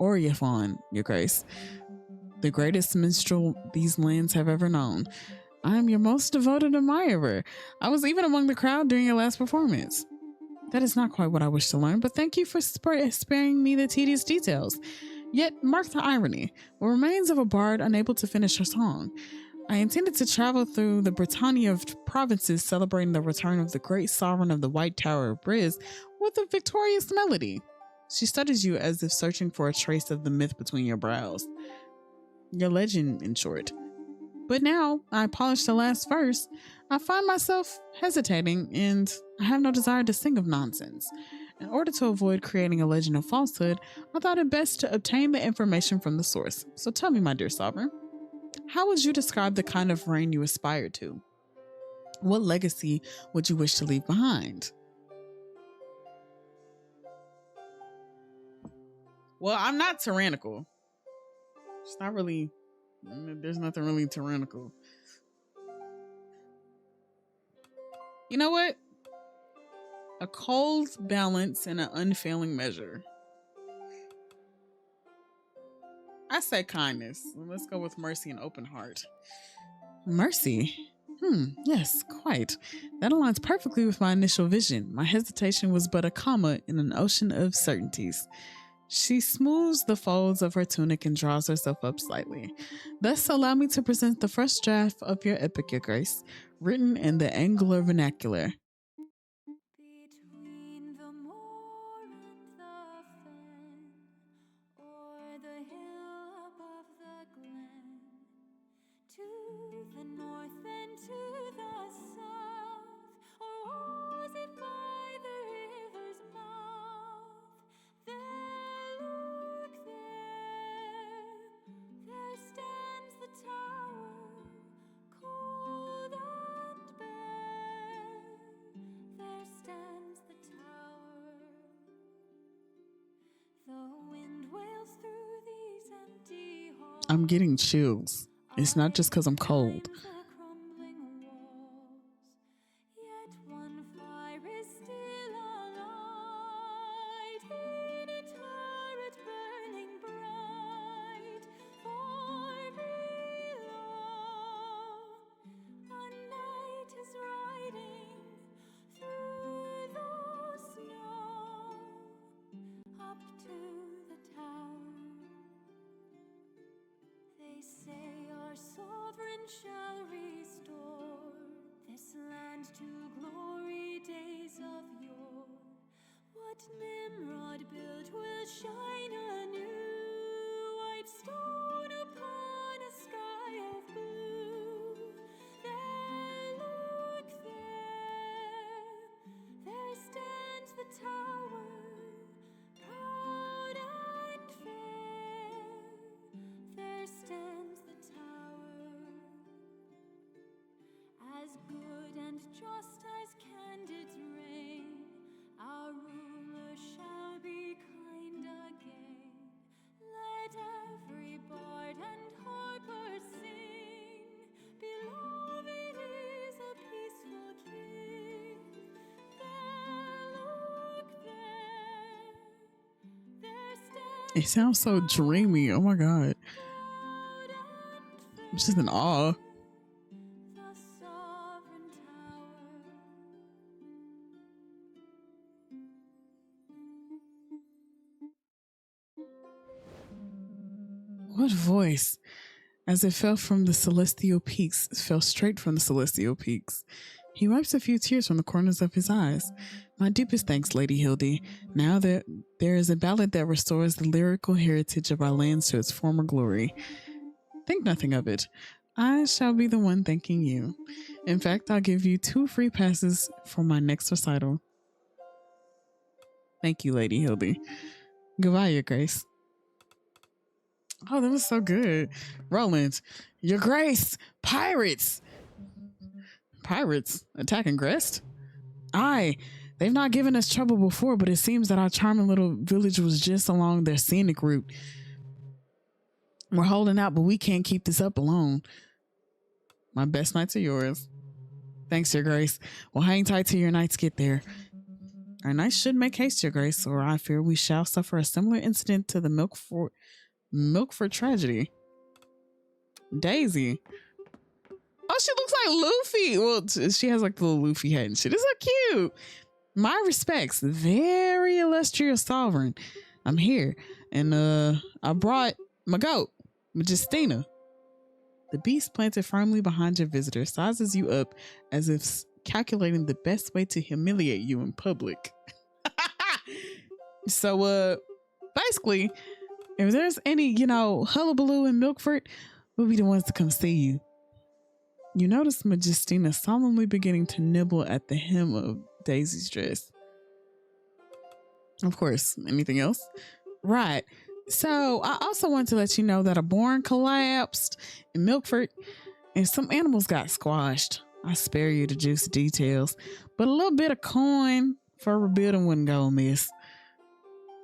Oriathon, Your Grace. The greatest minstrel these lands have ever known. I am your most devoted admirer. I was even among the crowd during your last performance. That is not quite what I wish to learn, but thank you for sparing me the tedious details. Yet, mark the irony. What remains of a bard unable to finish her song. I intended to travel through the Britannia of provinces celebrating the return of the great sovereign of the White Tower of Briz with a victorious melody. She studies you as if searching for a trace of the myth between your brows. Your legend, in short. But now I polished the last verse, I find myself hesitating and I have no desire to sing of nonsense. In order to avoid creating a legend of falsehood, I thought it best to obtain the information from the source. So tell me, my dear sovereign, how would you describe the kind of reign you aspire to? What legacy would you wish to leave behind? Well, I'm not tyrannical. It's not really, there's nothing really tyrannical. You know what? A cold balance and an unfailing measure. I say kindness. Let's go with mercy and open heart. Mercy? Yes, quite. That aligns perfectly with my initial vision. My hesitation was but a comma in an ocean of certainties. She smooths the folds of her tunic and draws herself up slightly. Thus, allow me to present the first draft of your epic, Your Grace, written in the Angler vernacular. Between the moor and the fen, o'er the hill above the glen, to the north and to the south, or was it by the river's mouth? There stands the tower, cold and bare. There stands the tower. The wind wails through these empty halls. I'm getting chills. It's not just because I'm cold. Shall restore this land to glory days of yore. What Nimrod built will shine anew, white stone upon a sky of blue. It sounds so dreamy. Oh my god. I'm just in awe. What voice? As it fell from the celestial peaks, fell straight from the celestial peaks. He wipes a few tears from the corners of his eyes. My deepest thanks, Lady Hildy. Now that there is a ballad that restores the lyrical heritage of our lands to its former glory. Think nothing of it. I shall be the one thanking you. In fact, I'll give you 2 free passes for my next recital. Thank you, Lady Hildy. Goodbye, Your Grace. Oh, that was so good. Roland, Your Grace, pirates! Pirates attacking Grest? Aye, they've not given us trouble before, but it seems that our charming little village was just along their scenic route. We're holding out, but we can't keep this up alone. My best nights are yours. Thanks, Your Grace. Well, hang tight till your knights get there. Our knights should make haste, Your Grace, or I fear we shall suffer a similar incident to the Milkford tragedy. Daisy. Oh, she looks like Luffy. Well, she has like the little Luffy head and shit. It's so cute. My respects. Very illustrious sovereign. I'm here. And I brought my goat, Majestina. The beast planted firmly behind your visitor sizes you up as if calculating the best way to humiliate you in public. So, basically, if there's any, hullabaloo in Milkford, we'll be the ones to come see you. You notice Majestina solemnly beginning to nibble at the hem of Daisy's dress. Of course, anything else? Right. So, I also want to let you know that a barn collapsed in Milkford and some animals got squashed. I spare you the juicy details, but a little bit of coin for rebuilding wouldn't go amiss.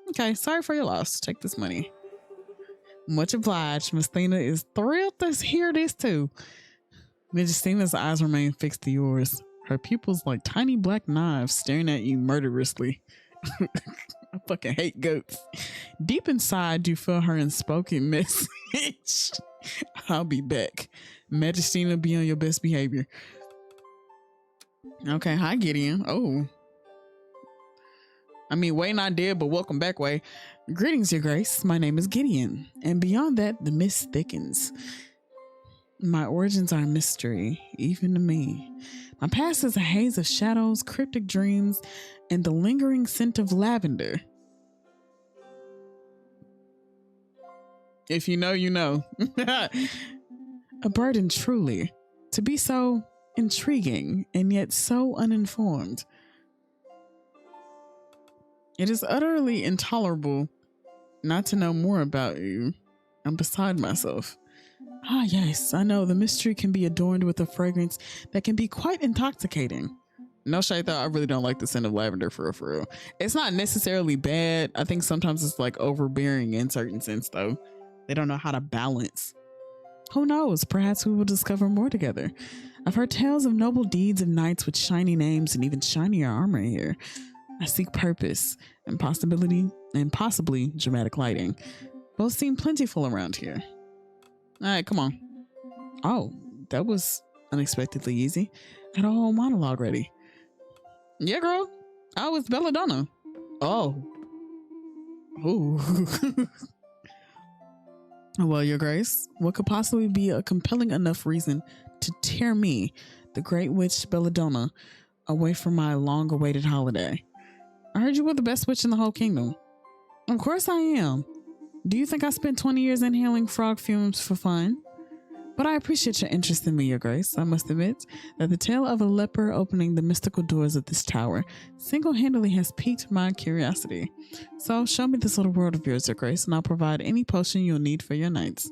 Okay, sorry for your loss. Take this money. Much obliged. Majestina is thrilled to hear this too. Majestina's eyes remain fixed to yours. Her pupils like tiny black knives staring at you murderously. I fucking hate goats. Deep inside, you feel her unspoken message. I'll be back. Majestina, be on your best behavior. Okay, hi Gideon. Oh. I mean, way not dead, but welcome back, way. Greetings, Your Grace. My name is Gideon. And beyond that, the mist thickens. My origins are a mystery, even to me. My past is a haze of shadows, cryptic dreams, and the lingering scent of lavender. If you know, you know. A burden, truly. To be so intriguing and yet so uninformed. It is utterly intolerable not to know more about you. I'm beside myself. Ah, yes, I know the mystery can be adorned with a fragrance that can be quite intoxicating. No shade though, I really don't like the scent of lavender for real. It's not necessarily bad. I think sometimes it's like overbearing in certain sense though. They don't know how to balance. Who knows? Perhaps we will discover more together. I've heard tales of noble deeds of knights with shiny names and even shinier armor here. I seek purpose and possibly dramatic lighting. Both seem plentiful around here. All right, come on. Oh, that was unexpectedly easy. Had a whole monologue ready. Yeah, girl. Oh, it's Belladonna. Oh. Ooh. Well, Your Grace, what could possibly be a compelling enough reason to tear me, the great witch Belladonna, away from my long-awaited holiday? I heard you were the best witch in the whole kingdom. Of course I am. Do you think I spent 20 years inhaling frog fumes for fun? But I appreciate your interest in me, Your Grace. I must admit that the tale of a leper opening the mystical doors of this tower single-handedly has piqued my curiosity. So show me this little world of yours, Your Grace, and I'll provide any potion you'll need for your nights.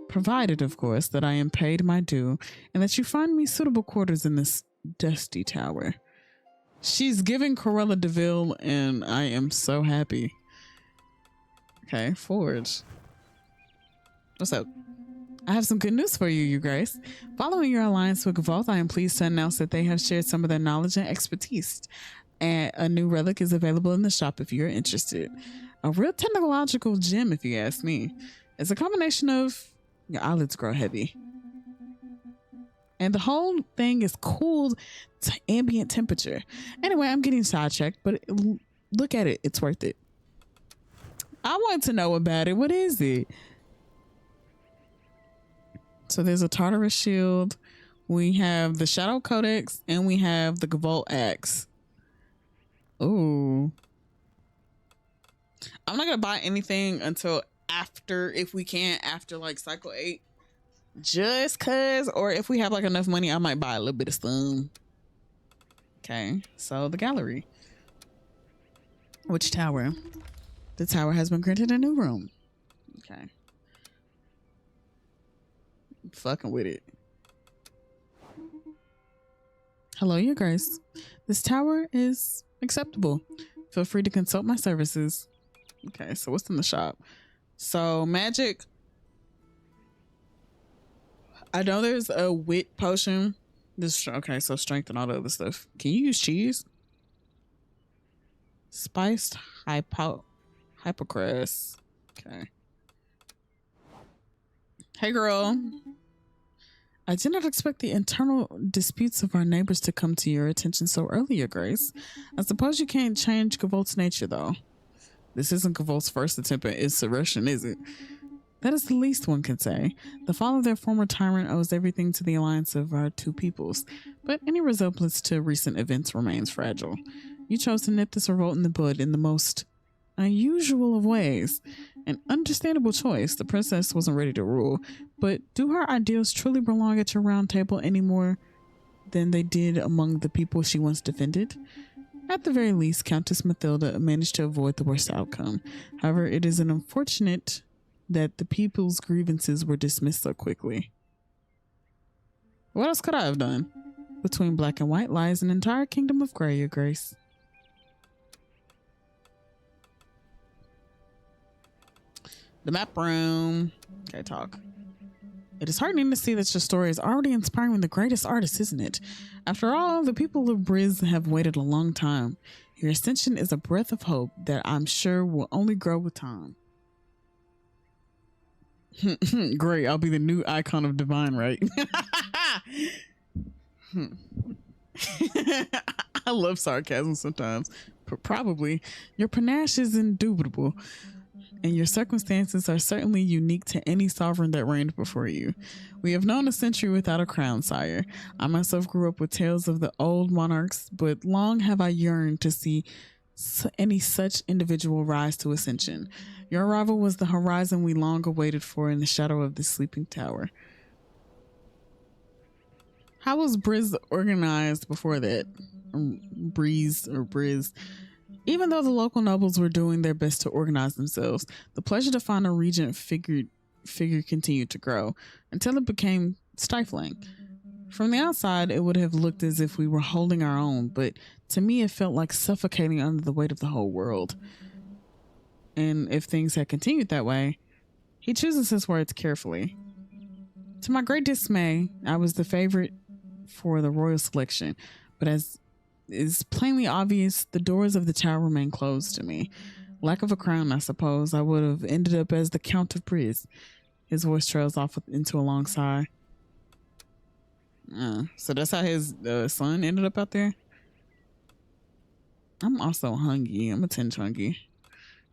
Provided, of course, that I am paid my due and that you find me suitable quarters in this dusty tower. She's giving Corella DeVille, and I am so happy. Okay, Forge. What's up? I have some good news for you, Your Grace. Following your alliance with Gavoth, I am pleased to announce that they have shared some of their knowledge and expertise. And a new relic is available in the shop if you're interested. A real technological gem, if you ask me. It's a combination of your eyelids grow heavy. And the whole thing is cooled to ambient temperature. Anyway, I'm getting sidetracked, but look at it. It's worth it. I want to know about it. What is it? So there's a Tartarus shield. We have the Shadow Codex, and we have the Gavolt Axe. Ooh. I'm not going to buy anything until after, if we can, after like cycle 8. Just cause, or if we have like enough money, I might buy a little bit of some. Okay, so the gallery. Which tower? The tower has been granted a new room. Okay. Fucking with it. Hello, Your Grace. This tower is acceptable. Feel free to consult my services. Okay, so what's in the shop? So magic. I know there's a wit potion. This okay, so strength and all the other stuff. Can you use cheese? Spiced hypocras. Okay. Hey girl. I did not expect the internal disputes of our neighbors to come to your attention so early, Your Grace. I suppose you can't change Gavolt's nature, though. This isn't Gavolt's first attempt at insurrection, is it? That is the least one can say. The fall of their former tyrant owes everything to the alliance of our two peoples, but any resemblance to recent events remains fragile. You chose to nip this revolt in the bud in the most unusual of ways. An understandable choice. The princess wasn't ready to rule, but do her ideals truly belong at your round table any more than they did among the people she once defended? At the very least, Countess Mathilda managed to avoid the worst outcome. However, it is an unfortunate that the people's grievances were dismissed so quickly. What else could I have done? Between black and white lies an entire kingdom of gray, Your Grace. The map room. Okay, talk. It is heartening to see that your story is already inspiring the greatest artists, isn't it? After all, the people of Briz have waited a long time. Your ascension is a breath of hope that I'm sure will only grow with time. Great, I'll be the new icon of divine right. I love sarcasm sometimes, but probably your panache is indubitable, and your circumstances are certainly unique to any sovereign that reigned before you. We have known a century without a crown, sire. I myself grew up with tales of the old monarchs, but long have I yearned to see any such individual rise to ascension. Your arrival was the horizon we long awaited for in the shadow of the sleeping tower. How was Briz organized before that? Briz. Even though the local nobles were doing their best to organize themselves, the pleasure to find a regent figure continued to grow until it became stifling. From the outside, it would have looked as if we were holding our own, but to me, it felt like suffocating under the weight of the whole world. And if things had continued that way, he chooses his words carefully. To my great dismay, I was the favorite for the royal selection, but as is plainly obvious, the doors of the tower remain closed to me. Lack of a crown, I suppose, I would have ended up as the Count of Briz. His voice trails off into a long sigh. So that's how his son ended up out there? I'm also hungry. I'm a tinge hungry.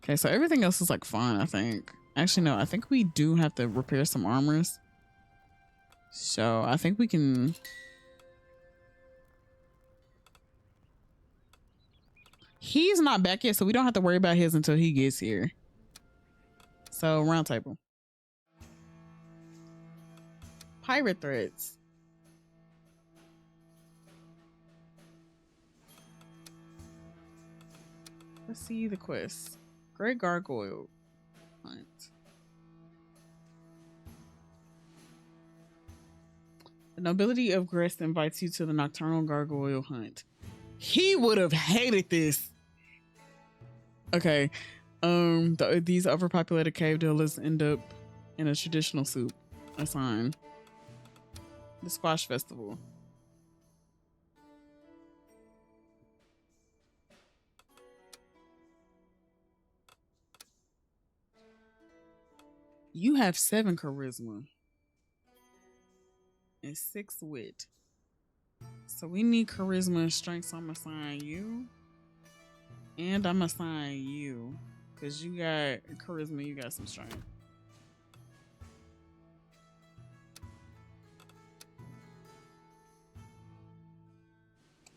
Okay, so everything else is like fine, I think. Actually, no, I think we do have to repair some armors. So I think we can... He's not back yet, so we don't have to worry about his until he gets here. So, round table. Pirate threads. Let's see the quest. Great Gargoyle Hunt. The nobility of Grest invites you to the nocturnal gargoyle hunt. He would have hated this. Okay. These overpopulated cave dwellers end up in a traditional soup. A sign. The Squash Festival. You have 7 charisma and 6 wit. So we need charisma and strength. So I'm gonna assign you. And I'm gonna assign you. Because you got charisma, you got some strength.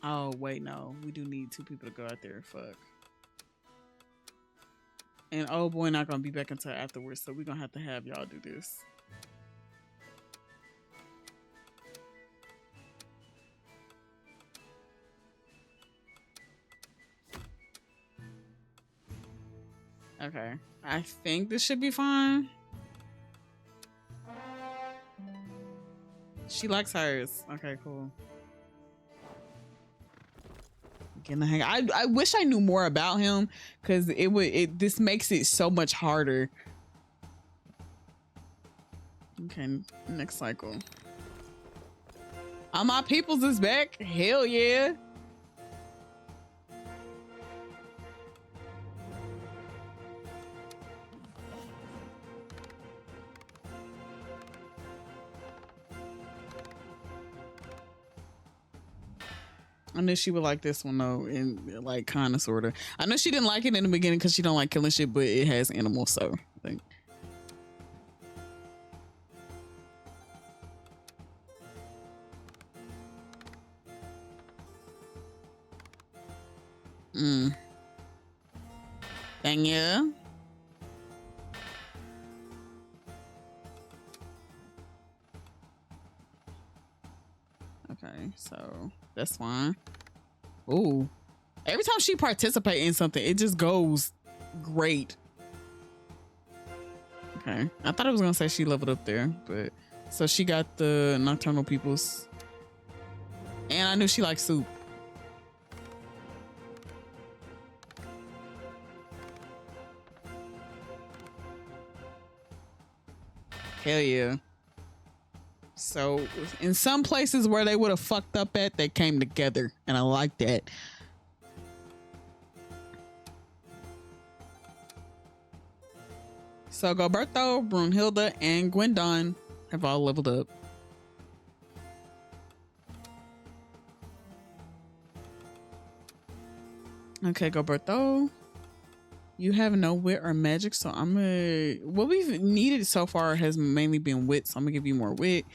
Oh, wait, no. We do need 2 people to go out there. Fuck. And oh boy, not gonna be back until afterwards. So we're gonna have y'all do this. Okay. I think this should be fine. She likes hers. Okay, cool. Getting the hang. I wish I knew more about him because this makes it so much harder. Okay, next cycle. All my peoples is back. Hell yeah. I knew she would like this one though, and like kind of sort of. I know she didn't like it in the beginning because she don't like killing shit, but it has animals, so I think. Thank you. Okay, so that's fine. Ooh. Every time she participates in something, it just goes great. Okay. I thought I was gonna say she leveled up there, but so she got the nocturnal peoples. And I knew she liked soup. Hell yeah. So in some places where they would have fucked up at, they came together, and I like that. So Gilberto, Brunhilde, and Gwendon have all leveled up. Okay, Gilberto, you have no wit or magic, so I'm gonna. What we've needed so far has mainly been wit, so I'm gonna give you more wit.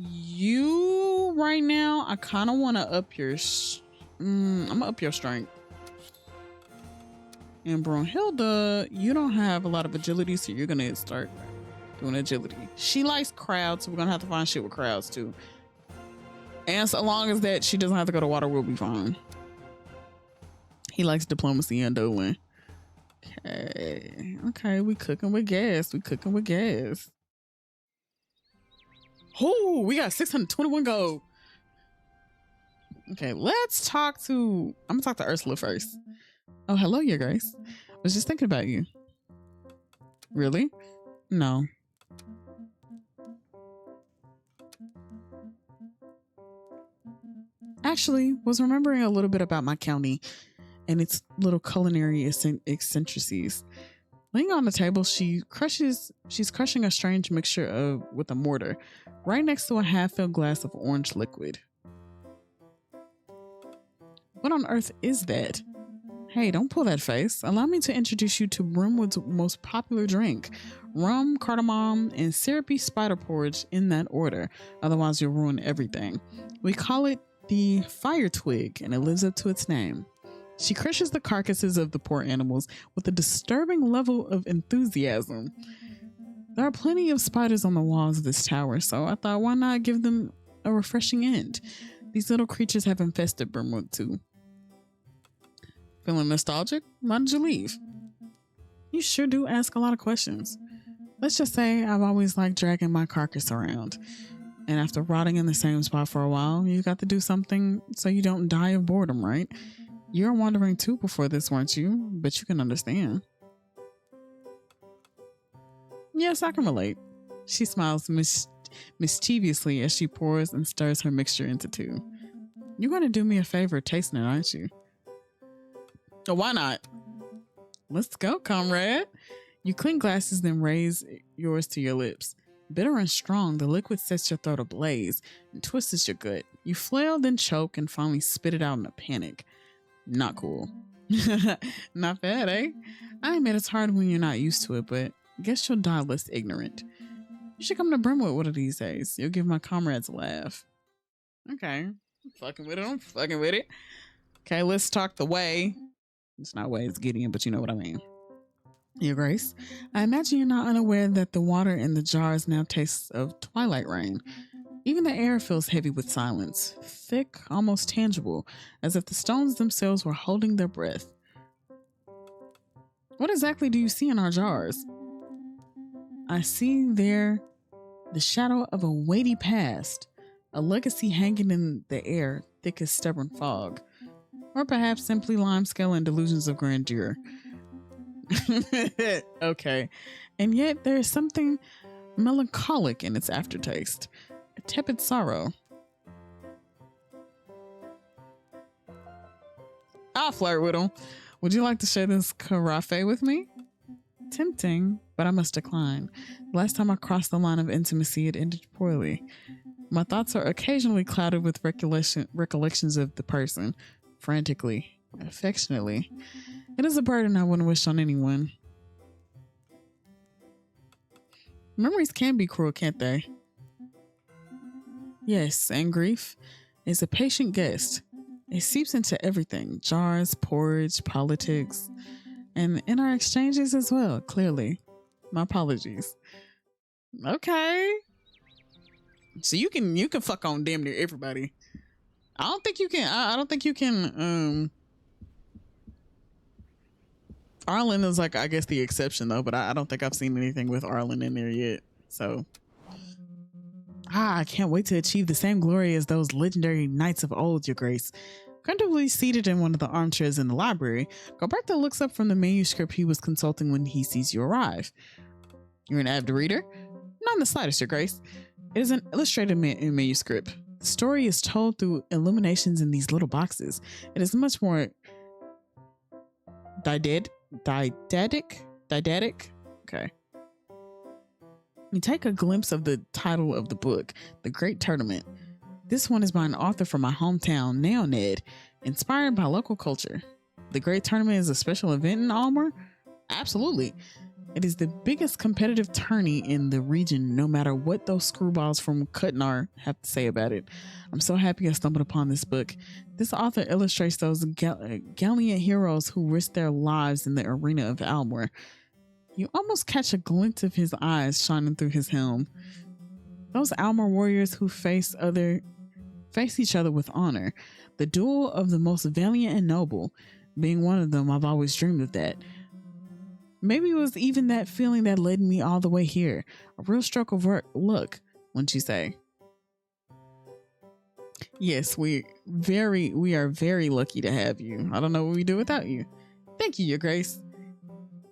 You right now, I kind of want to up your. I'm gonna up your strength. And Brunhilde, you don't have a lot of agility, so you're gonna start doing agility. She likes crowds, so we're gonna have to find shit with crowds too. And so long as that she doesn't have to go to water, we'll be fine. He likes diplomacy and dueling. Okay, we cooking with gas. Oh, we got 621 gold. Okay, let's talk to. I'm gonna talk to Ursula first. Oh, hello, Your Grace. I was just thinking about you. Really? No. Actually, was remembering a little bit about my county and its little culinary eccentricities. Laying on the table, she's crushing a strange mixture with a mortar, right next to a half-filled glass of orange liquid. What on earth is that? Hey, don't pull that face. Allow me to introduce you to Rimwood's most popular drink. Rum, cardamom, and syrupy spider porridge in that order. Otherwise, you'll ruin everything. We call it the fire twig, and it lives up to its name. She crushes the carcasses of the poor animals with a disturbing level of enthusiasm. There are plenty of spiders on the walls of this tower, so I thought, why not give them a refreshing end? These little creatures have infested Brimwood too. Feeling nostalgic? Why did you leave? You sure do ask a lot of questions. Let's just say I've always liked dragging my carcass around. And after rotting in the same spot for a while, you got to do something so you don't die of boredom, right? You were wandering too before this, weren't you? But you can understand. Yes, I can relate. She smiles mischievously as she pours and stirs her mixture into 2. You're going to do me a favor tasting it, aren't you? Oh, why not? Let's go, comrade. You clink glasses, then raise yours to your lips. Bitter and strong, the liquid sets your throat ablaze and twists your gut. You flail, then choke, and finally spit it out in a panic. Not cool. Not bad, eh? I admit it's hard when you're not used to it, but guess you'll die less ignorant. You should come to Brimwood one of these days. You'll give my comrades a laugh. Okay. I'm fucking with it. Okay, let's talk the way. It's not way, it's Gideon, but you know what I mean. Your Grace, I imagine you're not unaware that the water in the jars now tastes of twilight rain. Even the air feels heavy with silence, thick, almost tangible, as if the stones themselves were holding their breath. What exactly do you see in our jars? I see there the shadow of a weighty past, a legacy hanging in the air, thick as stubborn fog, or perhaps simply limescale and delusions of grandeur. Okay. And yet there is something melancholic in its aftertaste, a tepid sorrow. I'll flirt with him. Would you like to share this carafe with me? Tempting, but I must decline. Last time I crossed the line of intimacy, it ended poorly. My thoughts are occasionally clouded with recollections of the person, frantically, affectionately. It is a burden I wouldn't wish on anyone. Memories can be cruel, can't they? Yes, and grief is a patient guest. It seeps into everything, jars, porridge, politics, and in our exchanges as well, clearly. My apologies. Okay. So you can fuck on damn near everybody. I don't think you can Arlen is like, I guess, the exception though, but I don't think I've seen anything with Arlen in there yet. So I can't wait to achieve the same glory as those legendary knights of old, Your Grace. Comfortably seated in one of the armchairs in the library, Gilberto looks up from the manuscript he was consulting when he sees you arrive. You're an avid reader? Not in the slightest, Your Grace. It is an illustrated manuscript. The story is told through illuminations in these little boxes. It is much more didactic. Okay. You take a glimpse of the title of the book, The Great Tournament. This one is by an author from my hometown, Neoned, inspired by local culture. The Great Tournament is a special event in Almer? Absolutely. It is the biggest competitive tourney in the region, no matter what those screwballs from Kutnar have to say about it. I'm so happy I stumbled upon this book. This author illustrates those gallant heroes who risk their lives in the arena of Almer. You almost catch a glint of his eyes shining through his helm. Those Almer warriors who face each other with honor. The duel of the most valiant and noble. Being one of them, I've always dreamed of that. Maybe it was even that feeling that led me all the way here. A real stroke of luck, wouldn't you say? Yes, we are very lucky to have you. I don't know what we do without you. Thank you, Your Grace.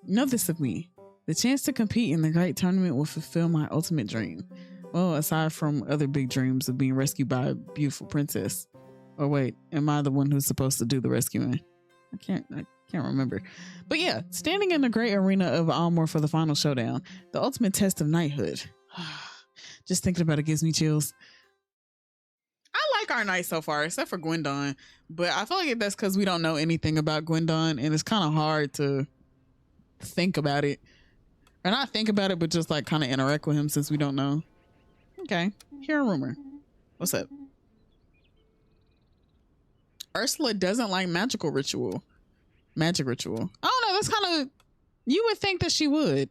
Know this of me. The chance to compete in the great tournament will fulfill my ultimate dream. Well, aside from other big dreams of being rescued by a beautiful princess. Or wait, am I the one who's supposed to do the rescuing? I can't remember. But yeah, standing in the great arena of Almor for the final showdown, the ultimate test of knighthood. Just thinking about it gives me chills. I like our knight so far, except for Gwendon. But I feel like that's because we don't know anything about Gwendon, and it's kind of hard to think about it. Or not think about it, but just like kind of interact with him since we don't know. Okay, hear a rumor. What's up? Ursula doesn't like magic ritual. I don't know, that's kind of, you would think that she would.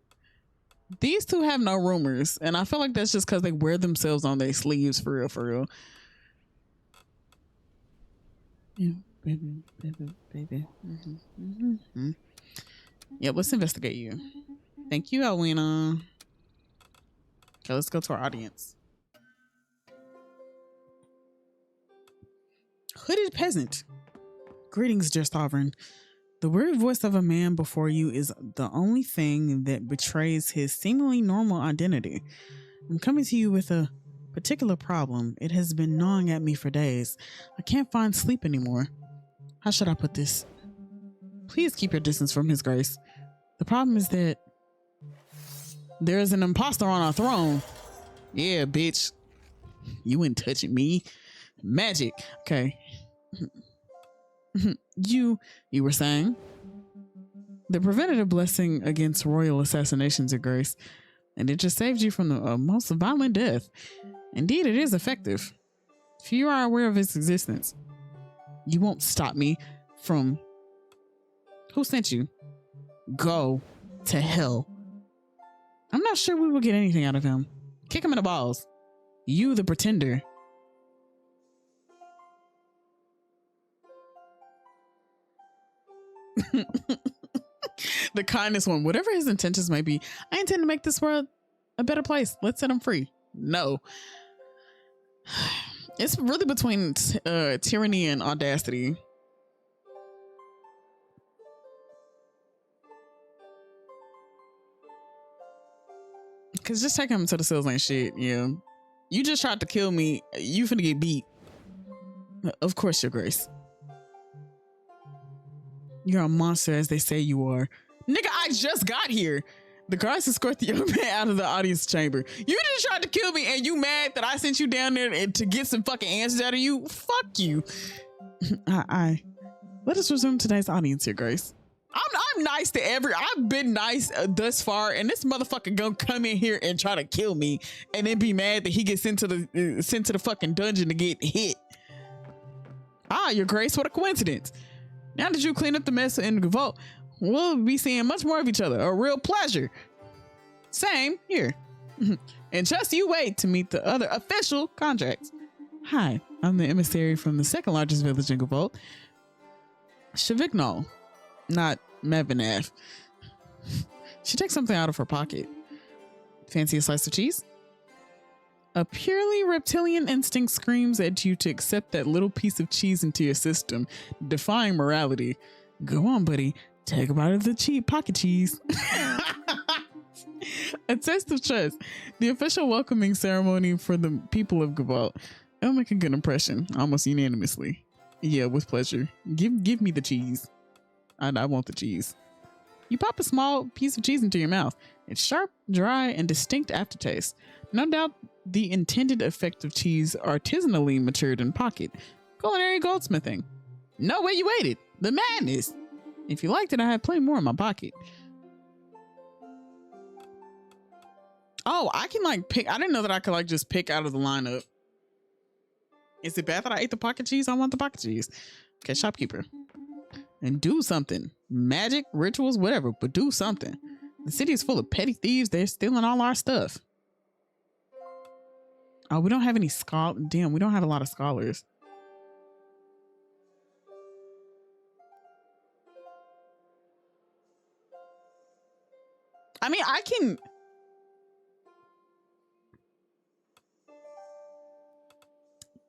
These two have no rumors, and I feel like that's just because they wear themselves on their sleeves for real. Yeah, baby. Mm-hmm. Yeah, let's investigate you. Thank you, Alwina. Okay, let's go to our audience. Hooded peasant. Greetings, dear sovereign. The weary voice of a man before you is the only thing that betrays his seemingly normal identity. I'm coming to you with a particular problem. It has been gnawing at me for days. I can't find sleep anymore. How should I put this? Please keep your distance from His Grace. The problem is that There's an imposter on our throne. Yeah, bitch. You ain't touching me. Magic. Okay. You were saying? The preventative blessing against royal assassinations, Your Grace, and it just saved you from the most violent death. Indeed, it is effective. If you are aware of its existence, you won't stop me from... Who sent you? Go to hell. I'm not sure we will get anything out of him. Kick him in the balls. You, the pretender. The kindness one. Whatever his intentions might be, I intend to make this world a better place. Let's set him free. No. It's really between tyranny and audacity. Cause just taking him to the cells ain't shit. Yeah, you just tried to kill me. You finna get beat. Of course, Your Grace. You're a monster, as they say you are. Nigga, I just got here. The guards escort the young man out of the audience chamber. You just tried to kill me, and you mad that I sent you down there to get some fucking answers out of you? Fuck you. Let us resume today's audience, Your Grace. I'm nice to I've been nice thus far, and this motherfucker gonna come in here and try to kill me, and then be mad that he gets sent to the fucking dungeon to get hit. Your Grace, what a coincidence. Now that you clean up the mess in the vault, we'll be seeing much more of each other. A real pleasure. Same here. And just you wait to meet the other official contracts. Hi, I'm the emissary from the second largest village in Gavolt, Shavignol, not Mevinav. She takes something out of her pocket. Fancy a slice of cheese? A purely reptilian instinct screams at you to accept that little piece of cheese into your system, defying morality. Go on, buddy. Take a bite of the cheap pocket cheese. A test of trust. The official welcoming ceremony for the people of Gavolt. It'll make a good impression, almost unanimously. Yeah, with pleasure. Give me the cheese. I want the cheese. You pop a small piece of cheese into your mouth. It's sharp, dry, and distinct aftertaste. No doubt the intended effect of cheese artisanally matured in pocket. Culinary goldsmithing. No way you ate it. The madness. If you liked it, I had plenty more in my pocket. Oh, I can like pick. I didn't know that I could like just pick out of the lineup. Is it bad that I ate the pocket cheese? I want the pocket cheese. Okay, shopkeeper. And do something. Magic, rituals, whatever, but do something. The city is full of petty thieves. They're stealing all our stuff. Oh, we don't have any Damn, we don't have a lot of scholars. I mean, I can...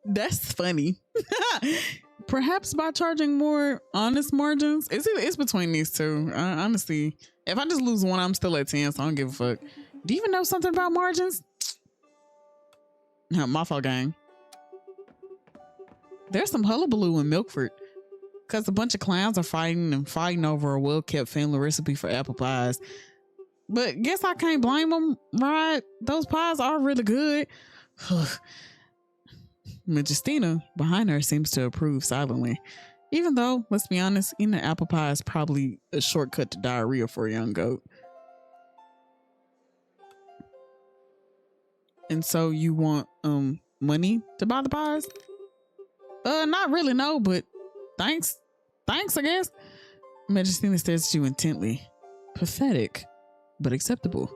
That's funny. Perhaps by charging more honest margins. It's between these two. Honestly, if I just lose one, I'm still at 10, so I don't give a fuck. Do you even know something about margins? My fault, gang. There's some hullabaloo in Milford because a bunch of clowns are fighting over a well-kept family recipe for apple pies. But guess I can't blame them, right? Those pies are really good. Majestina behind her seems to approve silently. Even though, let's be honest, eating an apple pie is probably a shortcut to diarrhea for a young goat. And so you want money to buy the pies? Not really, no, but thanks, I guess. Majestina stares at you intently. Pathetic, but acceptable.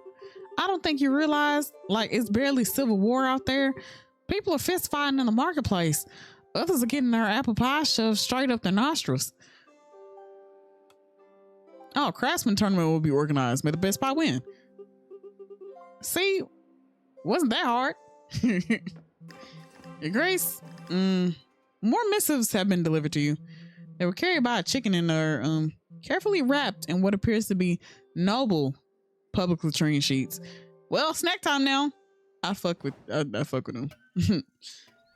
I don't think you realize, like, it's barely civil war out there. People are fist fighting in the marketplace. Others are getting their apple pie shoved straight up their nostrils. Oh, craftsman tournament will be organized. May the best pie win. See, wasn't that hard? Your Grace, more missives have been delivered to you. They were carried by a chicken and are carefully wrapped in what appears to be noble public latrine sheets. Well, snack time now. I fuck with him.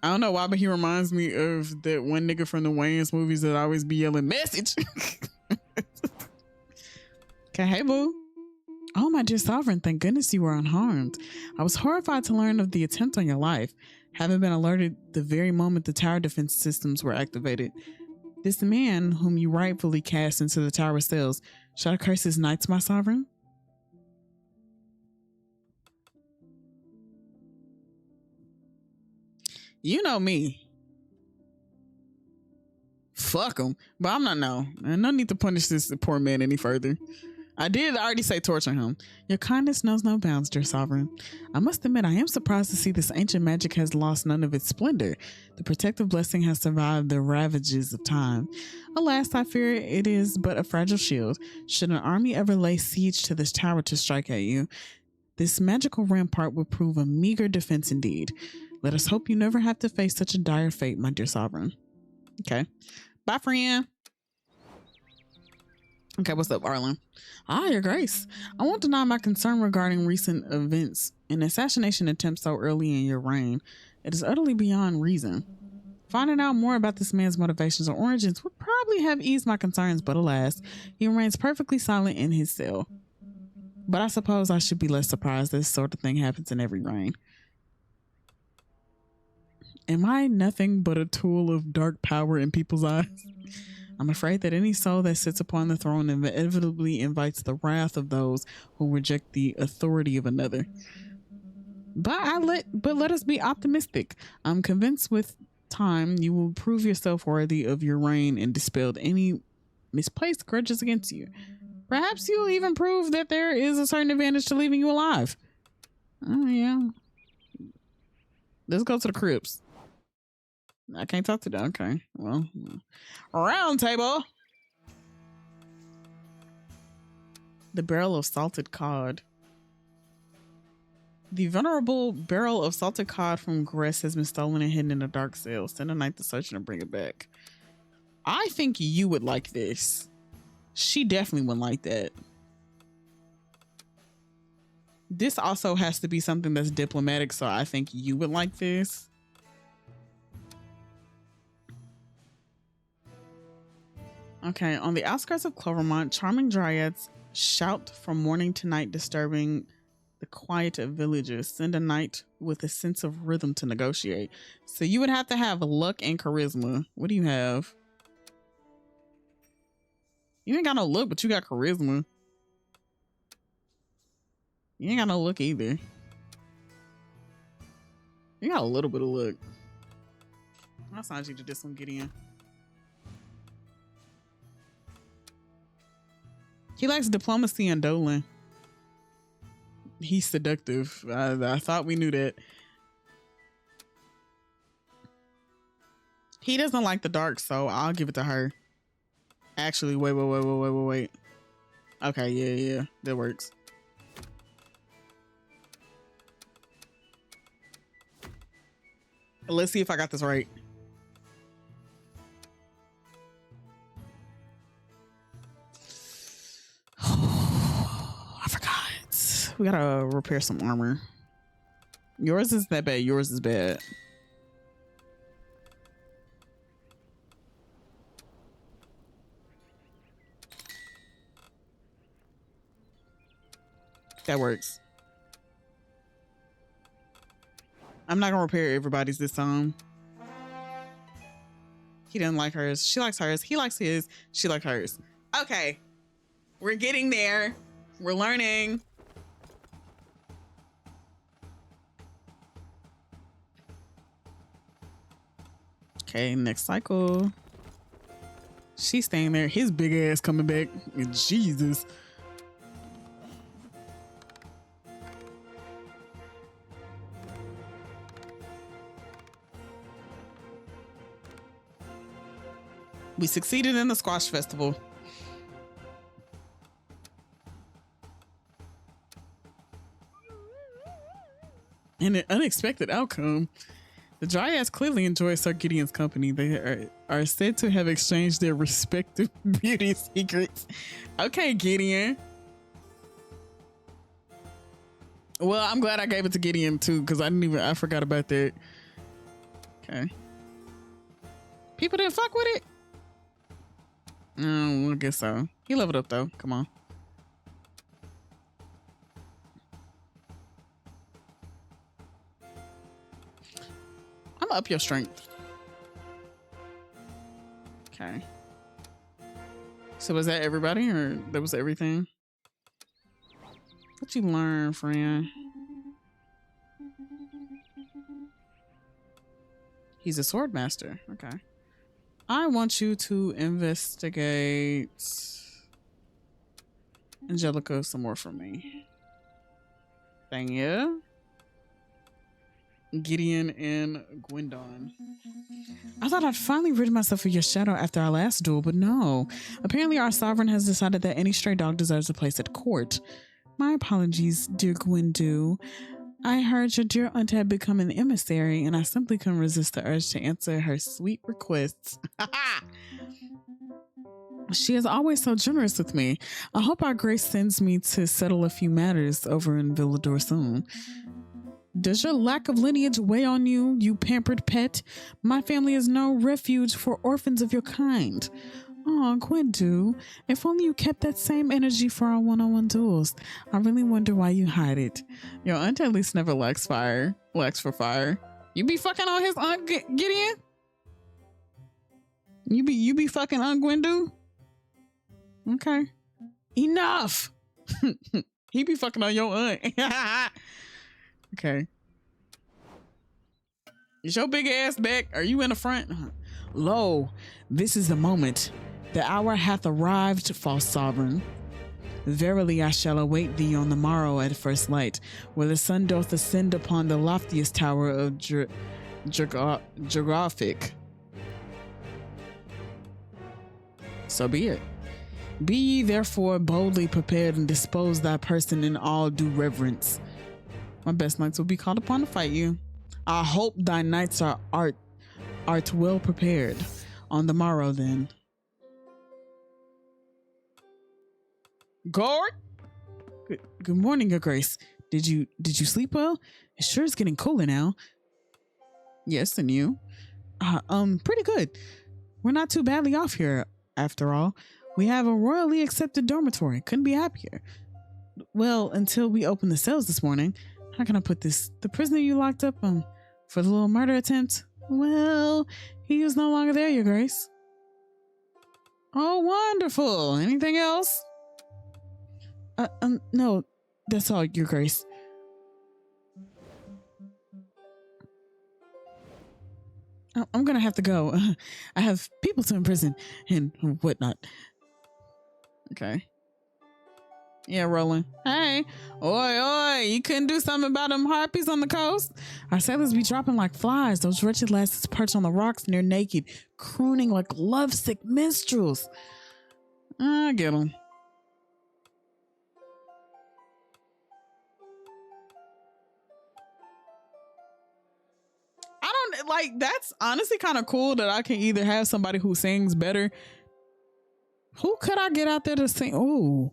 I don't know why, but he reminds me of that one nigga from the Wayans movies that always be yelling message. Okay, hey boo. Oh, my dear sovereign, thank goodness you were unharmed. I was horrified to learn of the attempt on your life, having been alerted the very moment the tower defense systems were activated. This man, whom you rightfully cast into the tower cells, shall I curse his knights, my sovereign? You know me. Fuck him. But I'm not, no. No need to punish this poor man any further. I did already say torture him. Your kindness knows no bounds, dear sovereign. I must admit, I am surprised to see this ancient magic has lost none of its splendor. The protective blessing has survived the ravages of time. Alas, I fear it is but a fragile shield. Should an army ever lay siege to this tower to strike at you, this magical rampart would prove a meager defense indeed. Let us hope you never have to face such a dire fate, my dear sovereign. Okay. Bye, friend. Okay, what's up, Arlen? Ah, Your Grace. I won't deny my concern regarding recent events. An assassination attempt so early in your reign. It is utterly beyond reason. Finding out more about this man's motivations or origins would probably have eased my concerns, but alas, he remains perfectly silent in his cell. But I suppose I should be less surprised this sort of thing happens in every reign. Am I nothing but a tool of dark power in people's eyes? I'm afraid that any soul that sits upon the throne inevitably invites the wrath of those who reject the authority of another. But let us be optimistic. I'm convinced with time you will prove yourself worthy of your reign and dispel any misplaced grudges against you. Perhaps you'll even prove that there is a certain advantage to leaving you alive. Oh yeah. Let's go to the crypts. I can't talk to them. Okay. Well, round table. The barrel of salted cod. The venerable barrel of salted cod from Gress has been stolen and hidden in a dark cell. Send a knight to search and bring it back. I think you would like this. She definitely wouldn't like that. This also has to be something that's diplomatic, so I think you would like this. Okay, on the outskirts of Clovermont, charming dryads shout from morning to night, disturbing the quiet of villagers. Send a knight with a sense of rhythm to negotiate. So you would have to have luck and charisma. What do you have? You ain't got no luck, but you got charisma. You ain't got no luck either. You got a little bit of luck. I'll sign you to this one, Gideon. He likes diplomacy and Dolan. He's seductive. I thought we knew that. He doesn't like the dark, so I'll give it to her. Actually, wait. Okay, yeah, that works. Let's see if I got this right. I forgot. We gotta repair some armor. Yours is that bad. Yours is bad. That works. I'm not gonna repair everybody's this time. He doesn't like hers. She likes hers. He likes his. She likes hers. Okay. We're getting there. We're learning. Okay, next cycle. She's staying there. His big ass coming back. Jesus. We succeeded in the squash festival. And an unexpected outcome. The Dryads clearly enjoy Sir Gideon's company. They are said to have exchanged their respective beauty secrets. Okay, Gideon. Well, I'm glad I gave it to Gideon too, because I forgot about that. Okay. People didn't fuck with it? I guess so. He leveled up though. Come on. I'm up your strength. Okay. So was that everybody or that was everything? What you learn, friend? He's a sword master. Okay. I want you to investigate Angelica some more for me. Thank you. Gideon and Gwendon. I thought I'd finally rid myself of your shadow after our last duel, but no. Apparently our sovereign has decided that any stray dog deserves a place at court. My apologies, dear Gwendu. I heard your dear aunt had become an emissary, and I simply couldn't resist the urge to answer her sweet requests. She is always so generous with me. I hope our grace sends me to settle a few matters over in Villador soon. Does your lack of lineage weigh on you, you pampered pet? My family is no refuge for orphans of your kind. Oh, Gwendu, if only you kept that same energy for our one-on-one duels. I really wonder why you hide it. Your aunt at least never lacks for fire. You be fucking on his aunt Gideon? You be fucking Aunt Gwendu? Okay. Enough. He be fucking on your aunt. Okay. Is your big ass back? Are you in the front? Lo, this is the moment. The hour hath arrived, false sovereign. Verily I shall await thee on the morrow at first light, where the sun doth ascend upon the loftiest tower of geographic. So be it. Be ye therefore boldly prepared and dispose thy person in all due reverence. My best knights will be called upon to fight you. I hope thy knights art well prepared. On the morrow then. Guard. Good morning, Your Grace. Did you sleep well? It sure is getting cooler now. Yes, and you? Pretty good. We're not too badly off here, after all. We have a royally accepted dormitory. Couldn't be happier. Well, until we opened the cells this morning. How can I put this? The prisoner you locked up for the little murder attempt? Well, he is no longer there, Your Grace. Oh, wonderful. Anything else? No, that's all, Your Grace. I'm gonna have to go. I have people to imprison and whatnot. Okay. Yeah, Roland. Hey. Oi, you couldn't do something about them harpies on the coast? Our sailors be dropping like flies. Those wretched lasses perch on the rocks near naked, crooning like lovesick minstrels. I get them. I don't like, that's honestly kind of cool that I can either have somebody who sings better. Who could I get out there to sing? Oh.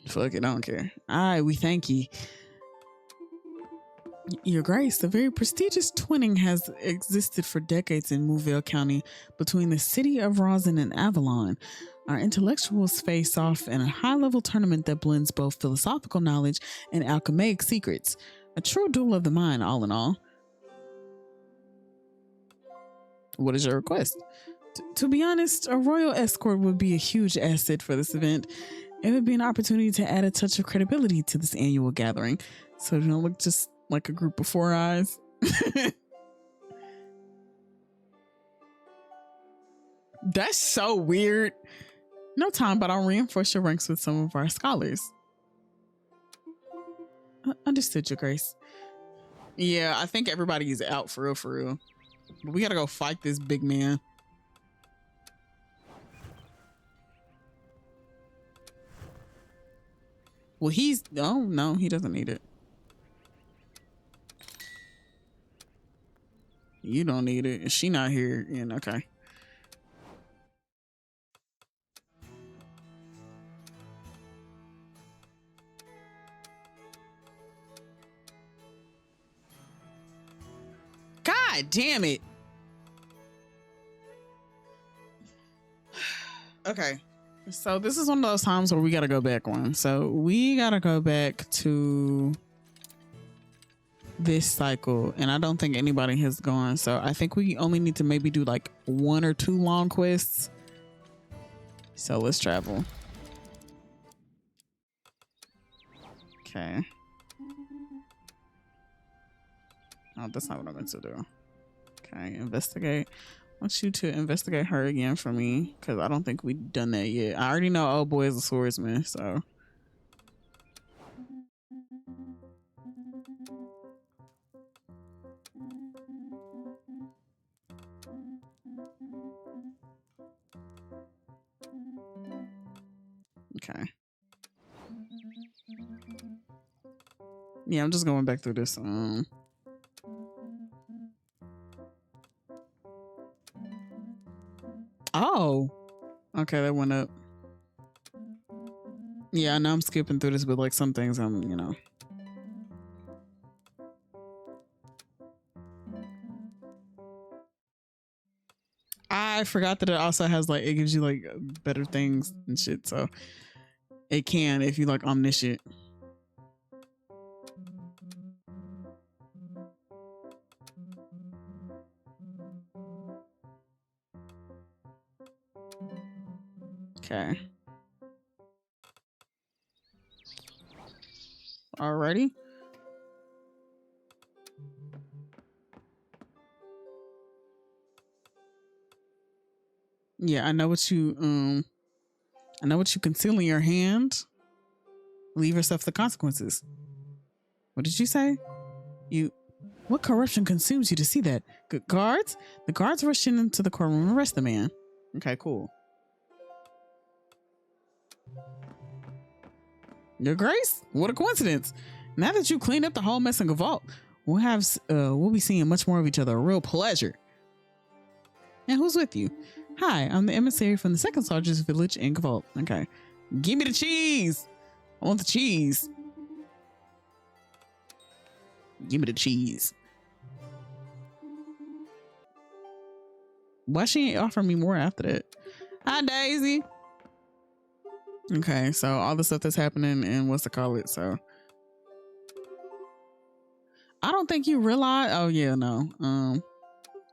Fuck it, I don't care. Aye, we thank ye. Your Grace, the very prestigious twinning has existed for decades in Mouville County between the city of Rosin and Avalon. Our intellectuals face off in a high-level tournament that blends both philosophical knowledge and alchemaic secrets. A true duel of the mind, all in all. What is your request? To be honest, a royal escort would be a huge asset for this event. It would be an opportunity to add a touch of credibility to this annual gathering, so you don't look just like a group of four eyes. That's so weird. No time, but I'll reinforce your ranks with some of our scholars. Understood, Your Grace. Yeah, I think everybody is out for real. But we gotta go fight this big man. Well, oh no, he doesn't need it. You don't need it. Is she not here? And okay. God damn it. Okay. So this is one of those times where we gotta go back one. So we gotta go back to this cycle, and I don't think anybody has gone. So I think we only need to maybe do like 1 or 2 long quests. So let's travel. Okay. Oh, that's not what I meant to do. Okay, investigate. I want you to investigate her again for me, because I don't think we've done that yet. I already know old boy is a swordsman, so. Okay. Yeah, I'm just going back through this. Oh. Okay, that went up. Yeah, I know I'm skipping through this, but like some things you know. I forgot that it also has like, it gives you like better things and shit. So it can if you like omniscient. Okay. Alrighty. Yeah, I know what you conceal in your hand. Leave yourself the consequences. What did you say? What corruption consumes you to see that? Good guards? The guards rushed into the courtroom and arrest the man. Okay, cool. Your Grace? What a coincidence. Now that you cleaned up the whole mess in Gavalt, we'll be seeing much more of each other. A real pleasure. And who's with you? Hi, I'm the emissary from the second sergeant's village in Gavalt. Okay. Give me the cheese. I want the cheese. Give me the cheese. Why she ain't offer me more after that? Hi, Daisy. Okay, so all the stuff that's happening and what's to call it, so. I don't think you realize, oh yeah, no.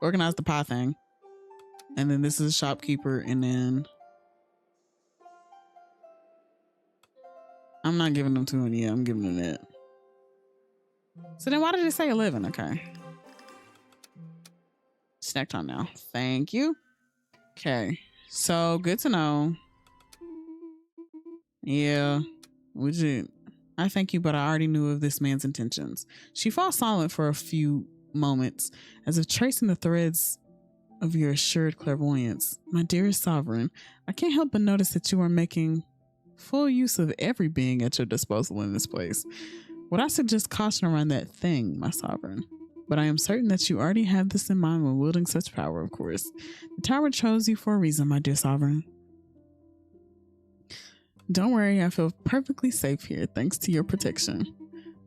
Organize the pie thing. And then this is shopkeeper, and then I'm not giving them 2, and yeah, I'm giving them that. So then why did it say 11? Okay. Snack time now. Thank you. Okay. So good to know. Yeah. I thank you, but I already knew of this man's intentions. She falls silent for a few moments, as if tracing the threads of your assured clairvoyance. My dearest sovereign, I can't help but notice that you are making full use of every being at your disposal in this place. Would I suggest caution around that thing, my sovereign? But I am certain that you already have this in mind when wielding such power, of course. The tower chose you for a reason, my dear sovereign. Don't worry, I feel perfectly safe here, thanks to your protection.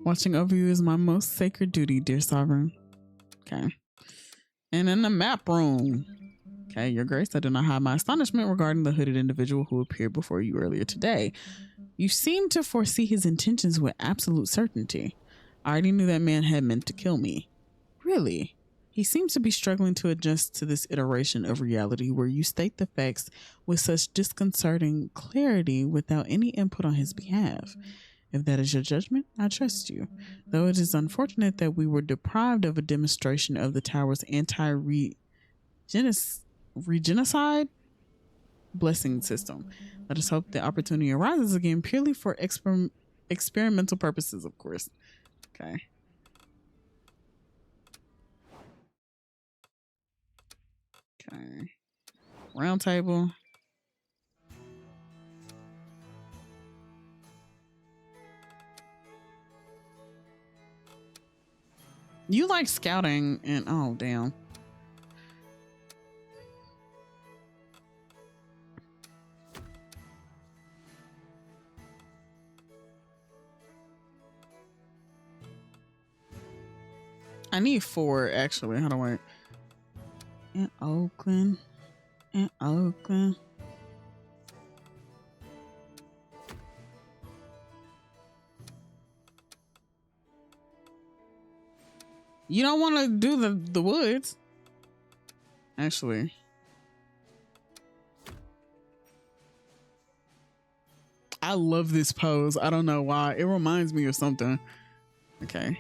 Watching over you is my most sacred duty, dear sovereign. Okay. And in the map room. Okay, Your Grace, I do not hide my astonishment regarding the hooded individual who appeared before you earlier today. You seem to foresee his intentions with absolute certainty. I already knew that man had meant to kill me. Really? He seems to be struggling to adjust to this iteration of reality where you state the facts with such disconcerting clarity without any input on his behalf. If that is your judgment, I trust you. Though it is unfortunate that we were deprived of a demonstration of the tower's anti-regenocide blessing system. Let us hope the opportunity arises again purely for experimental purposes, of course. Okay. Okay. Round table. You like scouting and oh damn. I need 4 actually. How do I? In Oakland. In Oakland. You don't want to do the woods. Actually. I love this pose. I don't know why. It reminds me of something. Okay.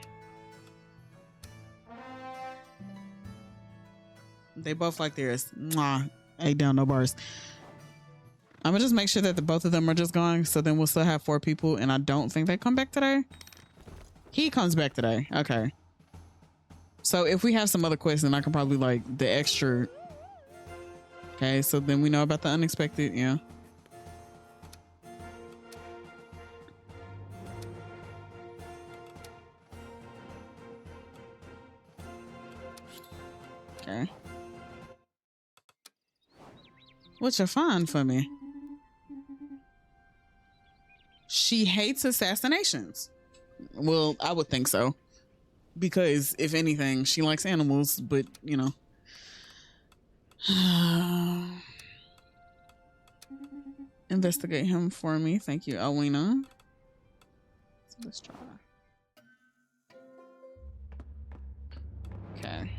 They both like theirs. Mwah. Ain't down, no bars. I'm gonna just make sure that the both of them are just gone. So then we'll still have 4 people. And I don't think they come back today. He comes back today. Okay. So if we have some other quests, then I can probably like the extra. Okay. So then we know about the unexpected. Yeah. Okay. What you find for me? She hates assassinations. Well, I would think so. Because if anything, she likes animals, but you know. Investigate him for me. Thank you, Alwina. So let's try. Okay.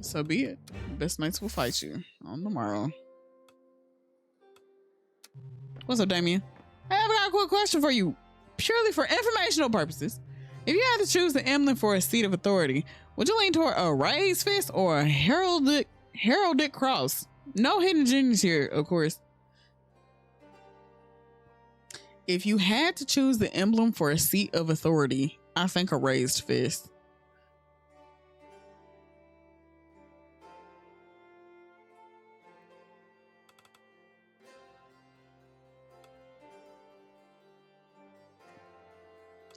So be it. Best mates will fight you on the morrow. What's up, Damien? Hey, I've got a quick question for you. Purely for informational purposes. If you had to choose the emblem for a seat of authority, would you lean toward a raised fist or a heraldic cross? No hidden genius here, of course. If you had to choose the emblem for a seat of authority, I think a raised fist.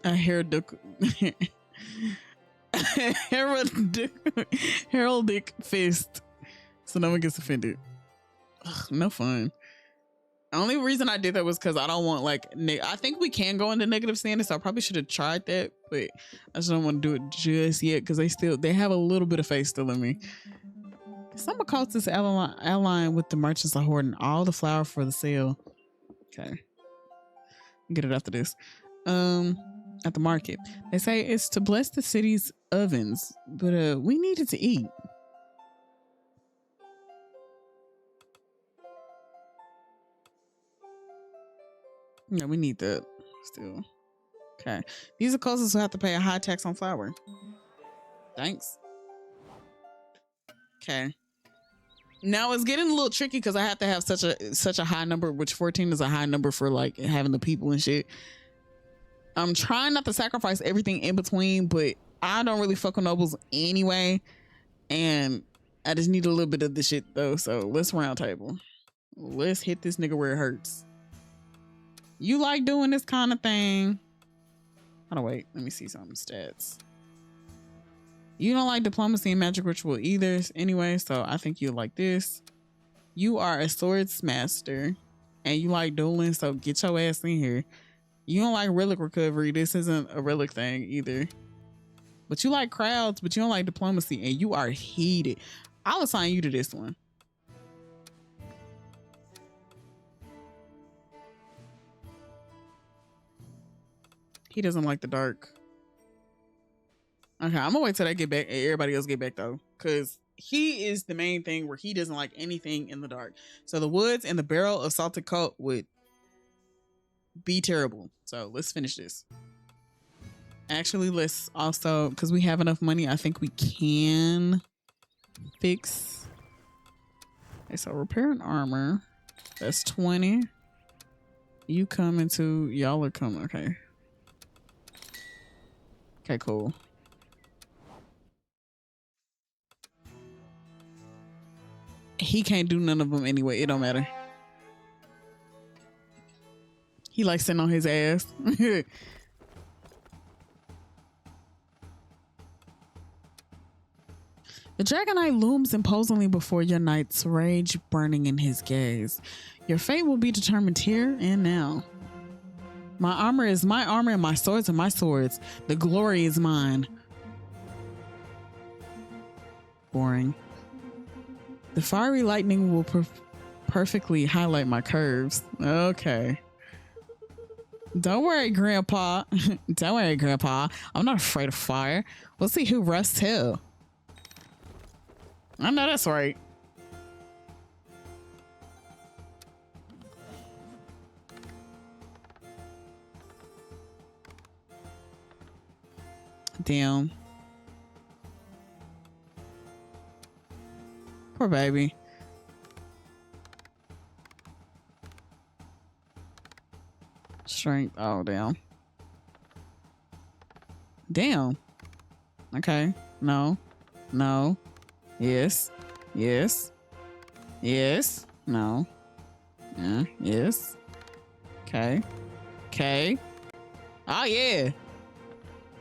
A heraldic fist. So no one gets offended. Ugh, no fun. The only reason I did that was because I don't want like I think we can go into negative standing, so I probably should have tried that, but I just don't want to do it just yet because they have a little bit of faith still in me. Some occultists align with the merchants are hoarding all the flour for the sale. Okay, get it after this. At the market, they say it's to bless the city's ovens, but we needed to eat. Yeah, we need that still. Okay, these are closest who have to pay a high tax on flour. Thanks. Okay. Now it's getting a little tricky because I have to have such a high number, which 14 is a high number for like having the people and shit. I'm trying not to sacrifice everything in between, but I don't really fuck with nobles anyway. And I just need a little bit of the shit though. So let's round table. Let's hit this nigga where it hurts. You like doing this kind of thing? Oh no, wait. Let me see some stats. You don't like diplomacy and magic ritual either anyway, so I think you like this. You are a swords master and you like dueling, so get your ass in here. You don't like relic recovery. This isn't a relic thing either. But you like crowds, but you don't like diplomacy, and you are heated. I'll assign you to this one. He doesn't like the dark. Okay, I'm gonna wait till I get back and everybody else get back though. Cause he is the main thing where he doesn't like anything in the dark. So the woods and the barrel of salted coat would be terrible. So let's finish this. Actually, let's also, because we have enough money, I think we can fix. Okay, so repair and armor. That's 20. You come into, y'all are coming. Okay. Okay, cool. He can't do none of them anyway. It don't matter. He likes sitting on his ass. The Dragonite looms imposingly before your knights, rage burning in his gaze. Your fate will be determined here and now. My armor is my armor and my swords are my swords. The glory is mine. Boring. The fiery lightning will perfectly highlight my curves. Okay. Don't worry, Grandpa. Don't worry, Grandpa. I'm not afraid of fire. We'll see who rusts who. I know that's right. Damn. Poor baby. Strength. Oh, damn. Damn. Okay. No. No. Yes. Yes. Yes. No. Yeah. Yes. Okay. Okay. Oh, yeah.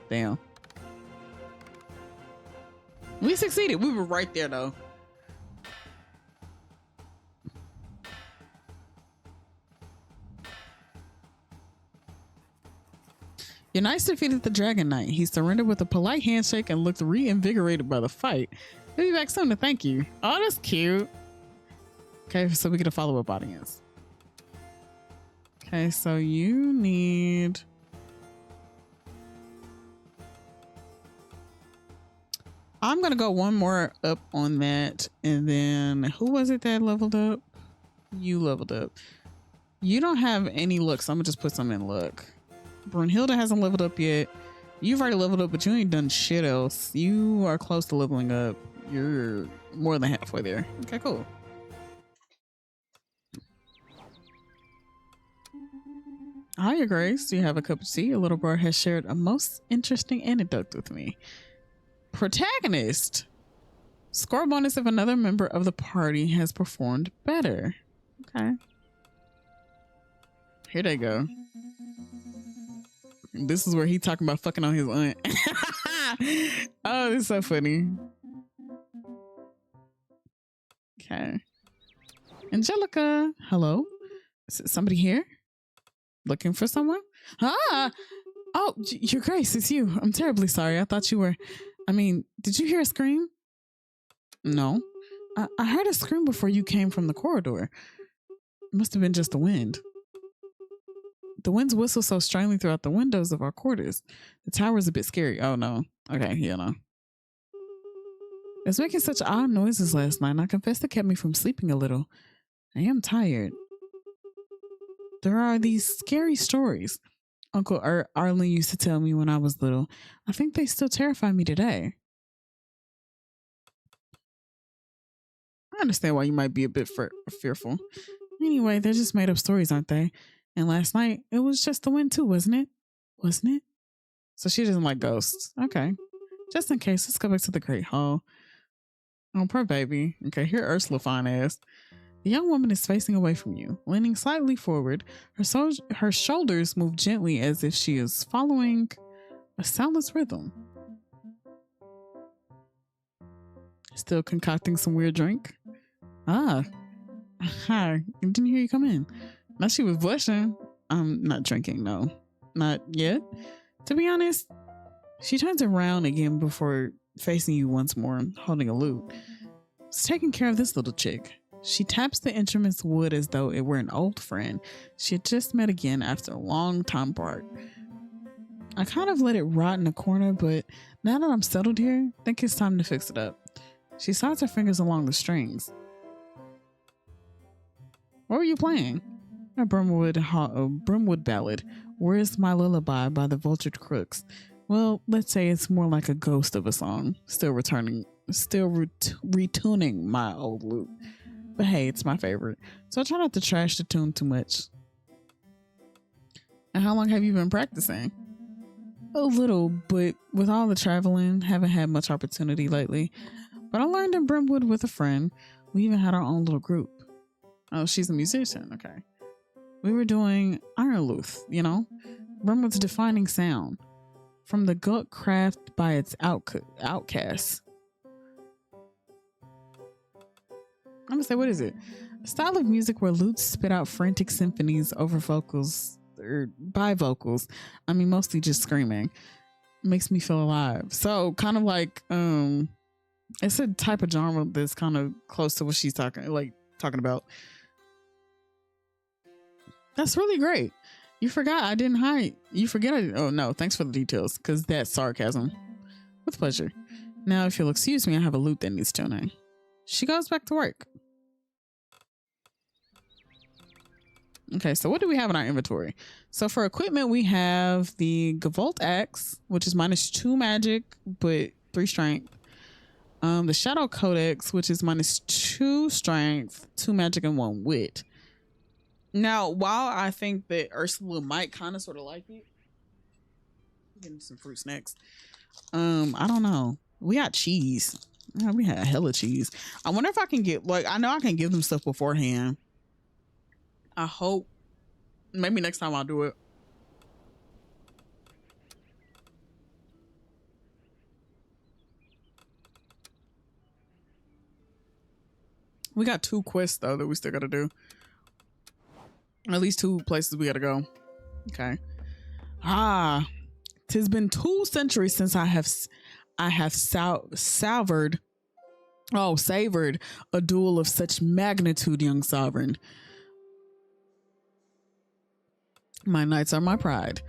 Damn. We succeeded. We were right there, though. Your knights defeated the Dragon Knight. He surrendered with a polite handshake and looked reinvigorated by the fight. He'll be back soon to thank you. Oh, that's cute. Okay, so we get a follow-up audience. Okay, so you need... I'm going to go one more up on that. And then who was it that leveled up? You leveled up. You don't have any luck, so I'm going to just put some in luck. Brunhilde hasn't leveled up yet. You've already leveled up, but you ain't done shit else. You are close to leveling up. You're more than halfway there. Okay, cool. Hi, Your Grace. Do you have a cup of tea? A little bird has shared a most interesting anecdote with me. Protagonist. Score bonus if another member of the party has performed better. Okay. Here they go. This is where he talking about fucking on his aunt. Oh, it's so funny. Okay. Angelica. Hello. Is somebody here? Looking for someone? Ah! Oh, Your Grace, it's you. I'm terribly sorry. I thought you were... I mean, did you hear a scream? No. I heard a scream before you came from the corridor. It must have been just the wind. The winds whistle so strangely throughout the windows of our quarters. The tower is a bit scary. Oh, no. Okay, yeah, no. It was making such odd noises last night, and I confess it kept me from sleeping a little. I am tired. There are these scary stories Uncle Arlen used to tell me when I was little. I think they still terrify me today. I understand why you might be a bit fearful. Anyway, they're just made up stories, aren't they? And last night, it was just the wind too, wasn't it? Wasn't it? So she doesn't like ghosts. Okay. Just in case, let's go back to the Great Hall. Oh, poor baby. Okay, here Ursula fine ass. The young woman is facing away from you, leaning slightly forward. Her shoulders move gently as if she is following a soundless rhythm. Still concocting some weird drink? Ah. Hi. Didn't hear you come in. Now she was blushing. I'm not drinking, no. Not yet. To be honest, she turns around again before facing you once more, holding a lute. It's taking care of this little chick. She taps the instrument's wood as though it were an old friend she had just met again after a long time apart. I kind of let it rot in a corner, but now that I'm settled here, I think it's time to fix it up. She slides her fingers along the strings. What were you playing? A Brimwood ballad. Where's My Lullaby by the Vultured Crooks? Well, let's say it's more like a ghost of a song. Still retuning my old lute. But hey, it's my favorite. So I try not to trash the tune too much. And how long have you been practicing? A little, but with all the traveling, haven't had much opportunity lately. But I learned in Brimwood with a friend. We even had our own little group. Oh, she's a musician. Okay. We were doing Iron Luth, you know? Brimwood's defining sound. From the gut craft by its outcasts. I'm gonna say, what is it? A style of music where lutes spit out frantic symphonies over vocals, or by vocals. I mean, mostly just screaming. Makes me feel alive. So kind of like, it's a type of genre that's kind of close to what she's talking about. That's really great. You forgot I didn't hide. You forget I didn't. Oh, no. Thanks for the details, because that's sarcasm. With pleasure. Now, if you'll excuse me, I have a loot that needs tuning. She goes back to work. Okay, so what do we have in our inventory? So for equipment, we have the Gavolt Axe, which is -2 magic, but 3 strength. The Shadow Codex, which is -2 strength, 2 magic, and 1 wit. Now, while I think that Ursula might kind of sort of like it, getting some fruit snacks. I don't know. We got cheese. Yeah, we had hella cheese. I wonder if I can get, like, I know I can give them stuff beforehand. I hope maybe next time I'll do it. We got 2 quests though that we still gotta do. At least 2 places we gotta go. Okay. 'Tis been 2 centuries since I have savored a duel of such magnitude, young sovereign. My knights are my pride.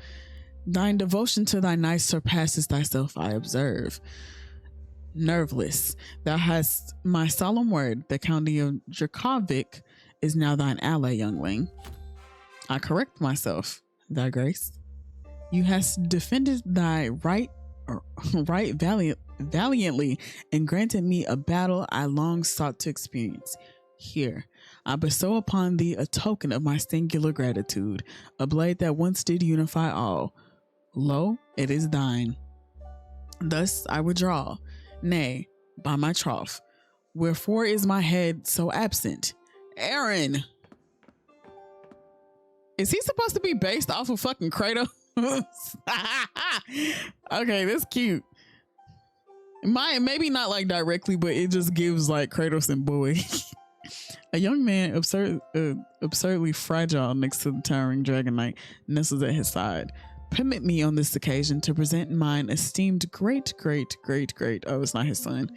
Thine devotion to thy knights surpasses thyself, I observe. Nerveless, thou hast my solemn word, the County of Dracovic is now thine ally, youngling. I correct myself, thy grace. You hast defended thy right valiantly and granted me a battle I long sought to experience. Here, I bestow upon thee a token of my singular gratitude, a blade that once did unify all. Lo, it is thine. Thus I withdraw, nay, by my troth. Wherefore is my head so absent? Aaron! Is he supposed to be based off of fucking Kratos? Okay, that's cute. Maybe not like directly, but it just gives like Kratos and boy. A young man absurdly fragile next to the towering dragon knight nestles at his side. Permit me on this occasion to present mine esteemed great, oh, it's not his son.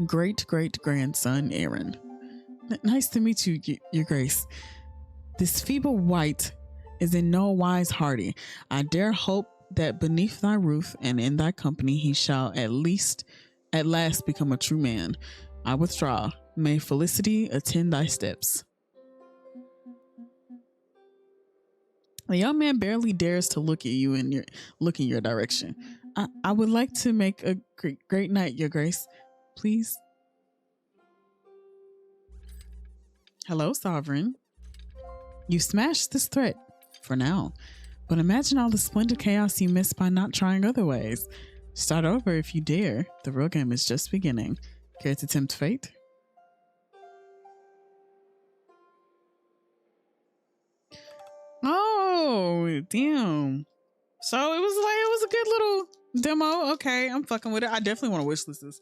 Great grandson, Aaron. Nice to meet you, your grace. This feeble wight is in no wise hardy. I dare hope that beneath thy roof and in thy company he shall at last become a true man. I withdraw. May felicity attend thy steps. The young man barely dares to look at you and look in your direction. I would like to make a great night, your grace. Please. Hello, sovereign. You smashed this threat for now, but imagine all the splendid chaos you missed by not trying other ways. Start over if you dare. The real game is just beginning. Care to tempt fate? Oh, damn. So it was a good little demo. Okay, I'm fucking with it. I definitely want to wishlist this.